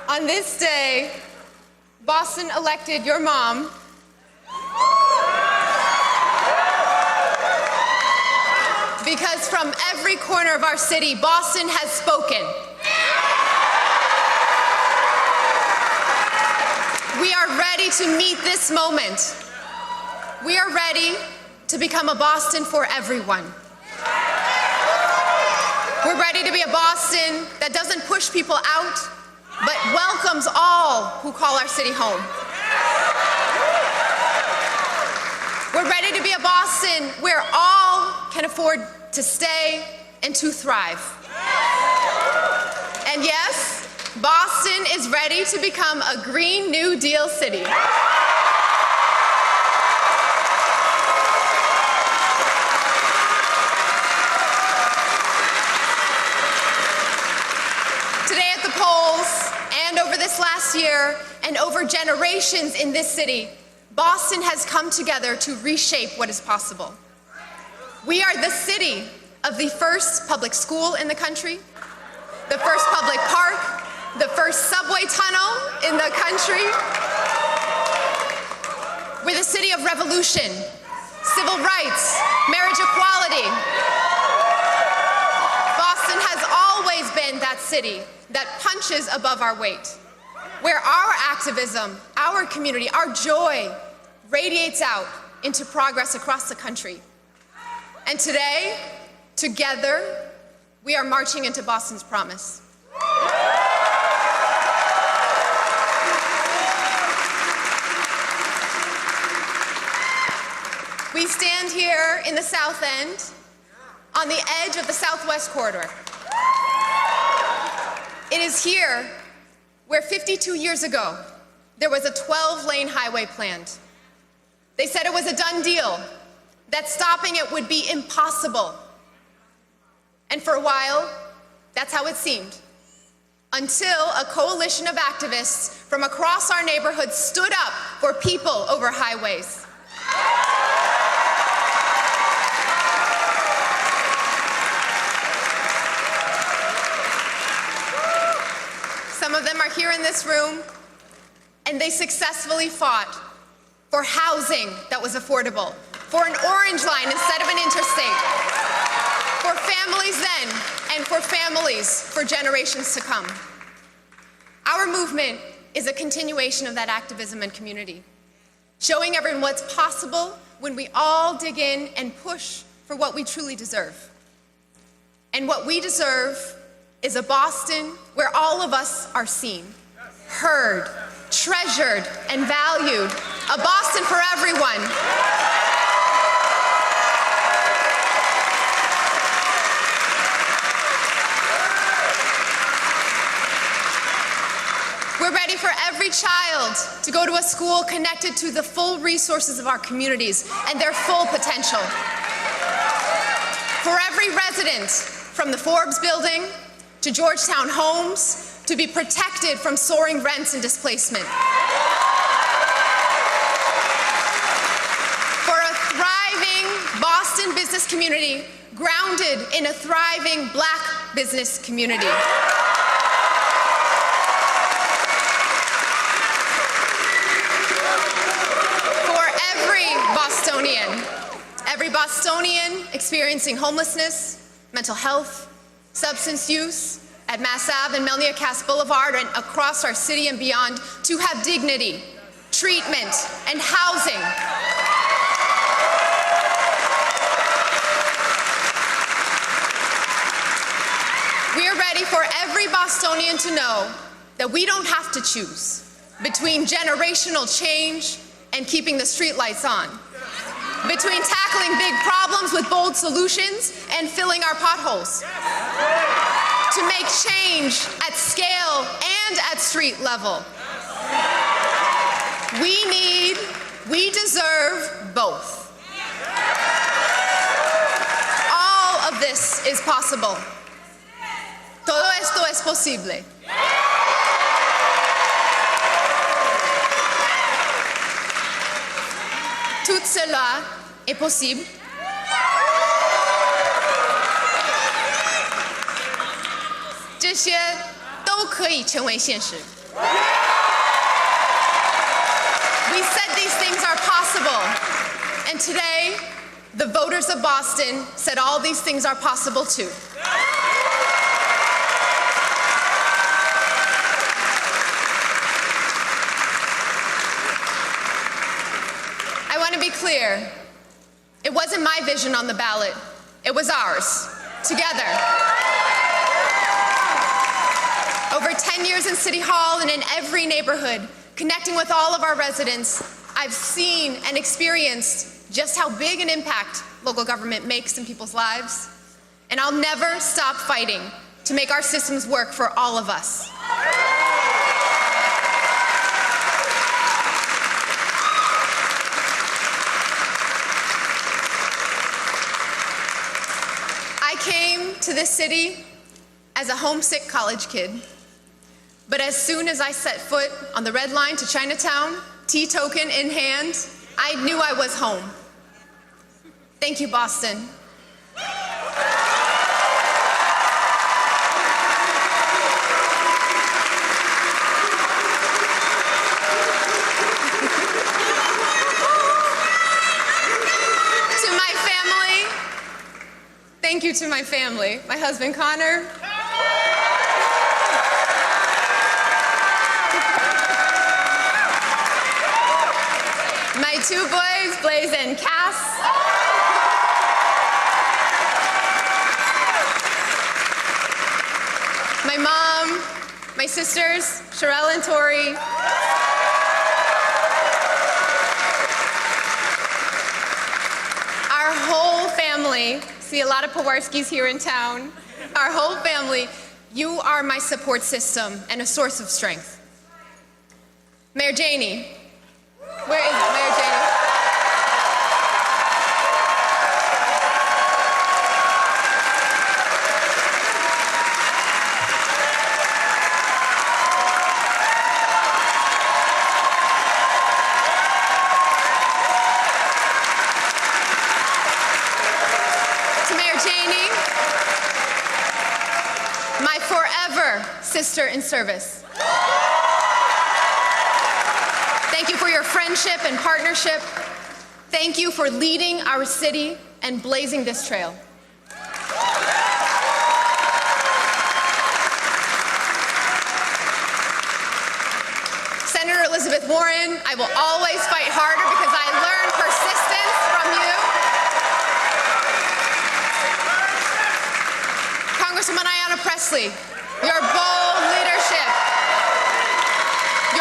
On this day, Boston elected your mom because from every corner of our city, Boston has spoken. We are ready to meet this moment. We are ready to become a Boston for everyone. We're ready to be a Boston that doesn't push people out, but welcomes all who call our city home. We're ready to be a Boston where all can afford to stay and to thrive. And yes, Boston is ready to become a Green New Deal city. Today at the polls, and over this last year, and over generations in this city, Boston has come together to reshape what is possible. We are the city of the first public school in the country, the first public park, the first subway tunnel in the country. We're the city of revolution, civil rights, marriage equality. Boston has always been that city that punches above our weight, where our activism, our community, our joy radiates out into progress across the country. And today, together, we are marching into Boston's promise. We stand here in the South End, on the edge of the Southwest Corridor. It is here where 52 years ago, there was a 12-lane highway planned. They said it was a done deal, that stopping it would be impossible. And for a while, that's how it seemed. Until a coalition of activists from across our neighborhood stood up for people over highways. Some of them are here in this room, and they successfully fought for housing that was affordable, for an orange line instead of an interstate, for families then and for families for generations to come. Our movement is a continuation of that activism and community, showing everyone what's possible when we all dig in and push for what we truly deserve. And what we deserve is a Boston where all of us are seen, heard, treasured, and valued. A Boston for everyone. We're ready for every child to go to a school connected to the full resources of our communities and their full potential. for every resident, from the Forbes building to Georgetown Homes, to be protected from soaring rents and displacement. For a thriving Boston business community grounded in a thriving Black business community. For every Bostonian experiencing homelessness, mental health, substance use, at Mass Ave and Melnia Cass Boulevard and across our city and beyond, to have dignity, treatment, and housing. We are ready for every Bostonian to know that we don't have to choose between generational change and keeping the streetlights on, between tackling big problems with bold solutions and filling our potholes. To make change at scale and at street level. We deserve both. All of this is possible. Todo esto es posible. Tout cela est possible. We said these things are possible, and today, the voters of Boston said all these things are possible too. I want to be clear. It wasn't my vision on the ballot. It was ours, together. Over 10 years in City Hall and in every neighborhood, connecting with all of our residents, I've seen and experienced just how big an impact local government makes in people's lives. And I'll never stop fighting to make our systems work for all of us. I came to this city as a homesick college kid. But as soon as I set foot on the Red Line to Chinatown, tea token in hand, I knew I was home. Thank you, Boston. To my family, thank you to my family, my husband Connor, my two boys, Blaze and Cass. My mom, my sisters, Sherelle and Tori. Our whole family, see a lot of Pawarskis here in town. Our whole family, you are my support system and a source of strength. Mayor Janey. Where is Mayor Janey? To Mayor Janey, my forever sister in service. Thank you for your friendship and partnership. Thank you for leading our city and blazing this trail. Senator Elizabeth Warren, I will always fight harder because I learned persistence from you. Congresswoman Ayanna Pressley, your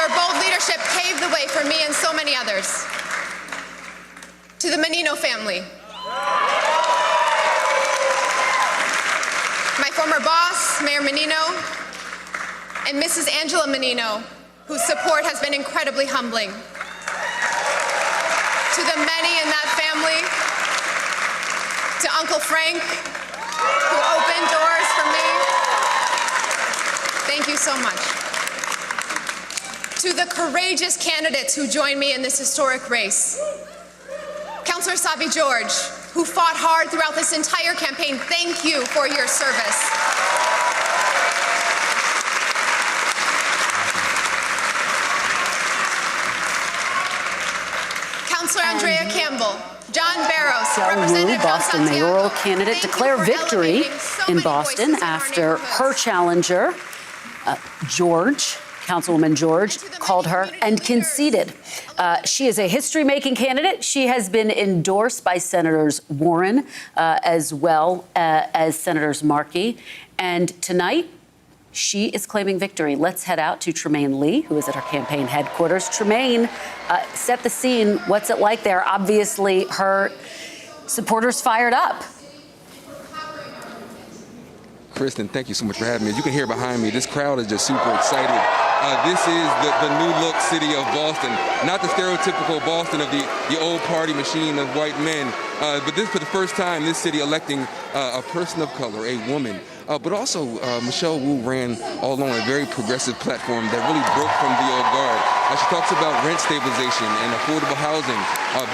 bold leadership paved the way for me and so many others. To the Menino family, my former boss, Mayor Menino, and Mrs. Angela Menino, whose support has been incredibly humbling. To the many in that family, to Uncle Frank, who opened doors for me. Thank you so much. To the courageous candidates who joined me in this historic race. Councillor Sabi George, who fought hard throughout this entire campaign, thank you for your service. Councillor Andrea Campbell, John Barrows, Representative John Boston Santiago, mayoral candidate, thank you declare for victory elevating so in many Boston voices in our after neighborhoods. her challenger, Councilwoman George, called her and conceded. She is a history-making candidate. She has been endorsed by Senators Warren as well as Senators Markey. And tonight, she is claiming victory. Let's head out to Tremaine Lee, who is at her campaign headquarters. Tremaine, set the scene. What's it like there? Obviously, her supporters fired up. Kristen, thank you so much for having me. As you can hear behind me, this crowd is just super excited. This is the new look city of Boston, not the stereotypical Boston of the old party machine of white men, but this for the first time, this city electing a person of color, a woman. But also, Michelle Wu ran all along a very progressive platform that really broke from the old guard. She talks about rent stabilization and affordable housing,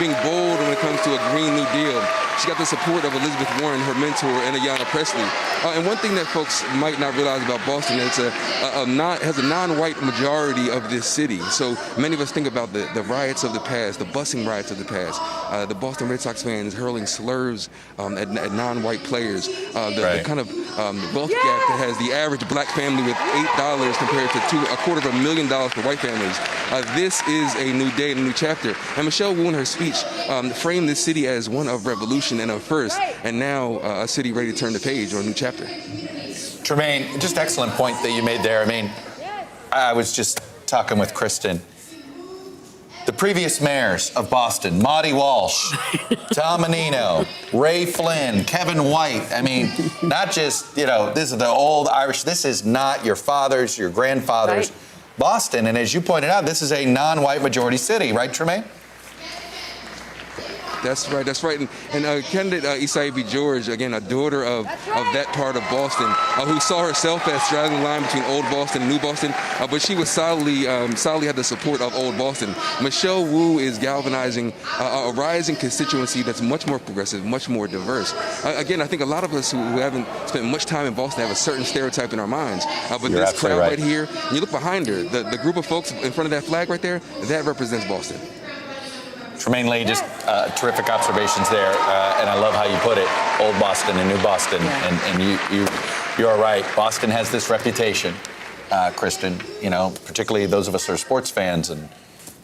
being bold when it comes to a Green New Deal. She got the support of Elizabeth Warren, her mentor, and Ayanna Pressley. And one thing that folks might not realize about Boston is it has a non-white majority of this city. So many of us think about the riots of the past, the busing riots of the past, the Boston Red Sox fans hurling slurs at non-white players, the kind of wealth gap that has the average black family with $8 compared to $250,000 for white families. This is a new day and a new chapter. And Michelle Wu in her speech framed this city as one of revolution and of first, and now a city ready to turn the page on a new chapter. Tremaine, just excellent point that you made there. I mean, I was just talking with Kristen. The previous mayors of Boston, Monty Walsh, Tom Menino, Ray Flynn, Kevin White. I mean, not just, this is the old Irish. This is not your father's, your grandfather's Boston. And as you pointed out, this is a non-white majority city, right, Tremaine? That's right. And candidate Isaiah B. George, again, a daughter of that part of Boston, who saw herself as straddling the line between Old Boston and New Boston, but she was solidly had the support of Old Boston. Michelle Wu is galvanizing a rising constituency that's much more progressive, much more diverse. Again, I think a lot of us who haven't spent much time in Boston have a certain stereotype in our minds, but You're this crowd right right here, and you look behind her, the group of folks in front of that flag right there, that represents Boston. Tremaine Lee, just terrific observations there, and I love how you put it, Old Boston and New Boston, and you're right. Boston has this reputation, Kristen, particularly those of us who are sports fans, and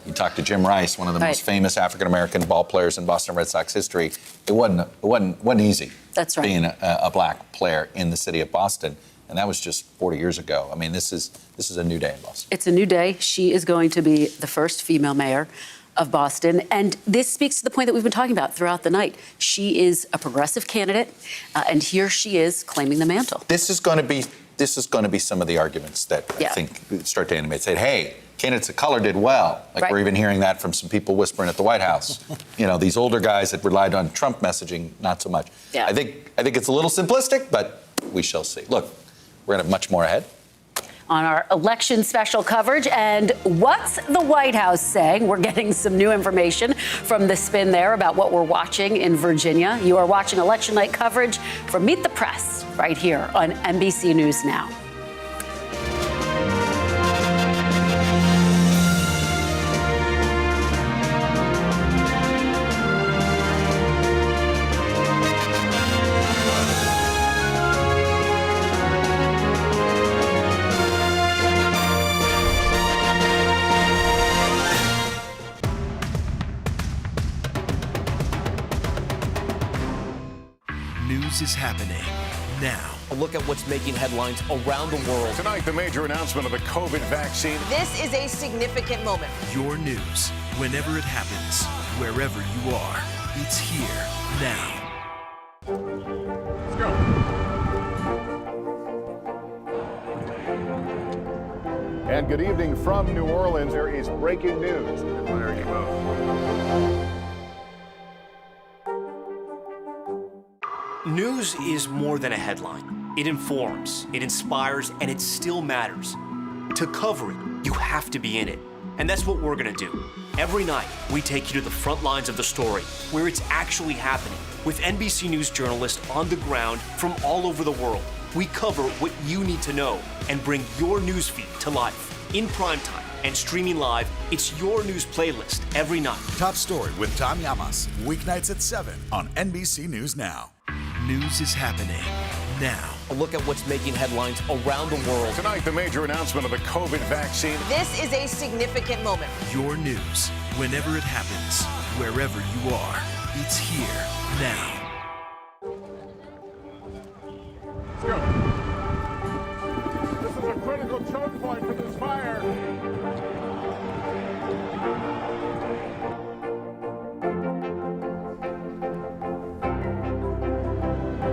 you talk to Jim Rice, one of the most famous African-American ball players in Boston Red Sox history. It wasn't easy being a black player in the city of Boston. And that was just 40 years ago. I mean, this is a new day in Boston. It's a new day. She is going to be the first female mayor of Boston. And this speaks to the point that we've been talking about throughout the night. She is a progressive candidate, and here she is claiming the mantle. This is going to be some of the arguments that I think start to animate. Say, hey, candidates of color did well. We're even hearing that from some people whispering at the White House. These older guys that relied on Trump messaging, not so much. I think it's a little simplistic, but we shall see. Look, we're going to have much more ahead. On our election special coverage. And what's the White House saying? We're getting some new information from the spin there about what we're watching in Virginia. You are watching election night coverage from Meet the Press right here on NBC News Now. News is happening now. A look at what's making headlines around the world. Tonight, the major announcement of the COVID vaccine. This is a significant moment. Your news, whenever it happens, wherever you are, it's here now. Let's go. And good evening from New Orleans. There is breaking news. There you go. News is more than a headline. It informs, it inspires, and it still matters. To cover it, you have to be in it. And that's what we're gonna do. Every night, we take you to the front lines of the story, where it's actually happening, with NBC News journalists on the ground from all over the world. We cover what you need to know and bring your newsfeed to life. In primetime and streaming live, it's your news playlist every night. Top Story with Tom Llamas, weeknights at 7 on NBC News Now. News is happening now. A look at what's making headlines around the world. Tonight, the major announcement of the COVID vaccine. This is a significant moment. Your news, whenever it happens, wherever you are, it's here now. Let's go. This is a critical choke point for this fire.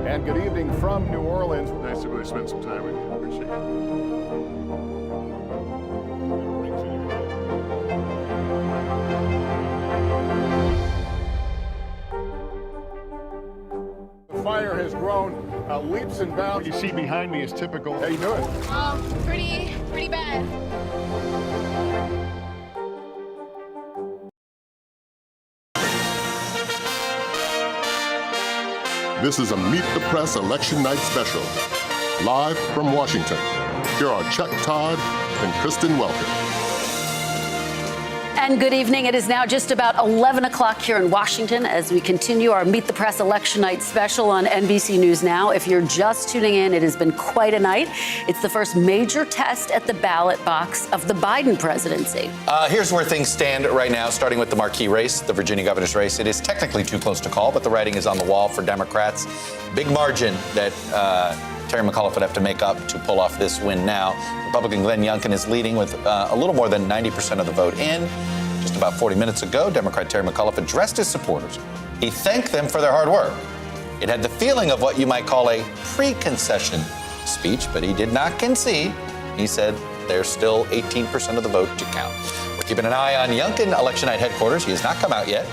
And good evening from New Orleans. Nice to really spend some time with you. Appreciate it. The fire has grown leaps and bounds. What you see behind me is typical. How you doing? Pretty bad. This is a Meet the Press Election Night Special. Live from Washington, here are Chuck Todd and Kristen Welker. And good evening. It is now just about 11 o'clock here in Washington as we continue our Meet the Press Election Night special on NBC News Now. If you're just tuning in, it has been quite a night. It's the first major test at the ballot box of the Biden presidency. Here's where things stand right now, starting with the marquee race, the Virginia governor's race. It is technically too close to call, but the writing is on the wall for Democrats. Big margin that Terry McAuliffe would have to make up to pull off this win now. Republican Glenn Youngkin is leading with a little more than 90% of the vote in. Just about 40 minutes ago, Democrat Terry McAuliffe addressed his supporters. He thanked them for their hard work. It had the feeling of what you might call a pre-concession speech, but he did not concede. He said there's still 18% of the vote to count. We're keeping an eye on Youngkin election night headquarters. He has not come out yet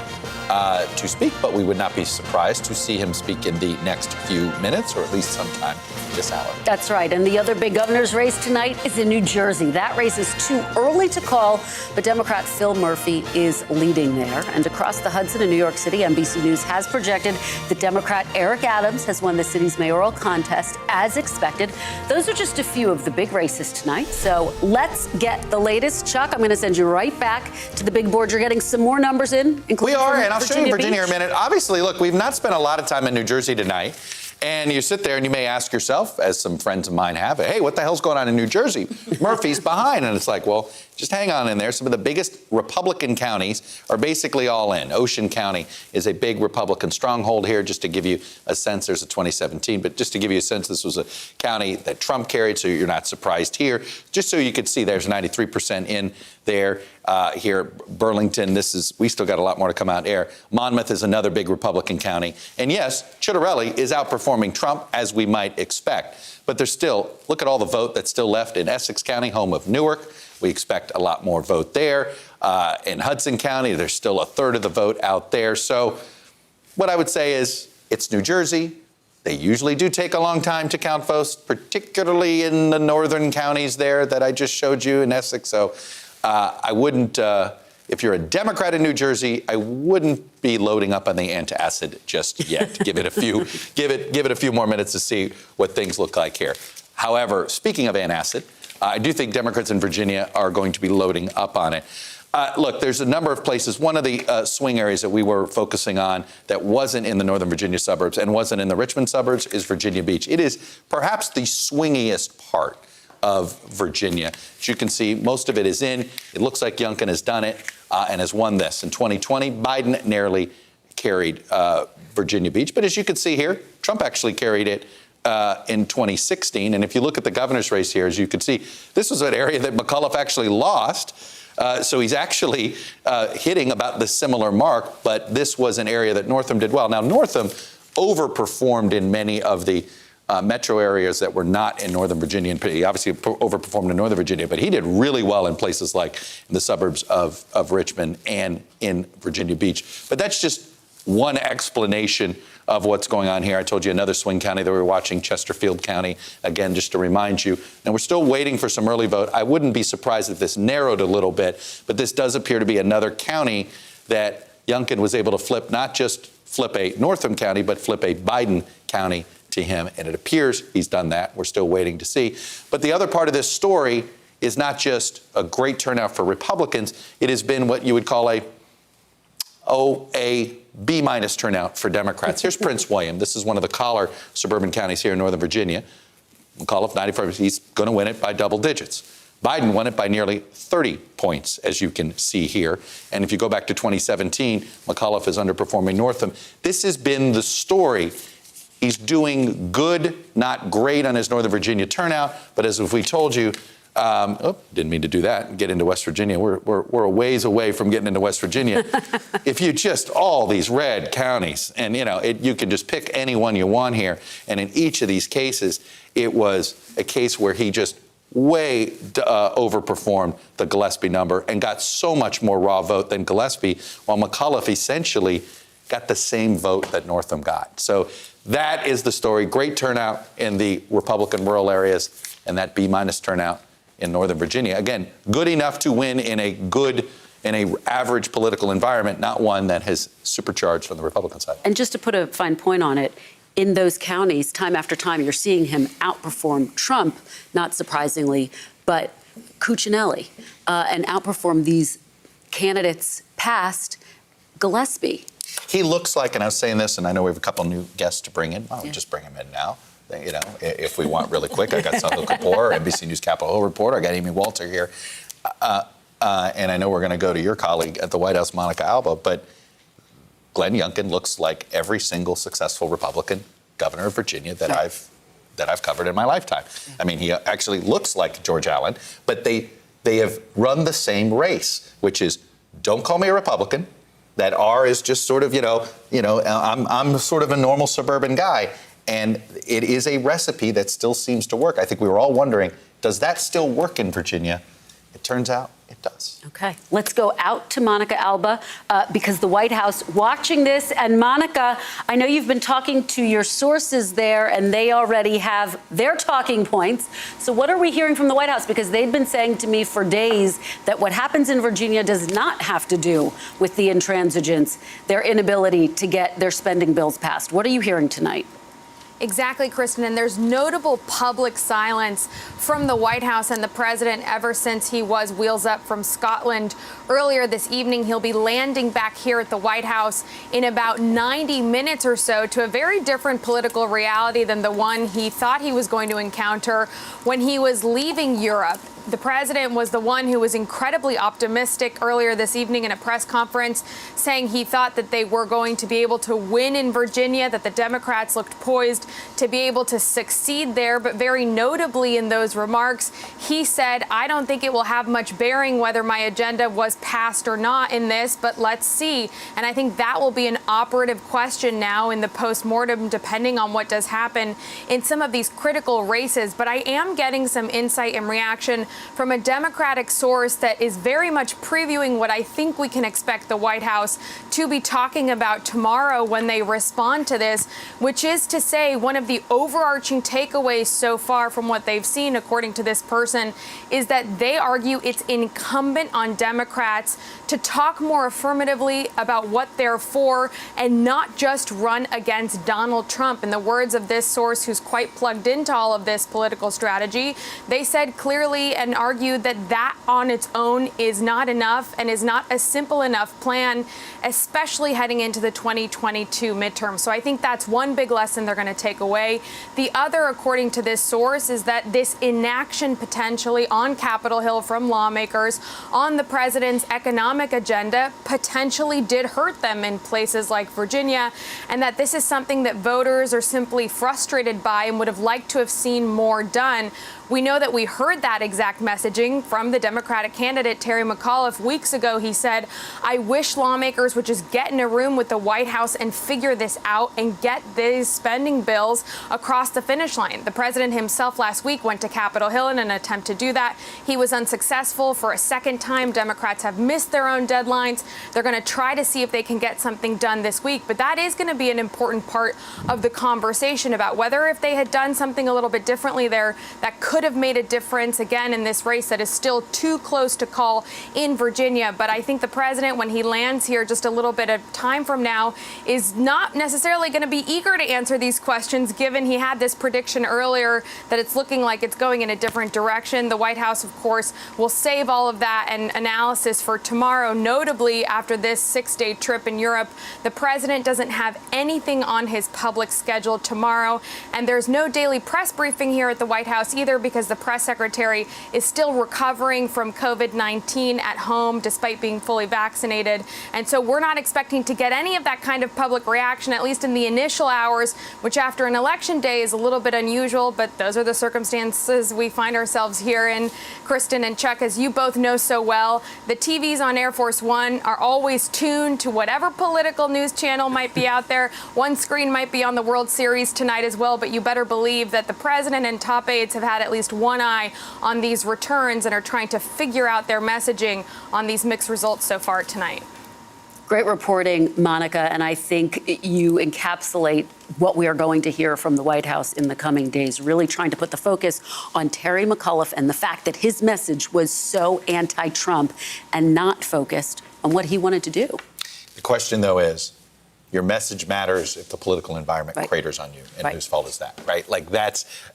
to speak, but we would not be surprised to see him speak in the next few minutes, or at least sometime this hour. That's right. And the other big governor's race tonight is in New Jersey. That race is too early to call, but Democrat Phil Murphy is leading there. And across the Hudson in New York City, NBC News has projected that Democrat Eric Adams has won the city's mayoral contest as expected. Those are just a few of the big races tonight. So let's get the latest. Chuck, I'm going to send you right back to the big board. You're getting some more numbers in, including We are, and I'll show you Virginia Beach. in a minute. Obviously, look, we've not spent a lot of time in New Jersey tonight. And you sit there and you may ask yourself, as some friends of mine have, hey, what the hell's going on in New Jersey? Murphy's behind. And it's like, well, just hang on in there. Some of the biggest Republican counties are basically all in. Ocean County is a big Republican stronghold here. Just to give you a sense, there's a 2017, but just to give you a sense, this was a county that Trump carried, so you're not surprised here. Just so you could see, there's 93% in there. Here, Burlington, we still got a lot more to come out there. Monmouth is another big Republican county. And yes, Chitterelli is outperforming Trump, as we might expect. But there's still, look at all the vote that's still left in Essex County, home of Newark. We expect a lot more vote there. In Hudson County, there's still a third of the vote out there. So what I would say is it's New Jersey. They usually do take a long time to count votes, particularly in the northern counties there that I just showed you in Essex. So I wouldn't, if you're a Democrat in New Jersey, I wouldn't be loading up on the antacid just yet. Give it a few more minutes to see what things look like here. However, speaking of antacid, I do think Democrats in Virginia are going to be loading up on it. Look, there's a number of places. One of the swing areas that we were focusing on that wasn't in the Northern Virginia suburbs and wasn't in the Richmond suburbs is Virginia Beach. It is perhaps the swingiest part of Virginia. As you can see, most of it is in. It looks like Youngkin has done it and has won this. In 2020, Biden narrowly carried Virginia Beach. But as you can see here, Trump actually carried it in 2016. And if you look at the governor's race here, as you can see, this was an area that McAuliffe actually lost. So he's actually hitting about the similar mark. But this was an area that Northam did well. Now, Northam overperformed in many of the metro areas that were not in Northern Virginia. And he obviously overperformed in Northern Virginia, but he did really well in places like in the suburbs of Richmond and in Virginia Beach. But that's just one explanation of what's going on here. I told you another swing county that we were watching, Chesterfield County, again, just to remind you. And we're still waiting for some early vote. I wouldn't be surprised if this narrowed a little bit, but this does appear to be another county that Youngkin was able to flip, not just flip a Northam County, but flip a Biden County to him. And it appears he's done that. We're still waiting to see. But the other part of this story is not just a great turnout for Republicans. It has been what you would call a B- turnout for Democrats. Here's Prince William. This is one of the collar suburban counties here in Northern Virginia. McAuliffe, 94%. He's going to win it by double digits. Biden won it by nearly 30 points, as you can see here. And if you go back to 2017, McAuliffe is underperforming Northam. This has been the story. He's doing good, not great on his Northern Virginia turnout. But as if we told you, didn't mean to do that, get into West Virginia. We're a ways away from getting into West Virginia. If you just all these red counties, and you can just pick any one you want here. And in each of these cases, it was a case where he just way overperformed the Gillespie number and got so much more raw vote than Gillespie, while McAuliffe essentially got the same vote that Northam got. So that is the story. Great turnout in the Republican rural areas, and that B- turnout in Northern Virginia. Again, good enough to win in a average political environment, not one that has supercharged from the Republican side. And just to put a fine point on it, in those counties, time after time, you're seeing him outperform Trump, not surprisingly, but Cuccinelli, and outperform these candidates past Gillespie. He looks like, and I was saying this, and I know we have a couple new guests to bring in. Why don't we just bring him in now? If we want really quick. I got Sandhu Kapoor, NBC News Capitol Hill reporter. I got Amy Walter here. And I know we're going to go to your colleague at the White House, Monica Alba, but Glenn Youngkin looks like every single successful Republican governor of Virginia that I've covered in my lifetime. I mean, he actually looks like George Allen, but they have run the same race, which is don't call me a Republican. That R is just sort of, I'm sort of a normal suburban guy. And it is a recipe that still seems to work. I think we were all wondering, does that still work in Virginia? It turns out it does. Okay, let's go out to Monica Alba because the White House watching this. And Monica, I know you've been talking to your sources there and they already have their talking points. So what are we hearing from the White House? Because they've been saying to me for days that what happens in Virginia does not have to do with the intransigents, their inability to get their spending bills passed. What are you hearing tonight? Exactly, Kristen, and there's notable public silence from the White House and the president ever since he was wheels up from Scotland earlier this evening. He'll be landing back here at the White House in about 90 minutes or so to a very different political reality than the one he thought he was going to encounter when he was leaving Europe. The president was the one who was incredibly optimistic earlier this evening in a press conference, saying he thought that they were going to be able to win in Virginia, that the Democrats looked poised to be able to succeed there. But very notably in those remarks, he said, I don't think it will have much bearing whether my agenda was passed or not in this, but let's see. And I think that will be an operative question now in the postmortem, depending on what does happen in some of these critical races. But I am getting some insight and reaction from a Democratic source that is very much previewing what I think we can expect the White House to be talking about tomorrow when they respond to this, which is to say one of the overarching takeaways so far from what they've seen, according to this person, is that they argue it's incumbent on Democrats to talk more affirmatively about what they're for and not just run against Donald Trump. In the words of this source, who's quite plugged into all of this political strategy, they said clearly and argued that that on its own is not enough and is not a simple enough plan, especially heading into the 2022 midterm. So I think that's one big lesson they're going to take away. The other, according to this source, is that this inaction potentially on Capitol Hill from lawmakers on the president's economic agenda potentially did hurt them in places like Virginia, and that this is something that voters are simply frustrated by and would have liked to have seen more done. We know that we heard that exact fact, messaging from the Democratic candidate, Terry McAuliffe. Weeks ago, he said, I wish lawmakers would just get in a room with the White House and figure this out and get these spending bills across the finish line. The president himself last week went to Capitol Hill in an attempt to do that. He was unsuccessful for a second time. Democrats have missed their own deadlines. They're going to try to see if they can get something done this week. But that is going to be an important part of the conversation about whether if they had done something a little bit differently there, that could have made a difference, again, in this race that is still too close to call in Virginia. But I think the president, when he lands here just a little bit of time from now, is not necessarily going to be eager to answer these questions, given he had this prediction earlier that it's looking like it's going in a different direction. The White House, of course, will save all of that and analysis for tomorrow. Notably, after this 6-day trip in Europe, the president doesn't have anything on his public schedule tomorrow. And there's no daily press briefing here at the White House either, because the press secretary is still recovering from COVID-19 at home despite being fully vaccinated. And so we're not expecting to get any of that kind of public reaction, at least in the initial hours, which after an election day is a little bit unusual. But those are the circumstances we find ourselves here in. Kristen and Chuck, as you both know so well, the TVs on Air Force One are always tuned to whatever political news channel might be out there. One screen might be on the World Series tonight as well, but you better believe that the president and top aides have had at least one eye on these returns and are trying to figure out their messaging on these mixed results so far tonight. Great reporting, Monica, and I think you encapsulate what we are going to hear from the White House in the coming days, really trying to put the focus on Terry McAuliffe and the fact that his message was so anti-Trump and not focused on what he wanted to do. The question, though, is your message matters if the political environment craters on you. And whose fault is that, right? Like,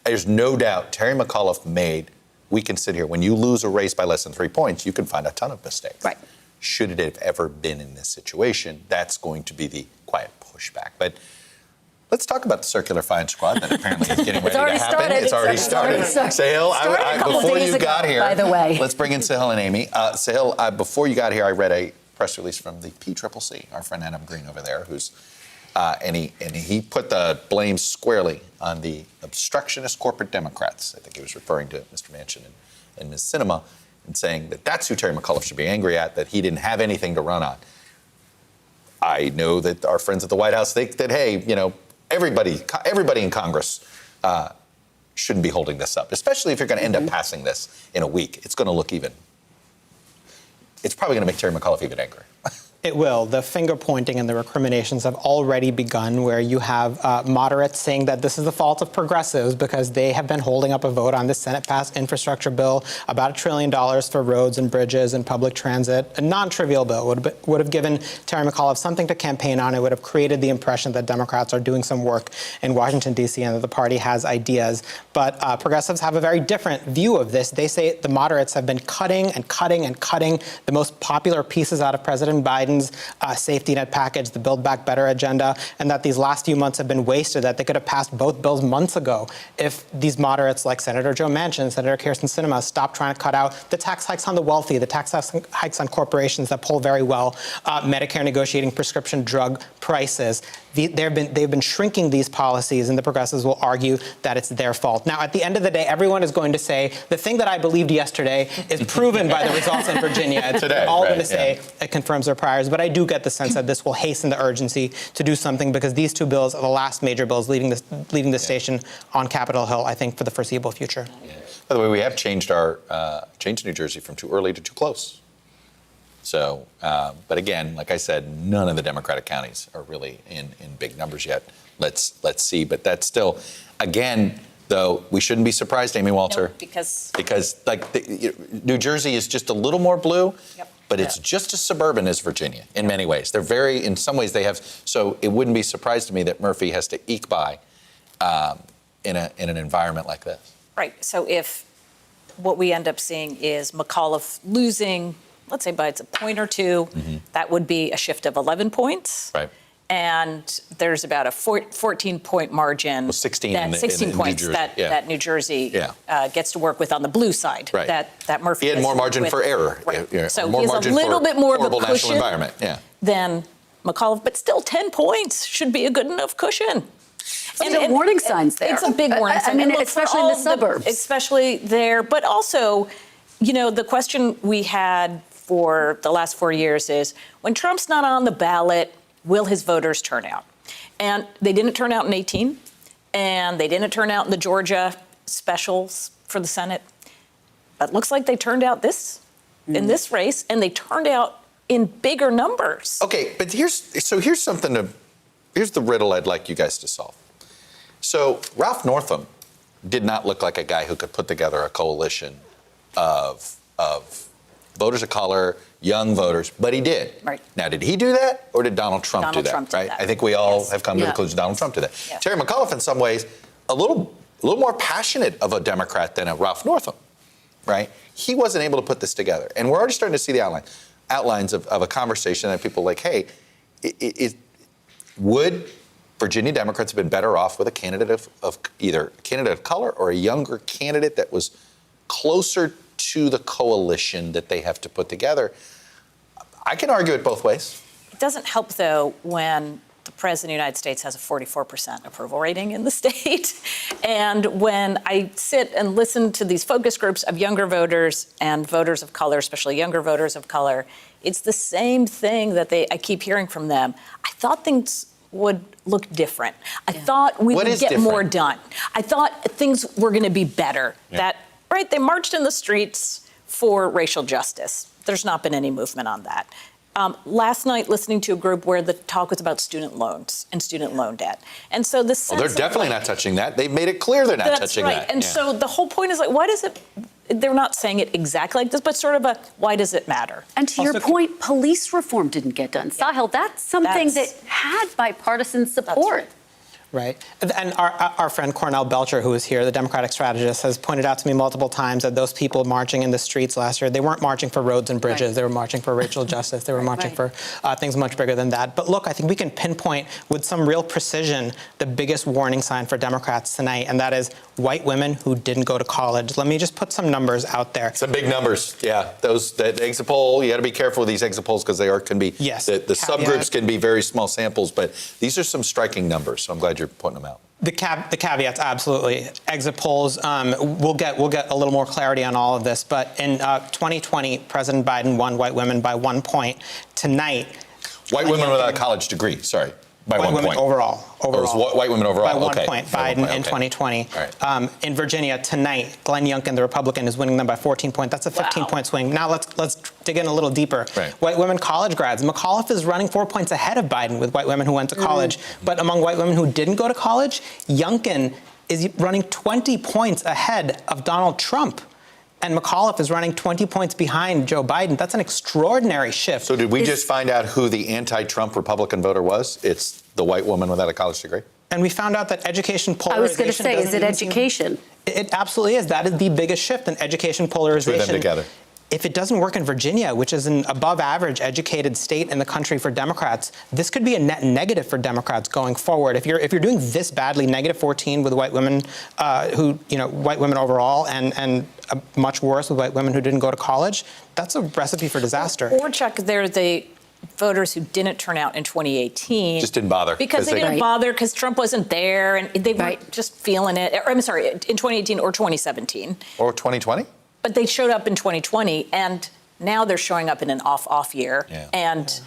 there's no doubt Terry McAuliffe we can sit here, when you lose a race by less than 3 points, you can find a ton of mistakes. Right. Should it have ever been in this situation, that's going to be the quiet pushback. But let's talk about the circular fine squad that apparently is getting ready to happen. It's already started. Sahil, before you got here, by the way. Let's bring in Sahil and Amy. Sahil, before you got here, I read a press release from the PCCC, our friend Adam Green over there, and he put the blame squarely on the obstructionist corporate Democrats. I think he was referring to Mr. Manchin and Ms. Sinema, and saying that that's who Terry McAuliffe should be angry at, that he didn't have anything to run on. I know that our friends at the White House think that, hey, everybody in Congress shouldn't be holding this up, especially if you're going to end up passing this in a week. It's going to look it's probably going to make Terry McAuliffe even angrier. It will. The finger pointing and the recriminations have already begun, where you have moderates saying that this is the fault of progressives because they have been holding up a vote on the Senate-passed infrastructure bill, about $1 trillion for roads and bridges and public transit. A non-trivial bill would have given Terry McAuliffe something to campaign on. It would have created the impression that Democrats are doing some work in Washington, D.C., and that the party has ideas. But progressives have a very different view of this. They say the moderates have been cutting and cutting and cutting the most popular pieces out of President Biden's safety net package, the Build Back Better agenda, and that these last few months have been wasted, that they could have passed both bills months ago if these moderates like Senator Joe Manchin, Senator Kristen Sinema stopped trying to cut out the tax hikes on the wealthy, the tax hikes on corporations that poll very well, Medicare negotiating prescription drug prices. They've been shrinking these policies, and the progressives will argue that it's their fault. Now, at the end of the day, everyone is going to say the thing that I believed yesterday is proven by the results in Virginia. They're all going to say it confirms their priors. But I do get the sense that this will hasten the urgency to do something, because these two bills are the last major bills leaving the station on Capitol Hill, I think, for the foreseeable future. Yeah. By the way, we have changed New Jersey from too early to too close. So, but again, like I said, none of the Democratic counties are really in big numbers yet. Let's see. But that's still, again, though, we shouldn't be surprised, Amy Walter, because New Jersey is just a little more blue. Yep. But it's just as suburban as Virginia in many ways. They're in some ways they have, so it wouldn't be a surprise to me that Murphy has to eke by in an environment like this. Right. So if what we end up seeing is McAuliffe losing, let's say by a point or two, that would be a shift of 11 points. Right. And there's about a 14-point margin. Well, 16 points New that New Jersey gets to work with on the blue side. Right. That Murphy. He had more margin for error. Right. Yeah. So more he has a little bit more of a cushion national environment. Yeah. Than McAuliffe, but still 10 points should be a good enough cushion. And warning signs there. It's a big warning sign. I mean, especially in the suburbs. Especially there, but also You know, the question we had for the last 4 years is, when Trump's not on the ballot, will his voters turn out? And they didn't turn out in 18, and they didn't turn out in the Georgia specials for the Senate. But it looks like they turned out in this race, and they turned out in bigger numbers. Okay, but here's the riddle I'd like you guys to solve. So Ralph Northam did not look like a guy who could put together a coalition of voters of color, young voters, but he did. Right. Now, did he do that, or did Donald Trump do that? Trump did right? that. I think we all have come to the conclusion Donald Trump did that. Yeah. Terry McAuliffe, in some ways, a little more passionate of a Democrat than a Ralph Northam, right? He wasn't able to put this together, and we're already starting to see the outlines of a conversation that people are like, hey, would Virginia Democrats have been better off with a candidate of either a candidate of color or a younger candidate that was closer to the coalition that they have to put together? I can argue it both ways. It doesn't help, though, when the President of the United States has a 44% approval rating in the state. And when I sit and listen to these focus groups of younger voters and voters of color, especially younger voters of color, it's the same thing that I keep hearing from them. I thought things would look different. I thought we would get more done. I thought things were going to be better. They marched in the streets for racial justice. There's not been any movement on that. Last night, listening to a group where the talk was about student loans and student loan debt. And so this they're definitely not touching that. They've made it clear they're not touching that. And so the whole point is, like, why does it, they're not saying it exactly like this, but sort of why does it matter? And to your point, police reform didn't get done. Sahil, that's something that had bipartisan support. Right. And our friend Cornell Belcher, who is here, the Democratic strategist, has pointed out to me multiple times that those people marching in the streets last year, they weren't marching for roads and bridges. They were marching for racial justice. They were marching for things much bigger than that. But look, I think we can pinpoint with some real precision the biggest warning sign for Democrats tonight, and that is white women who didn't go to college. Let me just put some numbers out there. Some big numbers, yeah. That exit poll, you got to be careful with these exit polls because they can be, the subgroups can be very small samples, but these are some striking numbers, so I'm glad you're pointing them out. The caveats, absolutely. Exit polls, we'll get a little more clarity on all of this, but in 2020, President Biden won white women by 1 point. Tonight, white women without a college degree, sorry. By white 1 point. Women overall. Oh, it was white women overall. By 1 point. Biden in 2020. Right. In Virginia tonight, Glenn Youngkin, the Republican, is winning them by 14 points. That's a 15-point swing. Now let's dig in a little deeper. Right. White women college grads. McAuliffe is running 4 points ahead of Biden with white women who went to college. But among white women who didn't go to college, Youngkin is running 20 points ahead of Donald Trump. And McAuliffe is running 20 points behind Joe Biden. That's an extraordinary shift. So did we just find out who the anti-Trump Republican voter was? It's the white woman without a college degree? And we found out that education polarization... I was going to say, is it education? It absolutely is. That is the biggest shift in education polarization. Put them together. If it doesn't work in Virginia, which is an above-average educated state in the country for Democrats, this could be a net negative for Democrats going forward. If you're doing this badly, -14 with white women, white women overall, and much worse with white women who didn't go to college, that's a recipe for disaster. Or, Chuck, they're the voters who didn't turn out in 2018. Just didn't bother. Because they didn't bother because Trump wasn't there and they weren't just feeling it. I'm sorry, in 2018 or 2017. Or 2020? But they showed up in 2020, and now they're showing up in an off year. Yeah. And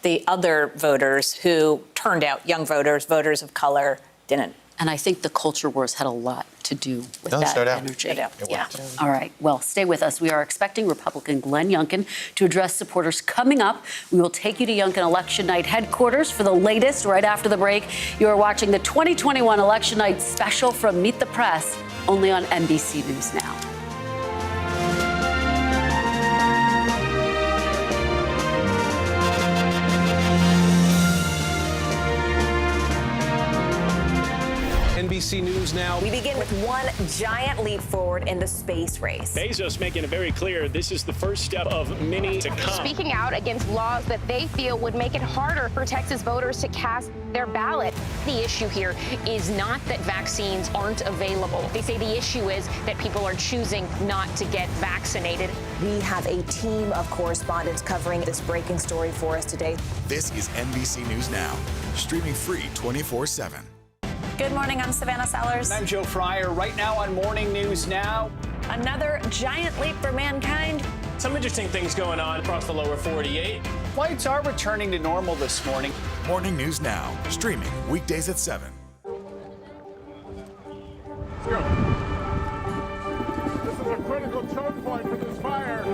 the other voters who turned out, young voters, voters of color, didn't. And I think the culture wars had a lot to do with that energy. Yeah. All right. Well, stay with us. We are expecting Republican Glenn Youngkin to address supporters coming up. We will take you to Youngkin Election Night headquarters for the latest right after the break. You are watching the 2021 Election Night special from Meet the Press, only on NBC News Now. NBC News Now. We begin with one giant leap forward in the space race. Bezos making it very clear this is the first step of many to come. Speaking out against laws that they feel would make it harder for Texas voters to cast their ballot. The issue here is not that vaccines aren't available. They say the issue is that people are choosing not to get vaccinated. We have a team of correspondents covering this breaking story for us today. This is NBC News Now, streaming free 24/7. Good morning, I'm Savannah Sellers. I'm Joe Fryer. Right now on Morning News Now, Another giant leap for mankind. Some interesting things going on across the lower 48. Flights are returning to normal this morning. Morning News Now, streaming weekdays at 7. Let's go. This is a critical choke point for this fire.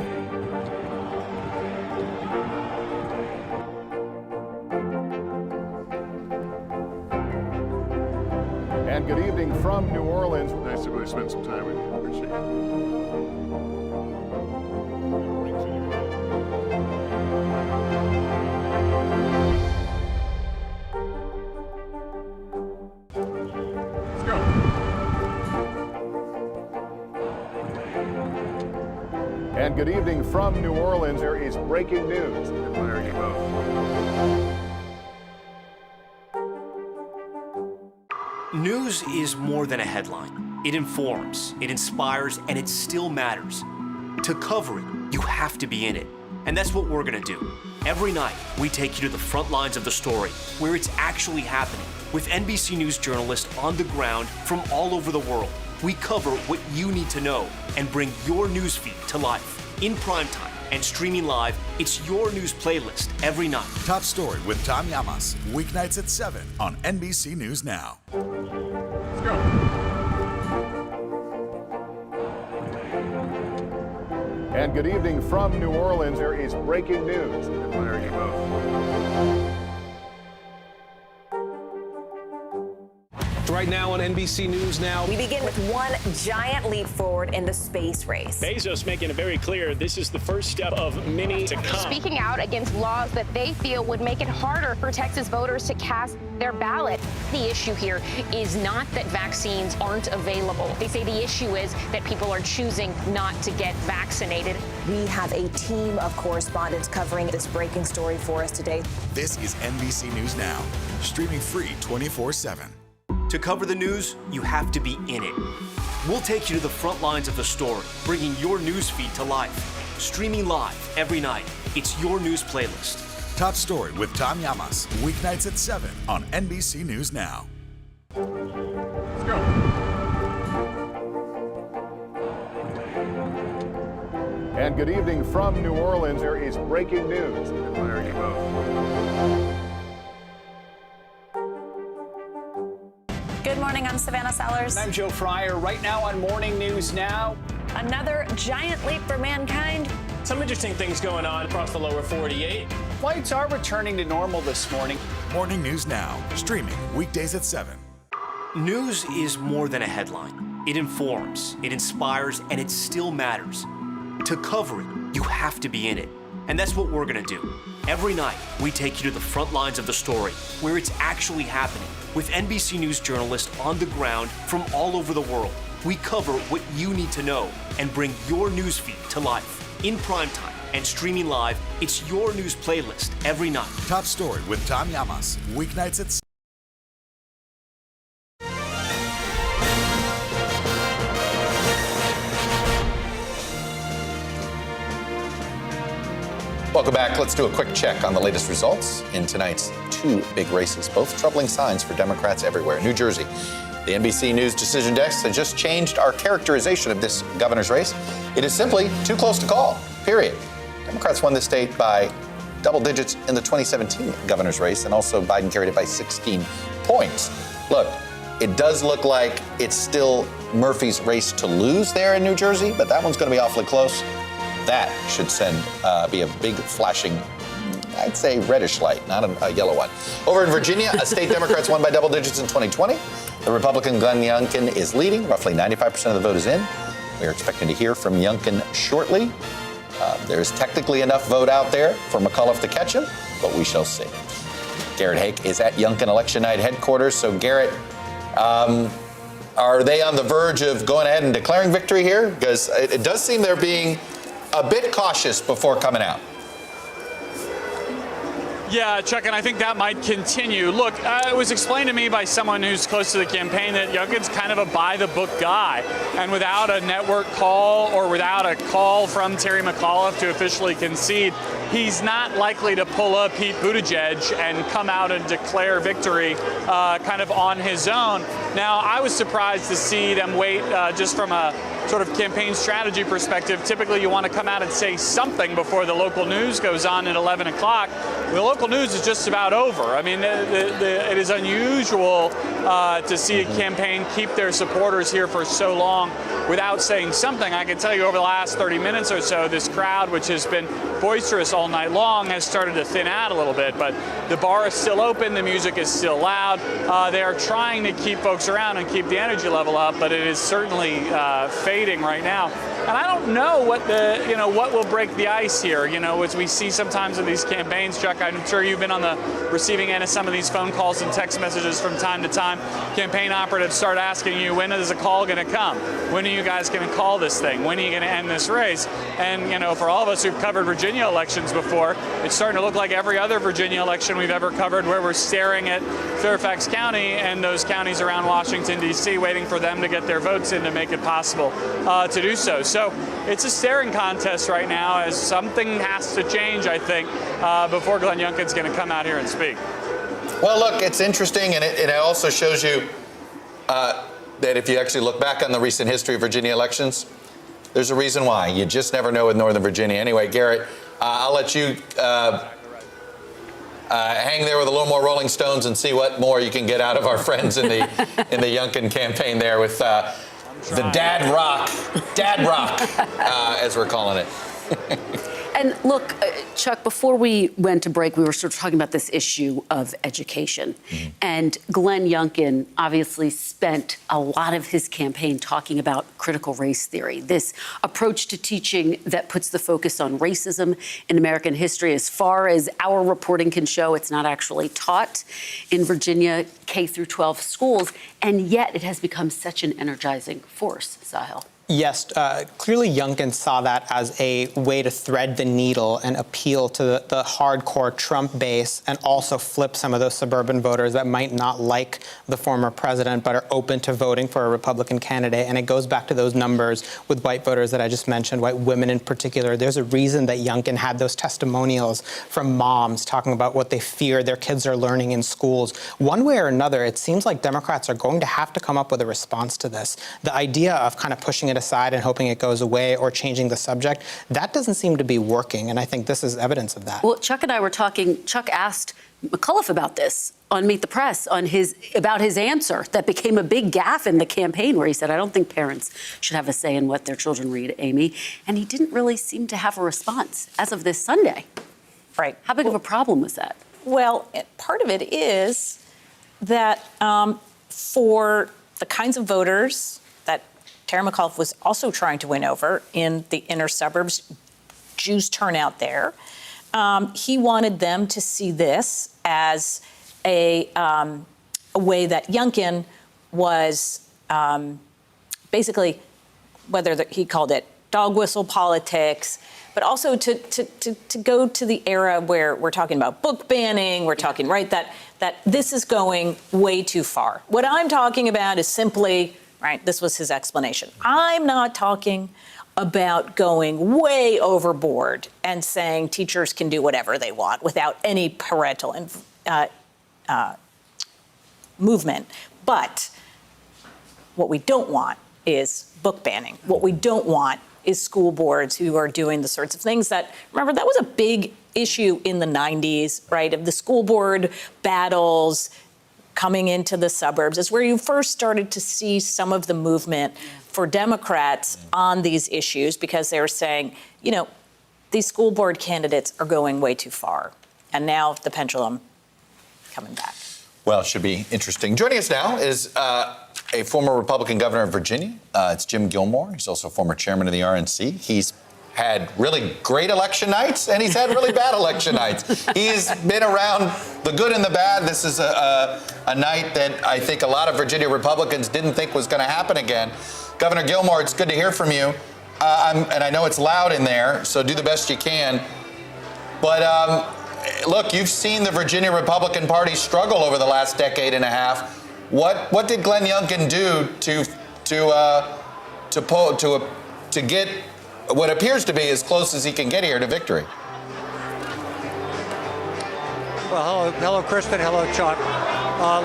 And good evening from New Orleans. Nice to really spend some time with you. Appreciate it. Let's go. And good evening from New Orleans. There is breaking news. Admire you both. News is more than a headline. It informs, it inspires, and it still matters. To cover it, you have to be in it. And that's what we're gonna do. Every night, we take you to the front lines of the story, where it's actually happening, with NBC News journalists on the ground from all over the world. We cover what you need to know and bring your newsfeed to life. In primetime and streaming live, it's your news playlist every night. Top Story with Tom Llamas, weeknights at 7 on NBC News Now. Let's go. And good evening from New Orleans. There is breaking news. Admire you both. Right now on NBC News Now. We begin with one giant leap forward in the space race. Bezos making it very clear this is the first step of many to come. Speaking out against laws that they feel would make it harder for Texas voters to cast their ballot. The issue here is not that vaccines aren't available. They say the issue is that people are choosing not to get vaccinated. We have a team of correspondents covering this breaking story for us today. This is NBC News Now, streaming free 24/7. To cover the news, you have to be in it. We'll take you to the front lines of the story, bringing your newsfeed to life. Streaming live every night. It's your news playlist. Top Story with Tom Llamas, weeknights at 7 on NBC News Now. Let's go. And good evening from New Orleans. There is breaking news. Admire you both. Good morning, I'm Savannah Sellers. I'm Joe Fryer. Right now on Morning News Now. Another giant leap for mankind. Some interesting things going on across the lower 48. Flights are returning to normal this morning. Morning News Now, streaming weekdays at 7. News is more than a headline. It informs, it inspires, and it still matters. To cover it, you have to be in it. And that's what we're gonna do. Every night, we take you to the front lines of the story, where it's actually happening, with NBC News journalists on the ground from all over the world. We cover what you need to know and bring your newsfeed to life. In primetime and streaming live, it's your news playlist every night. Top Story with Tom Llamas, weeknights at 7. Welcome back. Let's do a quick check on the latest results in tonight's two big races, both troubling signs for Democrats everywhere. New Jersey, the NBC News Decision Desk has just changed our characterization of this governor's race. It is simply too close to call, period. Democrats won the state by double digits in the 2017 governor's race, and also Biden carried it by 16 points. Look, it does look like it's still Murphy's race to lose there in New Jersey, but that one's going to be awfully close. That should be a big flashing, I'd say reddish light, not a yellow one. Over in Virginia, a state Democrats won by double digits in 2020. The Republican Glenn Youngkin is leading. Roughly 95% of the vote is in. We are expecting to hear from Youngkin shortly. There's technically enough vote out there for McAuliffe to catch him, but we shall see. Garrett Hake is at Youngkin Election Night headquarters. So, Garrett, are they on the verge of going ahead and declaring victory here? Because it does seem they're being a bit cautious before coming out. Yeah, Chuck, and I think that might continue. Look, it was explained to me by someone who's close to the campaign that Youngkin's kind of a by-the-book guy. And without a network call or without a call from Terry McAuliffe to officially concede, he's not likely to pull up Pete Buttigieg and come out and declare victory kind of on his own. Now, I was surprised to see them wait just from a sort of campaign strategy perspective, typically you want to come out and say something before the local news goes on at 11 o'clock. The local news is just about over. I mean, it is unusual to see a campaign keep their supporters here for so long without saying something. I can tell you over the last 30 minutes or so, this crowd, which has been boisterous all night long, has started to thin out a little bit, but the bar is still open, the music is still loud. They are trying to keep folks around and keep the energy level up, but it is certainly fading right now. And I don't know what will break the ice here. As we see sometimes in these campaigns, Chuck, I'm sure you've been on the receiving end of some of these phone calls and text messages from time to time. Campaign operatives start asking you, when is a call going to come? When are you guys going to call this thing? When are you going to end this race? And, for all of us who've covered Virginia elections before, it's starting to look like every other Virginia election we've ever covered, where we're staring at Fairfax County and those counties around Washington, D.C., waiting for them to get their votes in to make it possible to do so. So it's a staring contest right now, as something has to change, I think, before Glenn Youngkin's going to come out here and speak. Well, look, it's interesting, and it also shows you that if you actually look back on the recent history of Virginia elections, there's a reason why. You just never know with Northern Virginia. Anyway, Garrett, I'll let you hang there with a little more Rolling Stones and see what more you can get out of our friends in the Youngkin campaign there with the dad rock, as we're calling it. And look, Chuck, before we went to break, we were sort of talking about this issue of education. Mm-hmm. And Glenn Youngkin obviously spent a lot of his campaign talking about critical race theory, this approach to teaching that puts the focus on racism in American history. As far as our reporting can show, it's not actually taught in Virginia K through 12 schools, and yet it has become such an energizing force, Sahil. Yes, clearly Youngkin saw that as a way to thread the needle and appeal to the hardcore Trump base, and also flip some of those suburban voters that might not like the former president but are open to voting for a Republican candidate. And it goes back to those numbers with white voters that I just mentioned, white women in particular. There's a reason that Youngkin had those testimonials from moms talking about what they fear their kids are learning in schools. One way or another, it seems like Democrats are going to have to come up with a response to this. The idea of kind of pushing it aside and hoping it goes away or changing the subject, that doesn't seem to be working, and I think this is evidence of that. Well, Chuck and I were talking, Chuck asked McAuliffe about this on Meet the Press, about his answer that became a big gaffe in the campaign, where he said, I don't think parents should have a say in what their children read, Amy. And he didn't really seem to have a response as of this Sunday. Right. How big of a problem was that? Well, part of it is that for the kinds of voters that Terry McAuliffe was also trying to win over in the inner suburbs, Jews turnout there, he wanted them to see this as a way that Youngkin was basically, whether he called it dog whistle politics, but also to go to the era where we're talking about book banning, we're talking, right, that this is going way too far. What I'm talking about is simply, right, this was his explanation. I'm not talking about going way overboard and saying teachers can do whatever they want without any parental movement. But what we don't want is book banning. What we don't want is school boards who are doing the sorts of things that, remember, that was a big issue in the 90s, right, of the school board battles coming into the suburbs, is where you first started to see some of the movement for Democrats on these issues, because they were saying, you know, these school board candidates are going way too far. And now the pendulum coming back. Well, it should be interesting. Joining us now is a former Republican governor of Virginia. It's Jim Gilmore. He's also former chairman of the RNC. He's had really great election nights, and he's had really bad election nights. He's been around the good and the bad. This is a night that I think a lot of Virginia Republicans didn't think was going to happen again. Governor Gilmore, it's good to hear from you. And I know it's loud in there, so do the best you can. But look, you've seen the Virginia Republican Party struggle over the last decade and a half. What did Glenn Youngkin do to get what appears to be as close as he can get here to victory? Well, hello, Kristen. Hello, Chuck.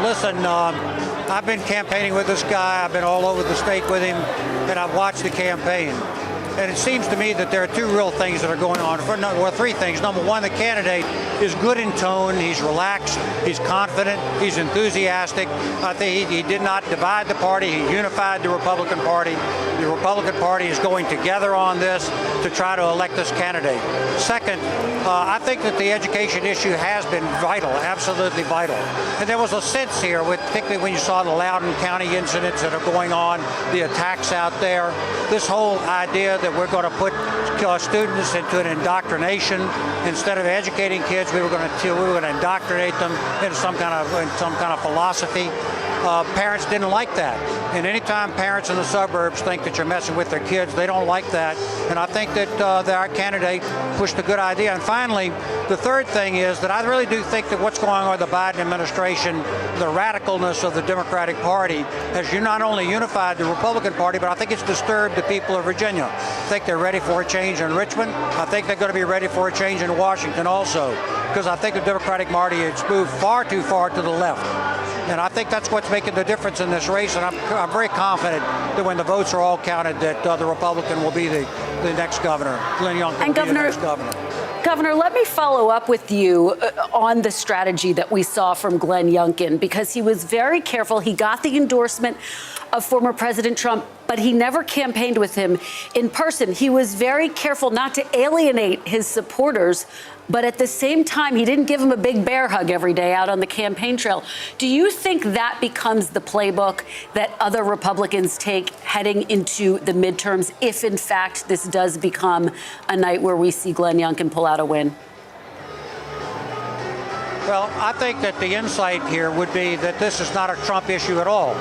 Listen, I've been campaigning with this guy. I've been all over the state with him. and I've watched the campaign. And it seems to me that there are two real things that are going on. Well, three things. Number one, the candidate is good in tone. He's relaxed. He's confident. He's enthusiastic. I think he did not divide the party. He unified the Republican Party. The Republican Party is going together on this to try to elect this candidate. Second, I think that the education issue has been vital, absolutely vital. And there was a sense here, particularly when you saw the Loudoun County incidents that are going on, the attacks out there, this whole idea that we're going to put students into an indoctrination instead of educating kids. We were going to indoctrinate them into some kind of philosophy. Parents didn't like that. And anytime parents in the suburbs think that you're messing with their kids, they don't like that. And I think that our candidate pushed a good idea. And finally, the third thing is that I really do think that what's going on with the Biden administration, the radicalness of the Democratic Party, has not only unified the Republican Party, but I think it's disturbed the people of Virginia. I think they're ready for a change in Richmond. I think they're going to be ready for a change in Washington also, because I think the Democratic Party has moved far too far to the left. And I think that's what's making the difference in this race. And I'm very confident that when the votes are all counted, that the Republican will be the next governor. Glenn Youngkin will be the next governor. Governor, let me follow up with you on the strategy that we saw from Glenn Youngkin, because he was very careful. He got the endorsement of former President Trump, but he never campaigned with him in person. He was very careful not to alienate his supporters, but at the same time, he didn't give him a big bear hug every day out on the campaign trail. Do you think that becomes the playbook that other Republicans take heading into the midterms, if in fact this does become a night where we see Glenn Youngkin pull out a win? Well, I think that the insight here would be that this is not a Trump issue at all.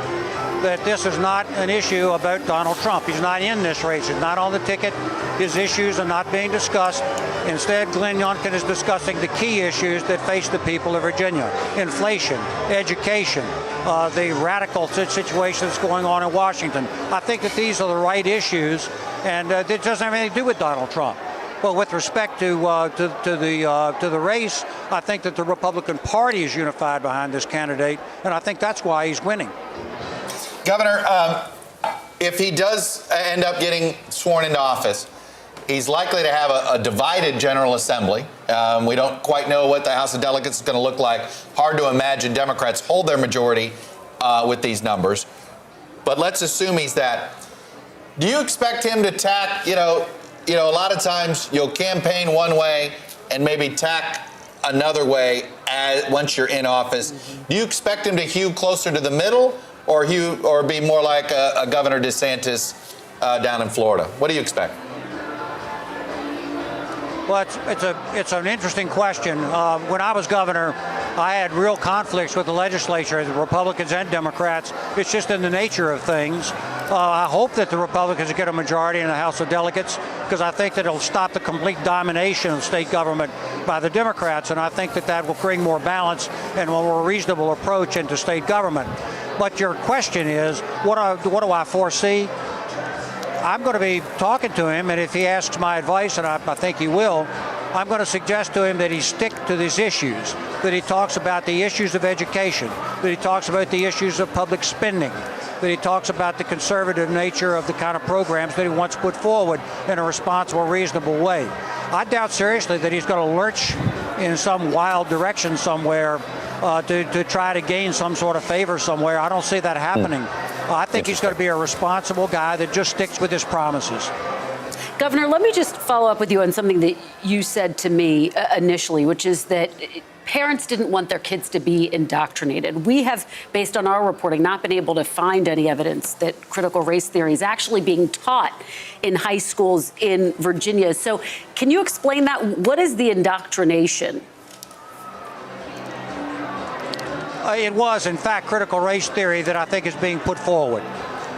That this is not an issue about Donald Trump. He's not in this race. He's not on the ticket. His issues are not being discussed. Instead, Glenn Youngkin is discussing the key issues that face the people of Virginia: inflation, education, the radical situation that's going on in Washington. I think that these are the right issues, and it doesn't have anything to do with Donald Trump. Well, with respect to the race, I think that the Republican Party is unified behind this candidate, and I think that's why he's winning. Governor, if he does end up getting sworn into office, he's likely to have a divided General Assembly. We don't quite know what the House of Delegates is going to look like. Hard to imagine Democrats hold their majority with these numbers. But let's assume he's that. Do you expect him to tack, a lot of times you'll campaign one way and maybe tack another way once you're in office. Do you expect him to hew closer to the middle, or be more like a Governor DeSantis down in Florida? What do you expect? Well, it's an interesting question. When I was governor, I had real conflicts with the legislature, the Republicans and Democrats. It's just in the nature of things. I hope that the Republicans get a majority in the House of Delegates, because I think that it'll stop the complete domination of state government by the Democrats, and I think that will bring more balance and a more reasonable approach into state government. But your question is, what do I foresee? I'm going to be talking to him, and if he asks my advice, and I think he will, I'm going to suggest to him that he stick to these issues, that he talks about the issues of education, that he talks about the issues of public spending, that he talks about the conservative nature of the kind of programs that he wants put forward in a responsible, reasonable way. I doubt seriously that he's going to lurch in some wild direction somewhere to try to gain some sort of favor somewhere. I don't see that happening. I think he's going to be a responsible guy that just sticks with his promises. Governor, let me just follow up with you on something that you said to me initially, which is that parents didn't want their kids to be indoctrinated. We have, based on our reporting, not been able to find any evidence that critical race theory is actually being taught in high schools in Virginia. So can you explain that? What is the indoctrination? It was, in fact, critical race theory that I think is being put forward.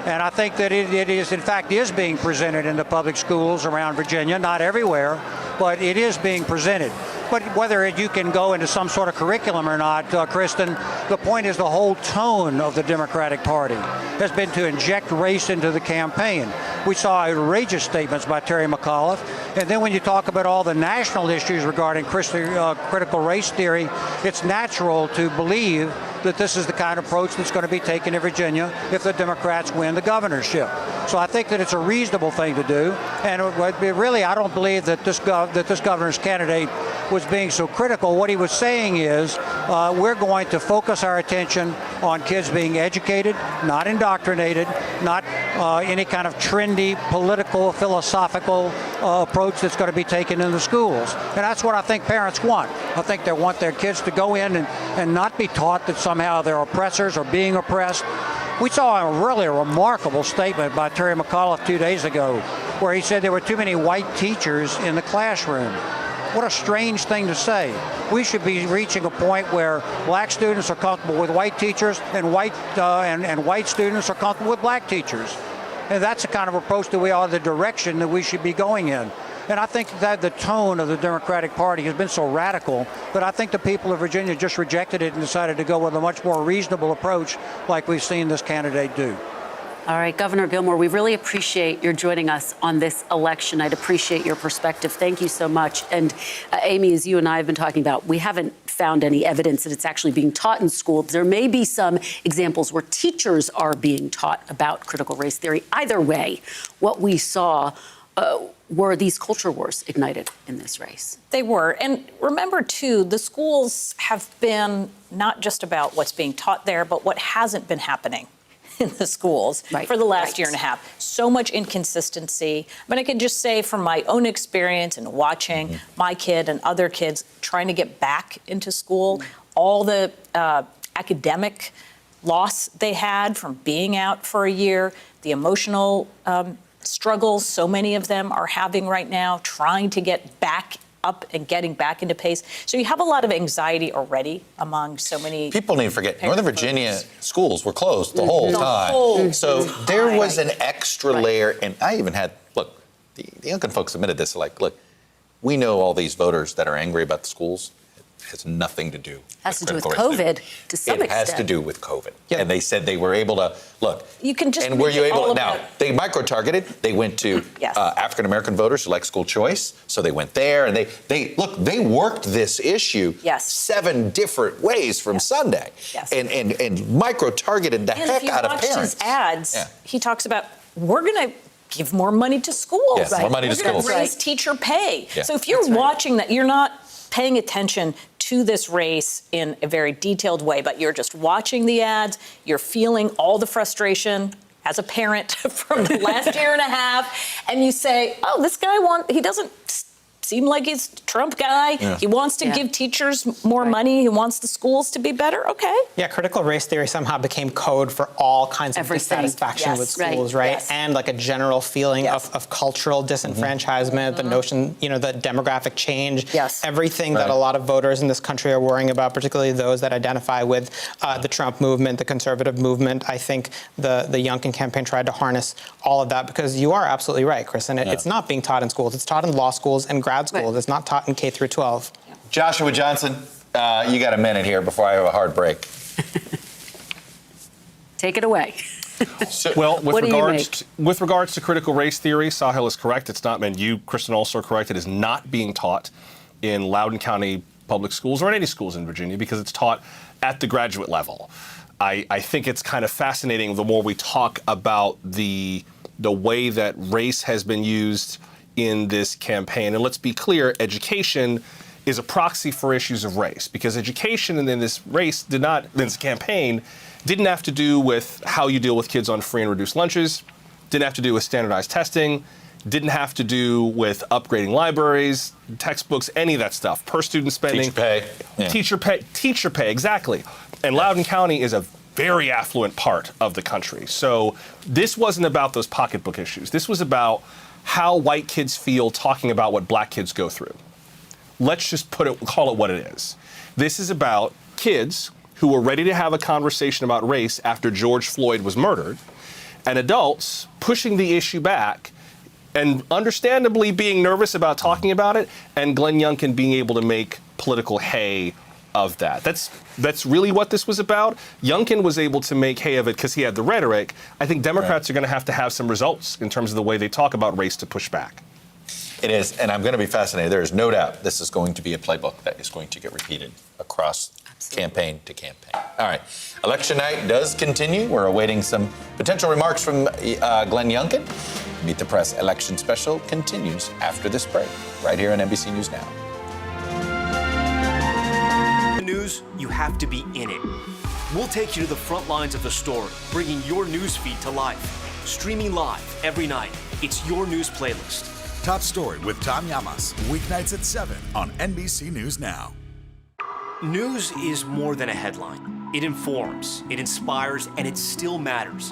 And I think that it is, in fact, is being presented in the public schools around Virginia, not everywhere, but it is being presented. But whether you can go into some sort of curriculum or not, Kristen, The point is the whole tone of the Democratic Party has been to inject race into the campaign. We saw outrageous statements by Terry McAuliffe. And then when you talk about all the national issues regarding critical race theory, it's natural to believe that this is the kind of approach that's going to be taken in Virginia if the Democrats win the governorship. So I think that it's a reasonable thing to do. And really, I don't believe that this governor's candidate was being so critical. What he was saying is we're going to focus our attention on kids being educated, not indoctrinated, not any kind of trendy political, philosophical approach that's going to be taken in the schools. And that's what I think parents want. I think they want their kids to go in and not be taught that somehow they're oppressors or being oppressed. We saw a really remarkable statement by Terry McAuliffe 2 days ago where he said there were too many white teachers in the classroom. What a strange thing to say. We should be reaching a point where black students are comfortable with white teachers and white students are comfortable with black teachers. And that's the kind of approach that we are, the direction that we should be going in. And I think that the tone of the Democratic Party has been so radical that I think the people of Virginia just rejected it and decided to go with a much more reasonable approach like we've seen this candidate do. All right, Governor Gilmore, we really appreciate your joining us on this election. I'd appreciate your perspective. Thank you so much. And Amy, as you and I have been talking about, we haven't found any evidence that it's actually being taught in school. There may be some examples where teachers are being taught about critical race theory. Either way, what we saw were these culture wars ignited in this race. They were. And remember, too, the schools have been not just about what's being taught there, but what hasn't been happening in the schools for the last year and a half. So much inconsistency. I mean, I can just say from my own experience and watching my kid and other kids trying to get back into school, all the academic loss they had from being out for a year, the emotional struggles so many of them are having right now, trying to get back up and getting back into pace. So you have a lot of anxiety already among so many people. Need to forget, Northern Virginia schools were closed the whole time. So there was an extra layer. And I even had, look, the Youngkin folks admitted this, like, look, we know all these voters that are angry about the schools. It has nothing to do has to do with COVID to some extent. It has to do with COVID. Yeah. And they said they were able to, look. You can just and were you able to, now, they micro-targeted. They went to African-American voters who like school choice. So they went there and they worked this issue 7 different ways from Sunday. Yes. And micro-targeted the heck out of parents. And if you watch his ads, he talks about, we're going to give more money to schools. Yes, more money to schools. We're going to raise teacher pay. Yeah. So if you're watching that, you're not paying attention to this race in a very detailed way, but you're just watching the ads, you're feeling all the frustration as a parent from the last year and a half, and you say, oh, this guy he doesn't seem like he's a Trump guy. Yeah. He wants to give teachers more money. He wants the schools to be better. Okay. Yeah, critical race theory somehow became code for all kinds of dissatisfaction with schools, right? Yes. And like a general feeling of cultural disenfranchisement, the notion, the demographic change, everything that a lot of voters in this country are worrying about, particularly those that identify with the Trump movement, the conservative movement. I think the Youngkin campaign tried to harness all of that because you are absolutely right, Kristen. It's not being taught in schools. It's taught in law schools and grad schools. It's not taught in K through 12. Joshua Johnson, you got a minute here before I have a hard break. Take it away. Well, with regards to critical race theory, Sahil is correct. It's not, and you, Kristen, also are correct. It is not being taught in Loudoun County public schools or in any schools in Virginia because it's taught at the graduate level. I think it's kind of fascinating the more we talk about the way that race has been used in this campaign. And let's be clear, education is a proxy for issues of race because education in this campaign didn't have to do with how you deal with kids on free and reduced lunches, didn't have to do with standardized testing, didn't have to do with upgrading libraries, textbooks, any of that stuff. Per student spending. Teacher pay. Yeah. Teacher pay, exactly. And Loudoun County is a very affluent part of the country. So this wasn't about those pocketbook issues. This was about how white kids feel talking about what black kids go through. Let's just call it what it is. This is about kids who were ready to have a conversation about race after George Floyd was murdered, and adults pushing the issue back and understandably being nervous about talking about it, and Glenn Youngkin being able to make political hay of that. That's really what this was about. Youngkin was able to make hay of it because he had the rhetoric. I think Democrats are going to have some results in terms of the way they talk about race to push back. It is, and I'm going to be fascinated. There is no doubt this is going to be a playbook that is going to get repeated across campaign to campaign. All right, election night does continue. We're awaiting some potential remarks from Glenn Youngkin. Meet the Press election special continues after this break, right here on NBC News Now. News, you have to be in it. We'll take you to the front lines of the story, bringing your news feed to life. Streaming live every night. It's your news playlist. Top Story with Tom Llamas, weeknights at 7 on NBC News Now. News is more than a headline. It informs, it inspires, and it still matters.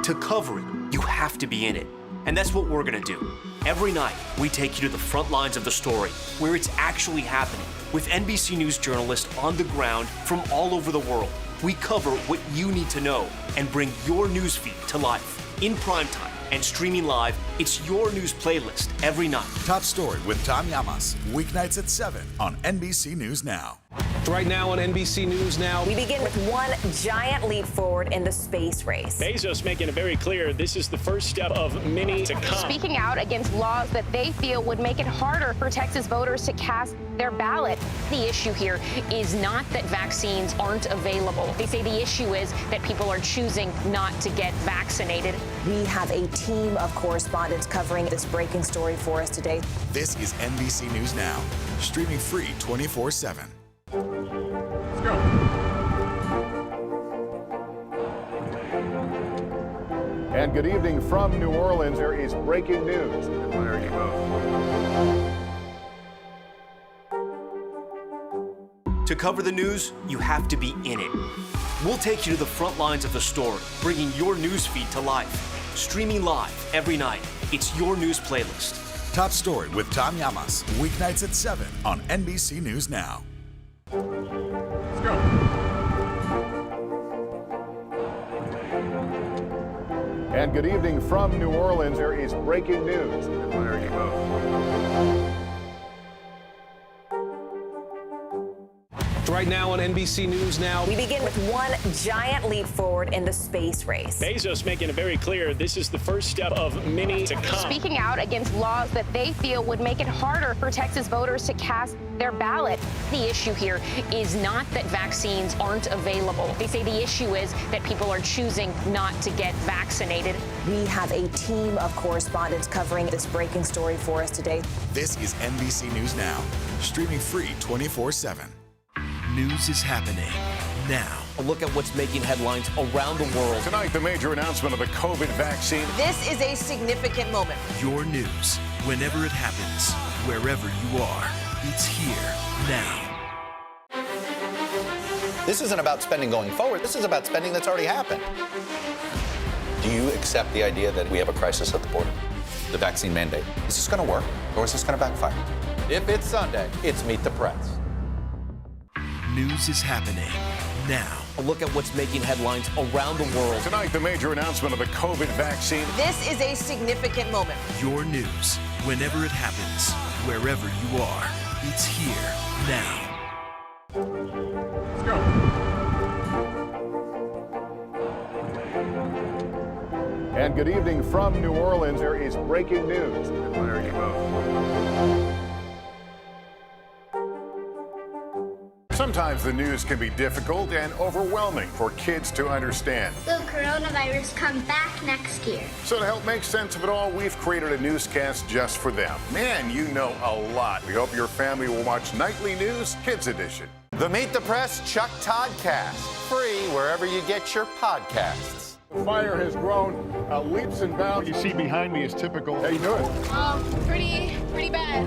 To cover it, you have to be in it. And that's what we're going to do. Every night, we take you to the front lines of the story, where it's actually happening, with NBC News journalists on the ground from all over the world. We cover what you need to know and bring your news feed to life. In primetime and streaming live, it's your news playlist every night. Top Story with Tom Llamas, weeknights at 7 on NBC News Now. Right now on NBC News Now. We begin with one giant leap forward in the space race. Bezos making it very clear this is the first step of many to come. Speaking out against laws that they feel would make it harder for Texas voters to cast their ballot. The issue here is not that vaccines aren't available. They say the issue is that people are choosing not to get vaccinated. We have a team of correspondents covering this breaking story for us today. This is NBC News Now, streaming free 24/7. Let's go. And good evening from New Orleans. There is breaking news. Admire you both. To cover the news, you have to be in it. We'll take you to the front lines of the story, bringing your news feed to life. Streaming live every night. It's your news playlist. Top Story with Tom Llamas, weeknights at 7 on NBC News Now. Let's go. And good evening from New Orleans. There is breaking news. Admire you both. Right now on NBC News Now. We begin with one giant leap forward in the space race. Bezos making it very clear this is the first step of many to come. Speaking out against laws that they feel would make it harder for Texas voters to cast their ballot. The issue here is not that vaccines aren't available. They say the issue is that people are choosing not to get vaccinated. We have a team of correspondents covering this breaking story for us today. This is NBC News Now, streaming free 24/7. News is happening now. A look at what's making headlines around the world. Tonight, the major announcement of the COVID vaccine. This is a significant moment. Your news, whenever it happens, wherever you are, it's here now. This isn't about spending going forward. This is about spending that's already happened. Do you accept the idea that we have a crisis at the border? The vaccine mandate. Is this going to work, or is this going to backfire? If it's Sunday, it's Meet the Press. News is happening now. A look at what's making headlines around the world. Tonight, the major announcement of the COVID vaccine. This is a significant moment. Your news, whenever it happens, wherever you are, it's here now. Let's go. And good evening from New Orleans. There is breaking news. Admire you both. Sometimes the news can be difficult and overwhelming for kids to understand. Will coronavirus come back next year? So to help make sense of it all, we've created a newscast just for them. Man, you know a lot. We hope your family will watch Nightly News Kids Edition. The Meet the Press Chuck Todd cast, free wherever you get your podcasts. The fire has grown leaps and bounds. What you see behind me is typical. How you doing? Pretty bad.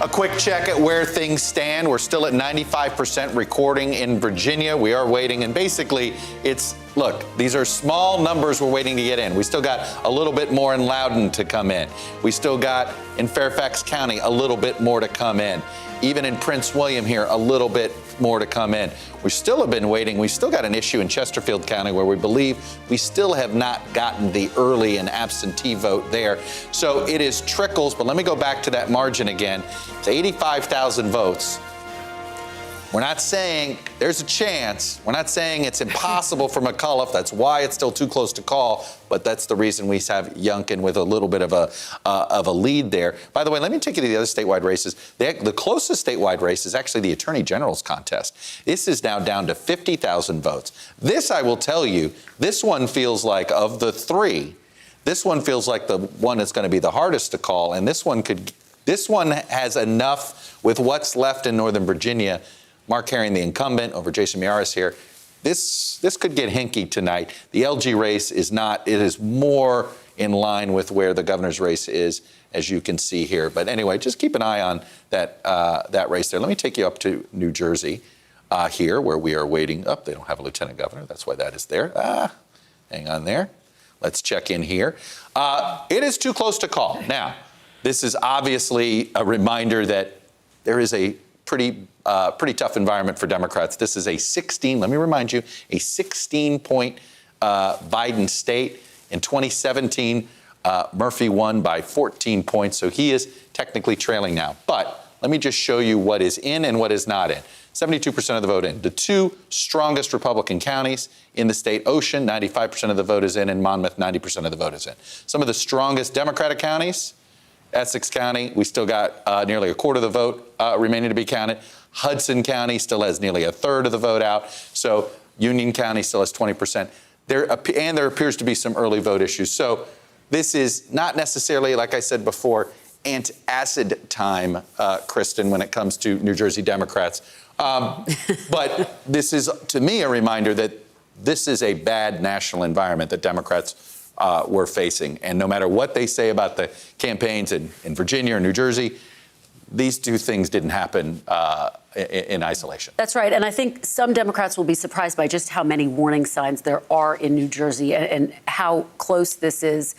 A quick check at where things stand. We're still at 95% recording in Virginia. We are waiting, and basically it's look, these are small numbers we're waiting to get in. We still got a little bit more in Loudoun to come in. We still got in Fairfax County a little bit more to come in. Even in Prince William here, a little bit more to come in. We still have been waiting. We still got an issue in Chesterfield County where we believe we still have not gotten the early and absentee vote there. So it is trickles, but let me go back to that margin again. It's 85,000 votes. We're not saying there's a chance. We're not saying it's impossible for McAuliffe. That's why it's still too close to call. But that's the reason we have Youngkin with a little bit of a lead there. By the way, let me take you to the other statewide races. The closest statewide race is actually the Attorney General's contest. This is now down to 50,000 votes. This, I will tell you, this one feels like, of the three, this one feels like the one that's going to be the hardest to call. And this one has enough with what's left in Northern Virginia. Mark Herring, the incumbent, over Jason Miyares here. This could get hinky tonight. The LG race is not. It is more in line with where the governor's race is, as you can see here. But anyway, just keep an eye on that race there. Let me take you up to New Jersey here, where we are waiting. They don't have a lieutenant governor. That's why that is there. Hang on there. Let's check in here. It is too close to call. Now, this is obviously a reminder that there is a pretty tough environment for Democrats. This is let me remind you, a 16-point Biden state. In 2017, Murphy won by 14 points, so he is technically trailing now. But let me just show you what is in and what is not in. 72% of the vote in. The two strongest Republican counties in the state, Ocean, 95% of the vote is in, and Monmouth, 90% of the vote is in. Some of the strongest Democratic counties, Essex County, we still got nearly a quarter of the vote remaining to be counted. Hudson County still has nearly a third of the vote out. So Union County still has 20%. There appears to be some early vote issues. So this is not necessarily, like I said before, antacid time, Kristen, when it comes to New Jersey Democrats. But this is, to me, a reminder that this is a bad national environment that Democrats we're facing. And no matter what they say about the campaigns in Virginia or New Jersey, these two things didn't happen in isolation. That's right. And I think some Democrats will be surprised by just how many warning signs there are in New Jersey and how close this is,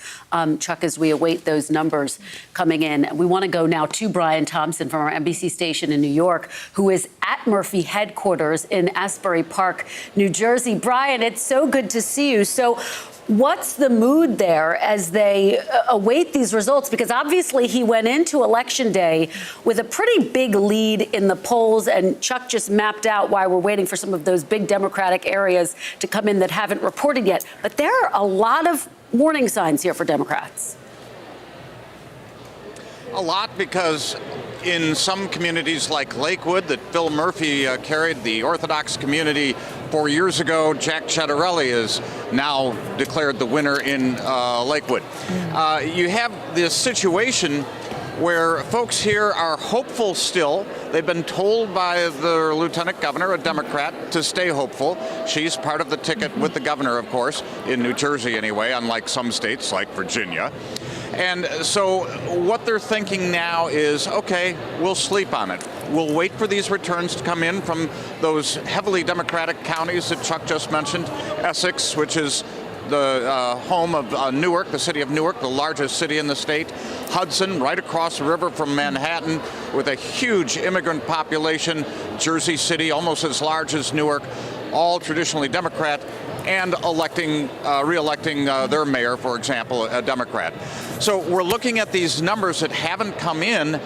Chuck, as we await those numbers coming in. We want to go now to Brian Thompson from our NBC station in New York, who is at Murphy headquarters in Asbury Park, New Jersey. Brian, it's so good to see you. So what's the mood there as they await these results? Because obviously he went into Election Day with a pretty big lead in the polls, and Chuck just mapped out why we're waiting for some of those big Democratic areas to come in that haven't reported yet. But there are a lot of warning signs here for Democrats. A lot, because in some communities like Lakewood that Phil Murphy carried, the Orthodox community 4 years ago, Jack Ciattarelli is now declared the winner in Lakewood. You have this situation where folks here are hopeful still. They've been told by the lieutenant governor, a Democrat, to stay hopeful. She's part of the ticket with the governor, of course, in New Jersey anyway, unlike some states like Virginia. And so what they're thinking now is, okay, we'll sleep on it. We'll wait for these returns to come in from those heavily Democratic counties that Chuck just mentioned. Essex, which is the home of Newark, the city of Newark, the largest city in the state. Hudson, right across the river from Manhattan, with a huge immigrant population. Jersey City, almost as large as Newark, all traditionally Democrat, and re-electing their mayor, for example, a Democrat. So we're looking at these numbers that haven't come in,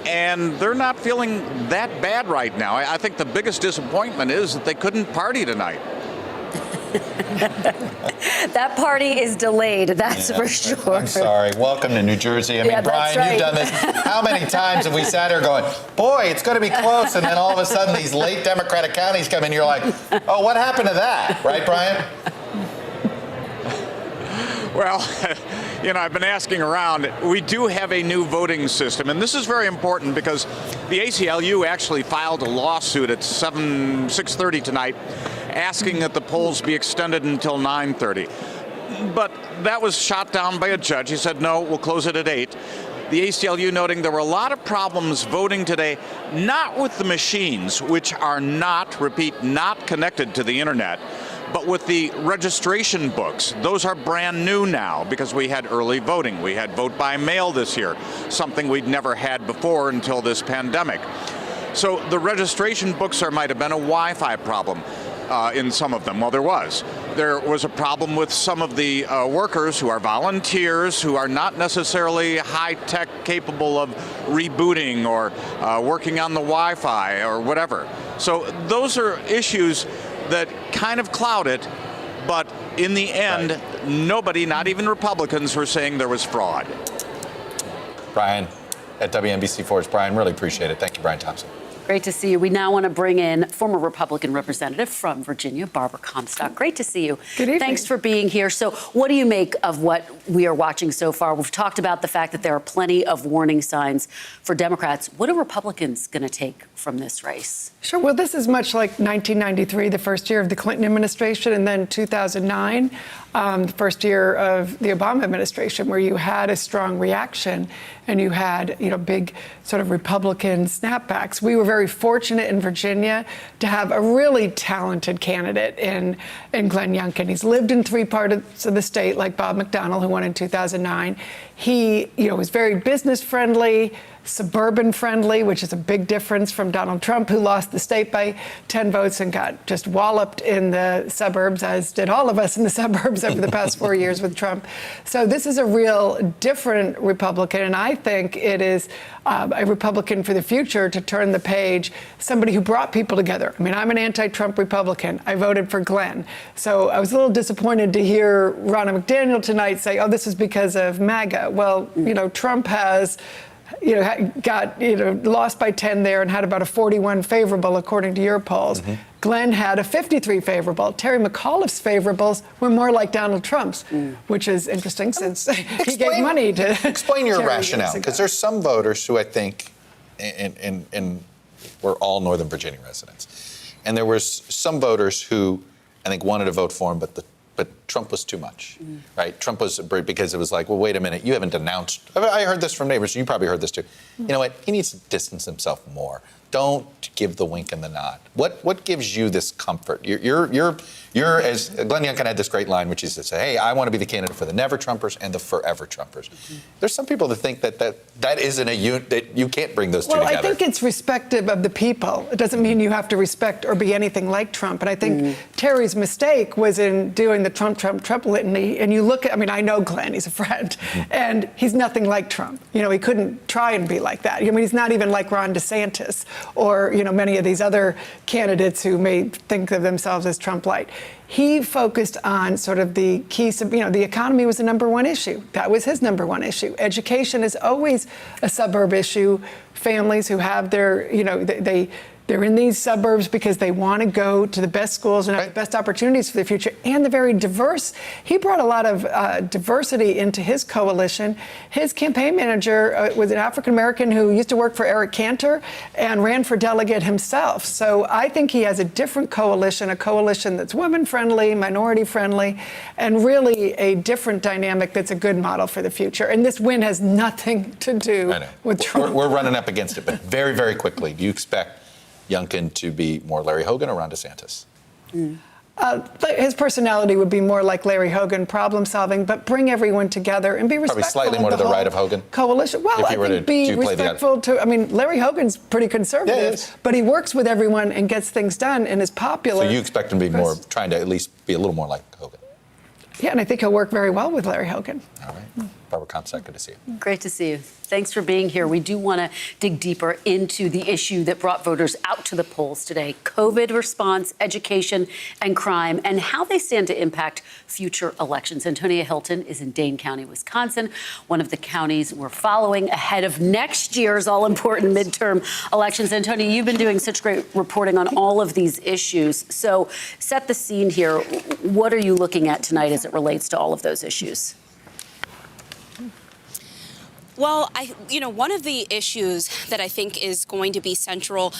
and they're not feeling that bad right now. I think the biggest disappointment is that they couldn't party tonight. That party is delayed, that's for sure. I'm sorry. Welcome to New Jersey. I mean, Brian, right. You've done this. How many times have we sat here going, boy, it's going to be close, and then all of a sudden these late Democratic counties come in, you're like, oh, what happened to that? Right, Brian? Well, you know, I've been asking around. We do have a new voting system, and this is very important because the ACLU actually filed a lawsuit at 6:30 tonight asking that the polls be extended until 9:30. But that was shot down by a judge. He said, no, we'll close it at 8. The ACLU noting there were a lot of problems voting today, not with the machines, which are not, repeat, not connected to the internet, But with the registration books, those are brand new now because we had early voting. We had vote by mail this year, something we'd never had before until this pandemic. So the registration books might have been a Wi-Fi problem in some of them. Well, there was. There was a problem with some of the workers who are volunteers, who are not necessarily high-tech capable of rebooting or working on the Wi-Fi or whatever. So those are issues that kind of cloud it, but in the end, nobody, not even Republicans, were saying there was fraud. Brian at WNBC4. Brian, really appreciate it. Thank you, Brian Thompson. Great to see you. We now want to bring in former Republican representative from Virginia, Barbara Comstock. Great to see you. Good evening. Thanks for being here. So what do you make of what we are watching so far? We've talked about the fact that there are plenty of warning signs for Democrats. What are Republicans going to take from this race? Sure. Well, this is much like 1993, the first year of the Clinton administration, and then 2009, the first year of the Obama administration, where you had a strong reaction and you had, big sort of Republican snapbacks. We were very fortunate in Virginia to have a really talented candidate in Glenn Youngkin. He's lived in 3 parts of the state, like Bob McDonnell, who won in 2009. He, was very business friendly, suburban friendly, which is a big difference from Donald Trump, who lost the state by 10 votes and got just walloped in the suburbs, as did all of us in the suburbs over the past 4 years with Trump. So this is a real different Republican, and I think it is a Republican for the future to turn the page, somebody who brought people together. I mean, I'm an anti-Trump Republican. I voted for Glenn. So I was a little disappointed to hear Ronna McDaniel tonight say, oh, this is because of MAGA. Well, Trump has got lost by 10 there and had about a 41 favorable, according to your polls. Mm-hmm. Glenn had a 53 favorable. Terry McAuliffe's favorables were more like Donald Trump's, which is interesting since he gave money to. Explain your rationale, because there's some voters who I think, and we're all Northern Virginia residents, and there was some voters who I think wanted to vote for him, but Trump was too much, right? Trump was, because it was like, well, wait a minute, you haven't denounced. I heard this from neighbors. You probably heard this too. You know what? He needs to distance himself more. Don't give the wink and the nod. What gives you this comfort? You're as Glenn Youngkin had this great line, which is to say, hey, I want to be the candidate for the never Trumpers and the forever Trumpers. There's some people that think that isn't that you can't bring those two together. Well, I think it's respective of the people. It doesn't mean you have to respect or be anything like Trump. And I think Terry's mistake was in doing the Trump litany. And you look at, I know Glenn, he's a friend, and he's nothing like Trump. He couldn't try and be like that. He's not even like Ron DeSantis or, many of these other candidates who may think of themselves as Trump-like. He focused on sort of the key, the economy was the number one issue. That was his number one issue. Education is always a suburb issue. Families who have their, they're in these suburbs because they want to go to the best schools and have the best opportunities for the future, and they're very diverse. He brought a lot of diversity into his coalition. His campaign manager was an African-American who used to work for Eric Cantor and ran for delegate himself. So I think he has a different coalition, a coalition that's women-friendly, minority-friendly, and really a different dynamic that's a good model for the future. And this win has nothing to do with Trump. We're running up against it, but very, very quickly, do you expect Youngkin to be more Larry Hogan or Ron DeSantis? His personality would be more like Larry Hogan, problem-solving, but bring everyone together and be respectful. Probably slightly more to the right of Hogan. Coalition. Well, I think be respectful to. Larry Hogan's pretty conservative, but he works with everyone and gets things done and is popular. So you expect him to be more, trying to at least be a little more like Hogan? Yeah, and I think he'll work very well with Larry Hogan. All right. Barbara Comstock, good to see you. Great to see you. Thanks for being here. We do want to dig deeper into the issue that brought voters out to the polls today: COVID response, education, and crime, and how they stand to impact future elections. Antonia Hilton is in Dane County, Wisconsin, one of the counties we're following ahead of next year's all-important midterm elections. Antonia, you've been doing such great reporting on all of these issues. So set the scene here. What are you looking at tonight as it relates to all of those issues? Well, one of the issues that I think is going to be central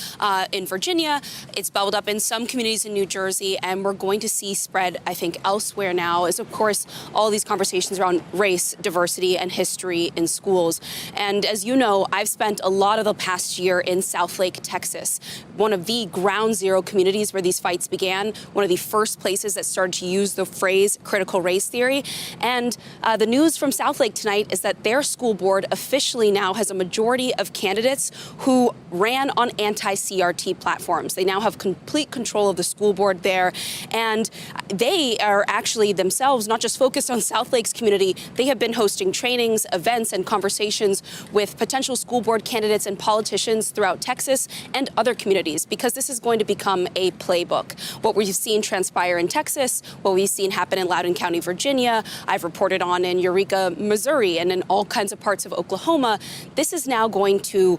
in Virginia, it's bubbled up in some communities in New Jersey, and we're going to see spread, I think, elsewhere now, is, of course, all these conversations around race, diversity, and history in schools. And as you know, I've spent a lot of the past year in Southlake, Texas, one of the ground zero communities where these fights began, one of the first places that started to use the phrase critical race theory. And the news from Southlake tonight is that their school board officially now has a majority of candidates who ran on anti-CRT platforms. They now have complete control of the school board there. And they are actually themselves not just focused on Southlake's community, they have been hosting trainings, events, and conversations with potential school board candidates and politicians throughout Texas and other communities, because this is going to become a playbook. What we've seen transpire in Texas, what we've seen happen in Loudoun County, Virginia, I've reported on in Eureka, Missouri, and in all kinds of parts of Oklahoma, this is now going to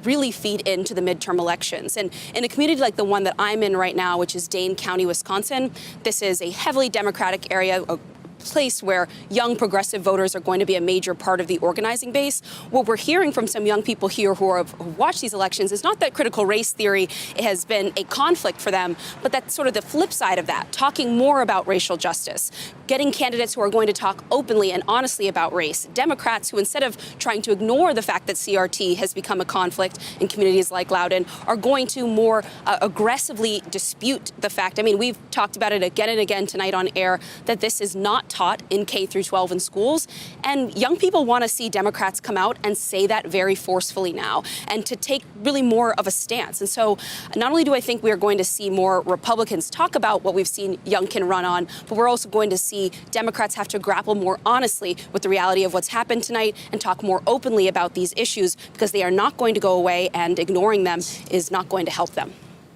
really feed into the midterm elections. And in a community like the one that I'm in right now, which is Dane County, Wisconsin, this is a heavily Democratic area, a place where young progressive voters are going to be a major part of the organizing base. What we're hearing from some young people here who watch these elections is not that critical race theory has been a conflict for them, but that's sort of the flip side of that, talking more about racial justice, getting candidates who are going to talk openly and honestly about race, Democrats who, instead of trying to ignore the fact that CRT has become a conflict in communities like Loudoun, are going to more aggressively dispute the fact. I mean, we've talked about it again and again tonight on air, that this is not taught in K through 12 in schools. And young people want to see Democrats come out and say that very forcefully now, and to take really more of a stance. And so not only do I think we are going to see more Republicans talk about what we've seen Youngkin run on, but we're also going to see Democrats have to grapple more honestly with the reality of what's happened tonight and talk more openly about these issues, because they are not going to go away, and ignoring them is not going to help them.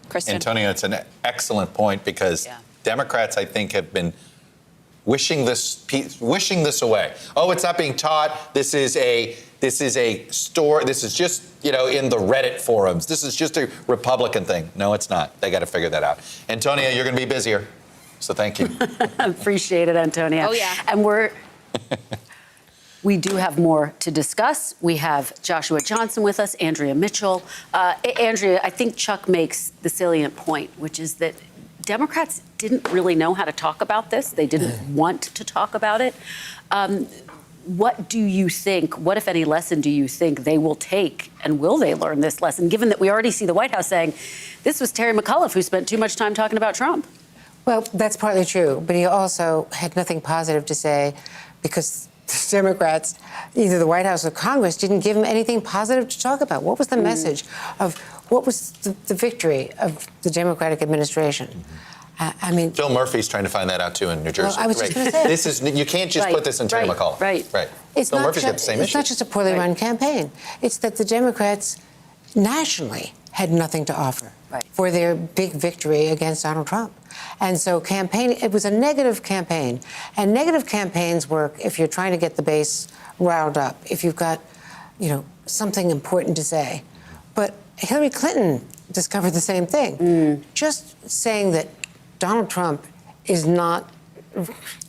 Kristen. Antonio, it's an excellent point, because Democrats, I think, have been wishing this away. Oh, it's not being taught. This is a story. This is just, in the Reddit forums. This is just a Republican thing. No, it's not. They got to figure that out. Antonio, you're going to be busier. So thank you. Appreciate it, Antonio. Oh, yeah. And we do have more to discuss. We have Joshua Johnson with us, Andrea Mitchell. Andrea, I think Chuck makes the salient point, which is that Democrats didn't really know how to talk about this. They didn't want to talk about it. What do you think, what, if any, lesson do you think they will take, and will they learn this lesson, given that we already see the White House saying this was Terry McAuliffe who spent too much time talking about Trump? Well, that's partly true, but he also had nothing positive to say, because the Democrats, either the White House or Congress, didn't give him anything positive to talk about. What was the message of what was the victory of the Democratic administration? I mean, Phil Murphy's trying to find that out too in New Jersey. Well, I was just going to say, you can't just put this in Terry McAuliffe. Right. Phil Murphy's got the same issue. It's not just a poorly run campaign. It's that the Democrats nationally had nothing to offer for their big victory against Donald Trump. And so it was a negative campaign. And negative campaigns work if you're trying to get the base riled up, if you've got, something important to say. But Hillary Clinton discovered the same thing. Just saying that Donald Trump is not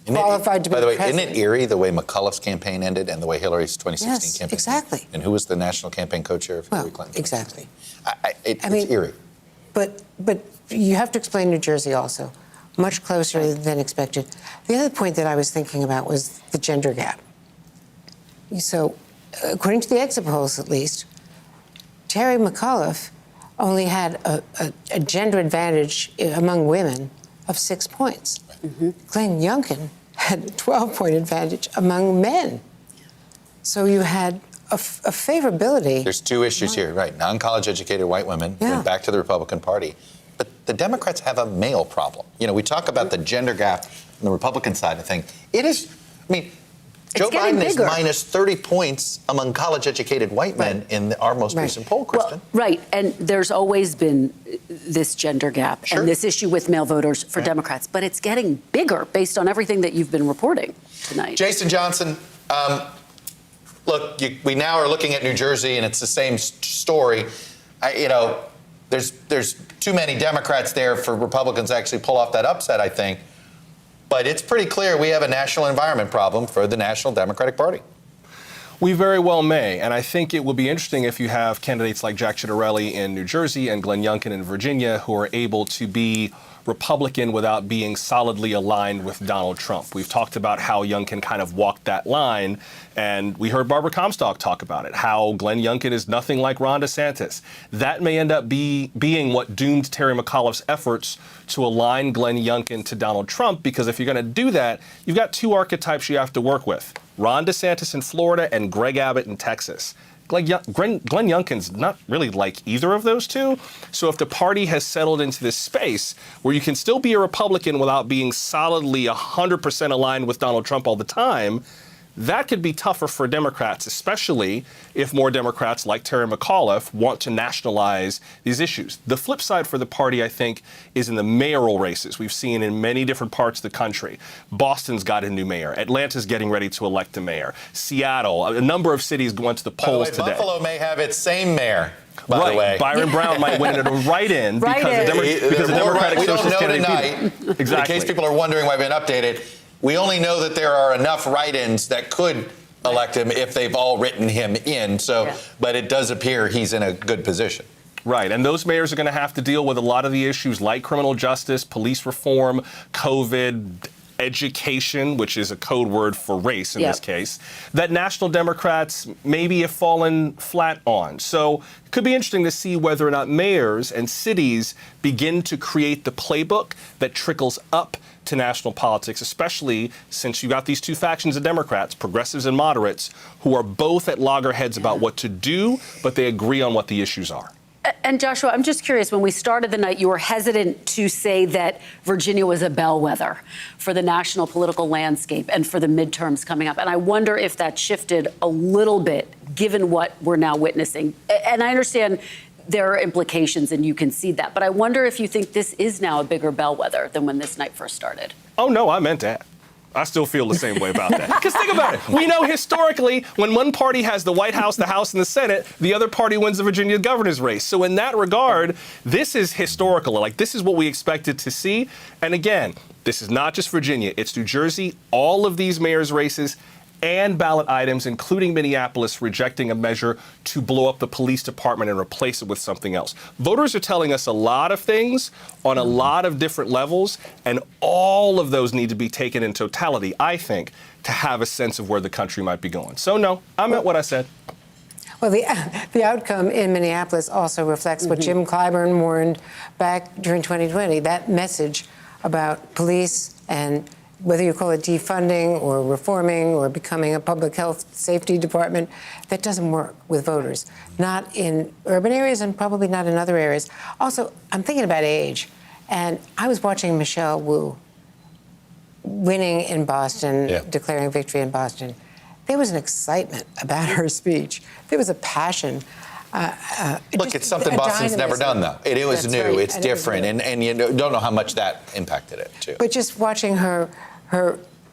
qualified to be president. By the way, isn't it eerie the way McAuliffe's campaign ended and the way Hillary's 2016 campaign exactly. And who was the national campaign co-chair of Hillary Clinton? Exactly. It's eerie. But you have to explain New Jersey also, much closer than expected. The other point that I was thinking about was the gender gap. So, according to the exit polls at least, Terry McAuliffe only had a gender advantage among women of 6 points. Glenn Youngkin had a 12-point advantage among men. So you had a favorability. There's two issues here, right? Non-college educated white women went back to the Republican Party. But the Democrats have a male problem. We talk about the gender gap on the Republican side of things. It is, Joe Biden is minus 30 points among college-educated white men in our most recent poll, Kristen. Well, and there's always been this gender gap and this issue with male voters for Democrats, but it's getting bigger based on everything that you've been reporting tonight. Jason Johnson, look, we now are looking at New Jersey, and it's the same story. There's too many Democrats there for Republicans to actually pull off that upset, I think. But it's pretty clear we have a national environment problem for the National Democratic Party. We very well may. And I think it would be interesting if you have candidates like Jack Ciattarelli in New Jersey and Glenn Youngkin in Virginia who are able to be Republican without being solidly aligned with Donald Trump. We've talked about how Youngkin kind of walked that line, and we heard Barbara Comstock talk about it, how Glenn Youngkin is nothing like Ron DeSantis. That may end up being what doomed Terry McAuliffe's efforts to align Glenn Youngkin to Donald Trump, because if you're going to do that, you've got two archetypes you have to work with. Ron DeSantis in Florida and Greg Abbott in Texas. Glenn Youngkin's not really like either of those two. So if the party has settled into this space where you can still be a Republican without being solidly 100% aligned with Donald Trump all the time, that could be tougher for Democrats, especially if more Democrats like Terry McAuliffe want to nationalize these issues. The flip side for the party, I think, is in the mayoral races. We've seen in many different parts of the country. Boston's got a new mayor. Atlanta's getting ready to elect a mayor. Seattle, a number of cities went to the polls today. Buffalo may have its same mayor. By the way, Byron Brown might win it a write-in because the Democratic Socialist candidate. Exactly. In case people are wondering why we've been updated, we only know that there are enough write-ins that could elect him if they've all written him in. So, but it does appear he's in a good position. Right, and those mayors are going to have to deal with a lot of the issues like criminal justice, police reform, COVID, education, which is a code word for race in this case, that national Democrats maybe have fallen flat on. So it could be interesting to see whether or not mayors and cities begin to create the playbook that trickles up to national politics, especially since you got these two factions of Democrats, progressives and moderates, who are both at loggerheads about what to do, but they agree on what the issues are. And Joshua, I'm just curious, when we started the night, you were hesitant to say that Virginia was a bellwether for the national political landscape and for the midterms coming up. And I wonder if that shifted a little bit, given what we're now witnessing. And I understand there are implications, and you can see that. But I wonder if you think this is now a bigger bellwether than when this night first started. Oh, no, I meant that. I still feel the same way about that. Because think about it. We know historically when one party has the White House, the House, and the Senate, the other party wins the Virginia governor's race. So in that regard, this is historical. Like, this is what we expected to see. And again, this is not just Virginia. It's New Jersey, all of these mayor's races, and ballot items, including Minneapolis, rejecting a measure to blow up the police department and replace it with something else. Voters are telling us a lot of things on a lot of different levels, and all of those need to be taken in totality, I think, to have a sense of where the country might be going. So, no, I meant what I said. Well, the outcome in Minneapolis also reflects what Jim Clyburn warned back during 2020, that message about police and whether you call it defunding or reforming or becoming a public health safety department, that doesn't work with voters. Not in urban areas and probably not in other areas. Also, I'm thinking about age. And I was watching Michelle Wu winning in Boston, declaring victory in Boston. There was an excitement about her speech. There was a passion. Look, it's something Boston's never done, though. It was new. Right. It's different. And you don't know how much that impacted it, too. But just watching her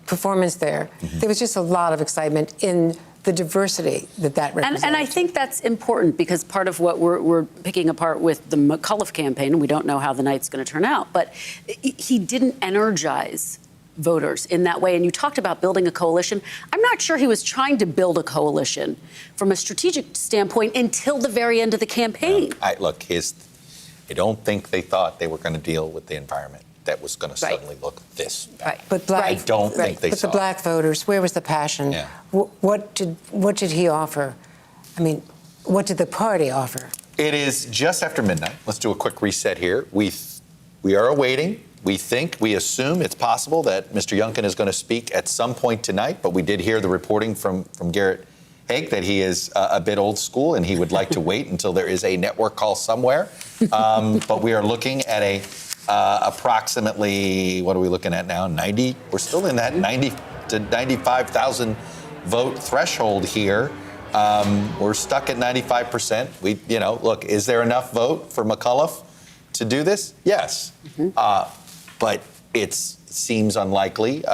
performance there, there was just a lot of excitement in the diversity that represents. And I think that's important because part of what we're picking apart with the McAuliffe campaign, and we don't know how the night's going to turn out, but he didn't energize voters in that way. And you talked about building a coalition. I'm not sure he was trying to build a coalition from a strategic standpoint until the very end of the campaign. I don't think they thought they were going to deal with the environment that was going to suddenly look this bad. But I don't think they saw the black voters, where was the passion? Yeah. What did he offer? I mean, what did the party offer? It is just after midnight. Let's do a quick reset here. We are awaiting. We assume it's possible that Mr. Youngkin is going to speak at some point tonight, but we did hear the reporting from Garrett Haig that he is a bit old school and he would like to wait until there is a network call somewhere. But we are looking at approximately, what are we looking at now? 90? We're still in that 90 to 95,000 vote threshold here. We're stuck at 95%. Look, is there enough vote for McAuliffe to do this? Yes. But it seems unlikely.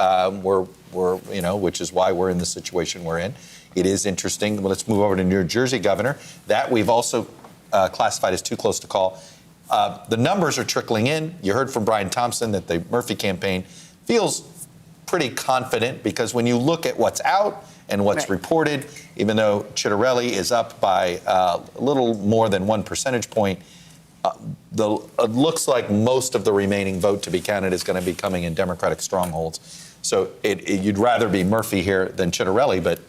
Which is why we're in the situation we're in. It is interesting. Well, let's move over to New Jersey governor. That we've also classified as too close to call. The numbers are trickling in. You heard from Brian Thompson that the Murphy campaign feels pretty confident because when you look at what's out and what's reported, even though Ciattarelli is up by a little more than 1 percentage point, it looks like most of the remaining vote to be counted is going to be coming in Democratic strongholds. So you'd rather be Murphy here than Ciattarelli, but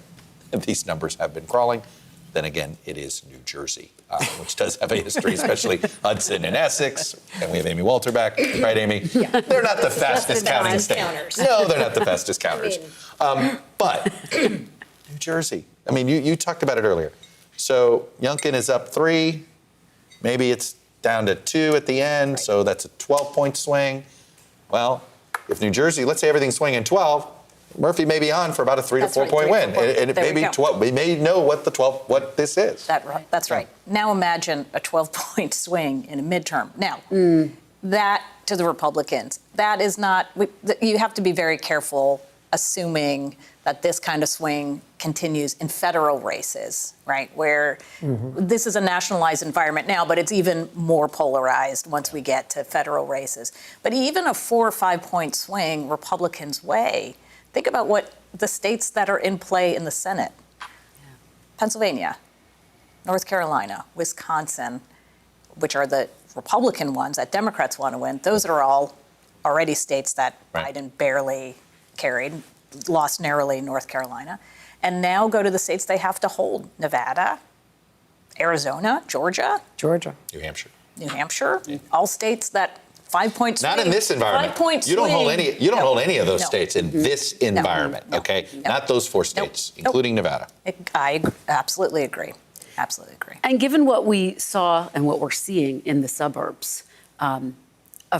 these numbers have been crawling. Then again, it is New Jersey, which does have a history, especially Hudson and Essex. And we have Amy Walter back. Right, Amy? Yeah. They're not the fastest counting state. No, they're not the fastest counters. But New Jersey, I mean, you talked about it earlier. So Youngkin is up 3. Maybe it's down to 2 at the end. So that's a 12-point swing. Well, if New Jersey, let's say everything's swinging 12, Murphy may be on for about a 3 to 4 point win. And it may be 12. We may know what this is. That's right. Now imagine a 12-point swing in a midterm. Now, that to the Republicans, that is not, you have to be very careful assuming that this kind of swing continues in federal races, right? Where this is a nationalized environment now, but it's even more polarized once we get to federal races. But even a 4 or 5 point swing Republicans' way, think about what the states that are in play in the Senate. Pennsylvania, North Carolina, Wisconsin, which are the Republican ones that Democrats want to win. Those are all already states that Biden barely carried, lost narrowly North Carolina. And now go to the states they have to hold: Nevada, Arizona, Georgia. New Hampshire. All states that 5 points. Not in this environment. 5 point You don't hold swing. any. You don't hold any of those states in this environment. Okay, not those 4 states, including Nevada. I absolutely agree. Absolutely agree. And given what we saw and what we're seeing in the suburbs of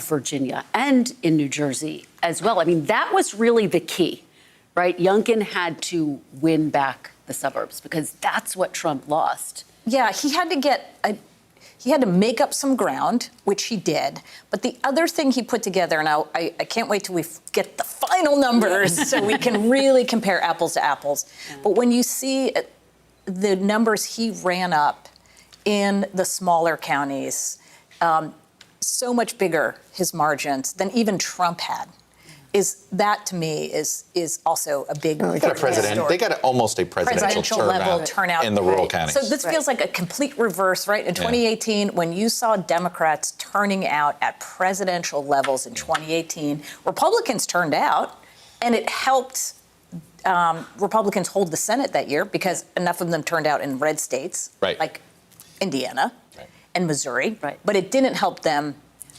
Virginia and in New Jersey as well, I mean, that was really the key, right? Youngkin had to win back the suburbs because that's what Trump lost. Yeah, he had to make up some ground, which he did. But the other thing he put together, and I can't wait till we get the final numbers so we can really compare apples to apples. But when you see the numbers he ran up in the smaller counties, so much bigger his margins than even Trump had. Is that, to me, is also a big they got almost a presidential level turnout in the rural counties. So this feels like a complete reverse, right? In 2018, when you saw Democrats turning out at presidential levels in 2018, Republicans turned out, and it helped Republicans hold the Senate that year because enough of them turned out in red states, like Indiana and Missouri. But it didn't help them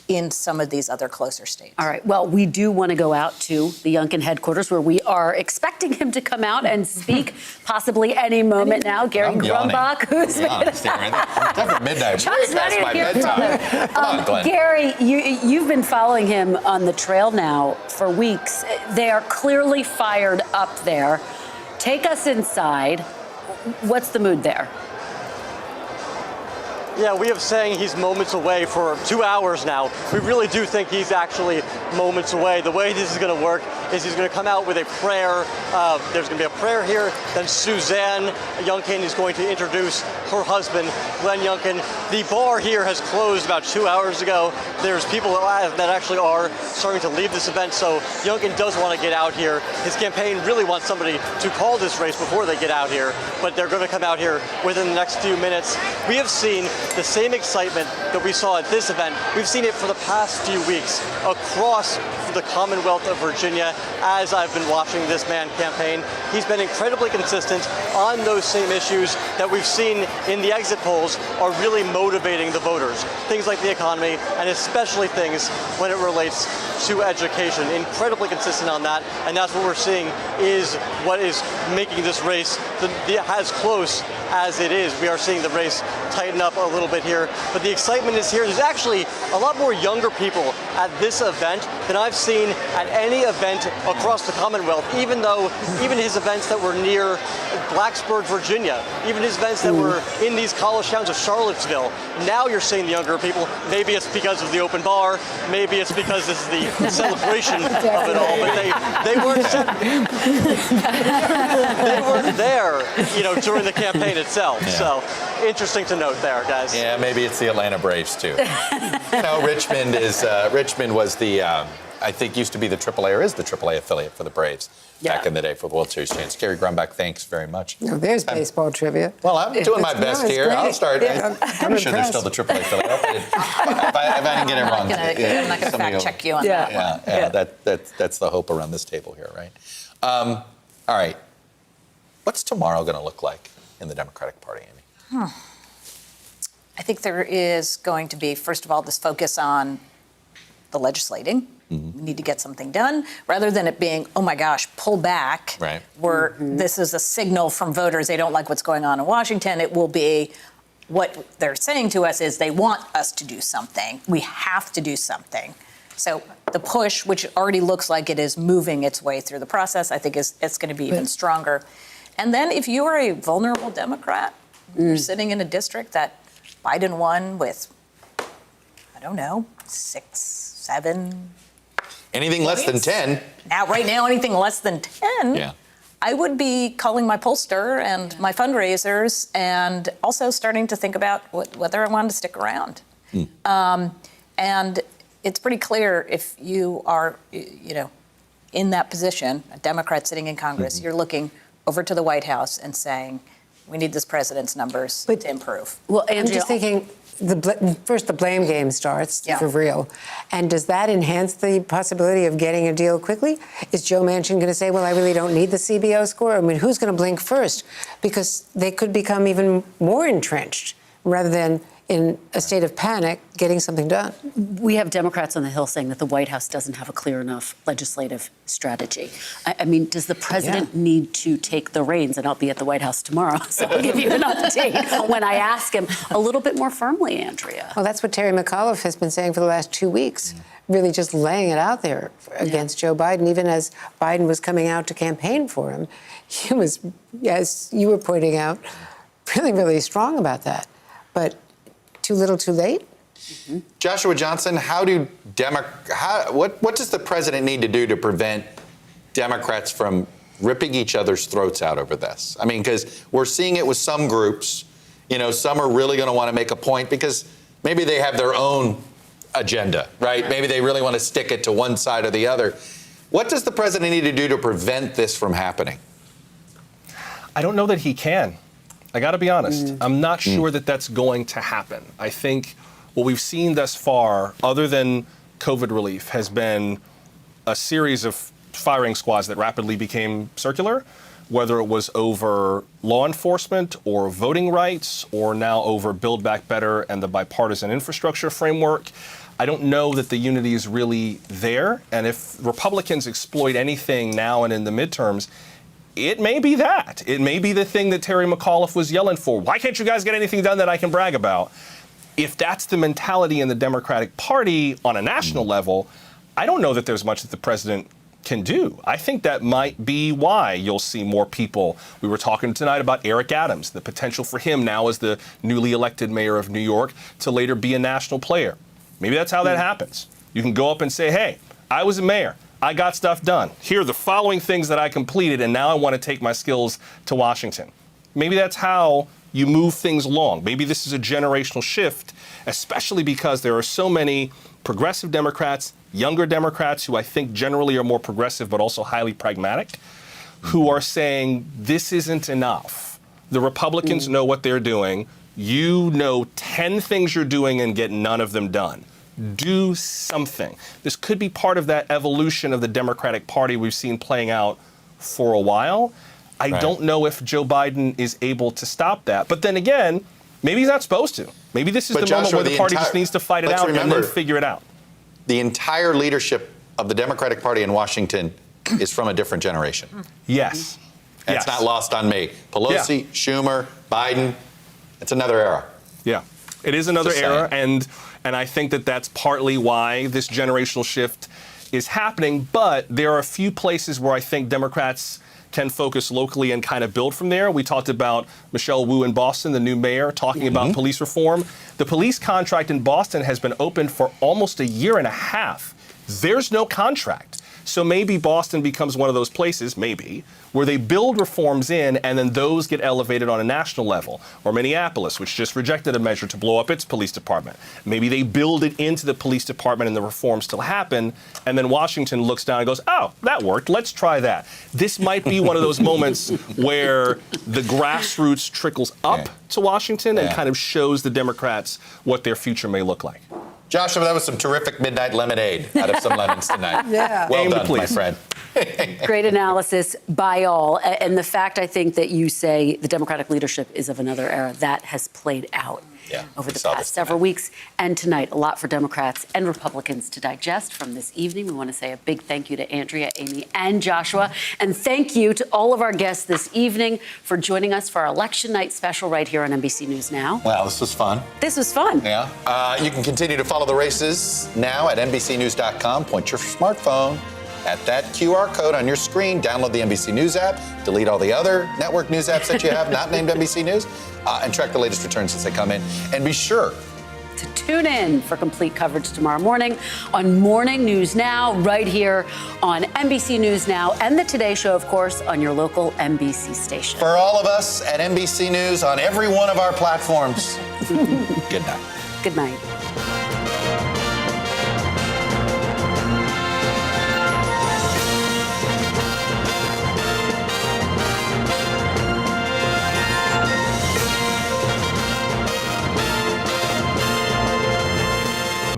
in some of these other closer states. All right. Well, we do want to go out to the Youngkin headquarters where we are expecting him to come out and speak possibly any moment now. Gary Grumbach, who's It's midnight. Chuck's ready to hear from him. Gary, you've been following him on the trail now for weeks. They are clearly fired up there. Take us inside. What's the mood there? Yeah, we have saying he's moments away for 2 hours now. We really do think he's actually moments away. The way this is going to work is he's going to come out with a prayer. There's going to be a prayer here. Then Suzanne Youngkin is going to introduce her husband, Glenn Youngkin. The bar here has closed about 2 hours ago. There's people that actually are starting to leave this event, so Youngkin does want to get out here. His campaign really wants somebody to call this race before they get out here, but they're going to come out here within the next few minutes. We have seen the same excitement that we saw at this event. We've seen it for the past few weeks across the Commonwealth of Virginia as I've been watching this man campaign. He's been incredibly consistent on those same issues that we've seen in the exit polls are really motivating the voters. Things like the economy, and especially things when it relates to education. Incredibly consistent on that, and that's what we're seeing is what is making this race as close as it is. We are seeing the race tighten up a little bit here, but the excitement is here. There's actually a lot more younger people at this event than I've seen at any event across the Commonwealth, even his events that were near Blacksburg, Virginia, even his events that were in these college towns of Charlottesville. Now you're seeing the younger people. Maybe it's because of the open bar, maybe it's because this is the celebration of it all, but they weren't there, during the campaign itself. Yeah. So interesting to note there, guys. Yeah, maybe it's the Atlanta Braves too. Richmond was the I think used to be the AAA or is the AAA affiliate for the Braves back in the day for the World Series champs. Gary Grumback, thanks very much. No, there's baseball trivia. Well, I'm doing my best here. I'll start. Yeah, I'm sure there's still the AAA affiliate. if I didn't get it wrong. I'm not going to fact check you on that. Yeah. That's the hope around this table here, right? All right. What's tomorrow going to look like in the Democratic Party, Amy? I think there is going to be, first of all, this focus on the legislating. We need to get something done, rather than it being, oh my gosh, pull back. Right. Where this is a signal from voters, they don't like what's going on in Washington. It will be what they're saying to us is they want us to do something. We have to do something. So the push, which already looks like it is moving its way through the process, I think it's going to be even stronger. And then if you are a vulnerable Democrat, you're sitting in a district that Biden won with, I don't know, 6, 7. Anything less than 10. Now, right now, anything less than 10. Yeah. I would be calling my pollster and my fundraisers and also starting to think about whether I wanted to stick around. And it's pretty clear if you are, in that position, a Democrat sitting in Congress, you're looking over to the White House and saying, we need this president's numbers to improve. Well, I'm just thinking, first the blame game starts for real. And does that enhance the possibility of getting a deal quickly? Is Joe Manchin going to say, well, I really don't need the CBO score? I mean, who's going to blink first? Because they could become even more entrenched rather than in a state of panic getting something done. We have Democrats on the Hill saying that the White House doesn't have a clear enough legislative strategy. I mean, does the president need to take the reins? And I'll be at the White House tomorrow, so I'll give you an update when I ask him a little bit more firmly, Andrea. Well, that's what Terry McAuliffe has been saying for the last 2 weeks, really just laying it out there against Joe Biden. Even as Biden was coming out to campaign for him, he was, as you were pointing out, really, really strong about that. But too little, too late? Joshua Johnson, what does the president need to do to prevent Democrats from ripping each other's throats out over this? I mean, because we're seeing it with some groups. Some are really going to want to make a point because maybe they have their own agenda, right? Maybe they really want to stick it to one side or the other. What does the president need to do to prevent this from happening? I don't know that he can. I got to be honest. I'm not sure that that's going to happen. I think what we've seen thus far, other than COVID relief, has been a series of firing squads that rapidly became circular, whether it was over law enforcement or voting rights or now over Build Back Better and the bipartisan infrastructure framework. I don't know that the unity is really there. And if Republicans exploit anything now and in the midterms, it may be that. It may be the thing that Terry McAuliffe was yelling for. Why can't you guys get anything done that I can brag about? If that's the mentality in the Democratic Party on a national level, I don't know that there's much that the president can do. I think that might be why you'll see more people. We were talking tonight about Eric Adams, the potential for him now as the newly elected mayor of New York to later be a national player. Maybe that's how that happens. You can go up and say, hey, I was a mayor. I got stuff done. Here are the following things that I completed, and now I want to take my skills to Washington. Maybe that's how you move things along. Maybe this is a generational shift, especially because there are so many progressive Democrats, younger Democrats who I think generally are more progressive but also highly pragmatic, who are saying this isn't enough. The Republicans know what they're doing. You know 10 things you're doing and get none of them done. Do something. This could be part of that evolution of the Democratic Party we've seen playing out for a while. I don't know if Joe Biden is able to stop that. But then again, maybe he's not supposed to. Maybe this is the moment where the party just needs to fight it out and then figure it out. The entire leadership of the Democratic Party in Washington is from a different generation. Yes. It's not lost on me. Pelosi, Schumer, Biden, it's another era. Yeah, it is another era. And I think that that's partly why this generational shift is happening. But there are a few places where I think Democrats can focus locally and kind of build from there. We talked about Michelle Wu in Boston, the new mayor, talking about police reform. The police contract in Boston has been open for almost a year and a half. There's no contract. So maybe Boston becomes one of those places, maybe, where they build reforms in and then those get elevated on a national level. Or Minneapolis, which just rejected a measure to blow up its police department. Maybe they build it into the police department and the reforms still happen, and then Washington looks down and goes, oh, that worked, let's try that. This might be one of those moments where the grassroots trickles up to Washington and kind of shows the Democrats what their future may look like. Joshua, that was some terrific midnight lemonade out of some lemons tonight. Yeah. Well Aim to done, my please. friend. Great analysis by all. And the fact, I think, that you say the Democratic leadership is of another era, that has played out over the past several weeks. And tonight, a lot for Democrats and Republicans to digest from this evening. We want to say a big thank you to Andrea, Amy, and Joshua. And thank you to all of our guests this evening for joining us for our Election Night special right here on NBC News Now. Wow, this was fun. This was fun. Yeah. You can continue to follow the races now at NBCNews.com. Point your smartphone at that QR code on your screen. Download the NBC News app. Delete all the other network news apps that you have not named NBC News. And track the latest returns as they come in. And be sure to tune in for complete coverage tomorrow morning on Morning News Now, right here on NBC News Now, and the Today Show, of course, on your local NBC station. for all of us at NBC News on every one of our platforms, good night. Good night.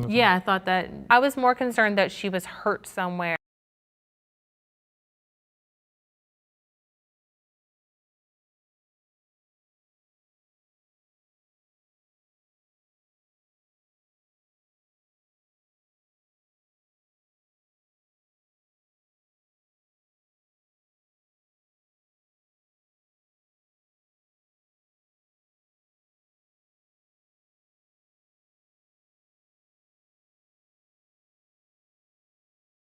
Yeah, I thought that I was more concerned that she was hurt somewhere.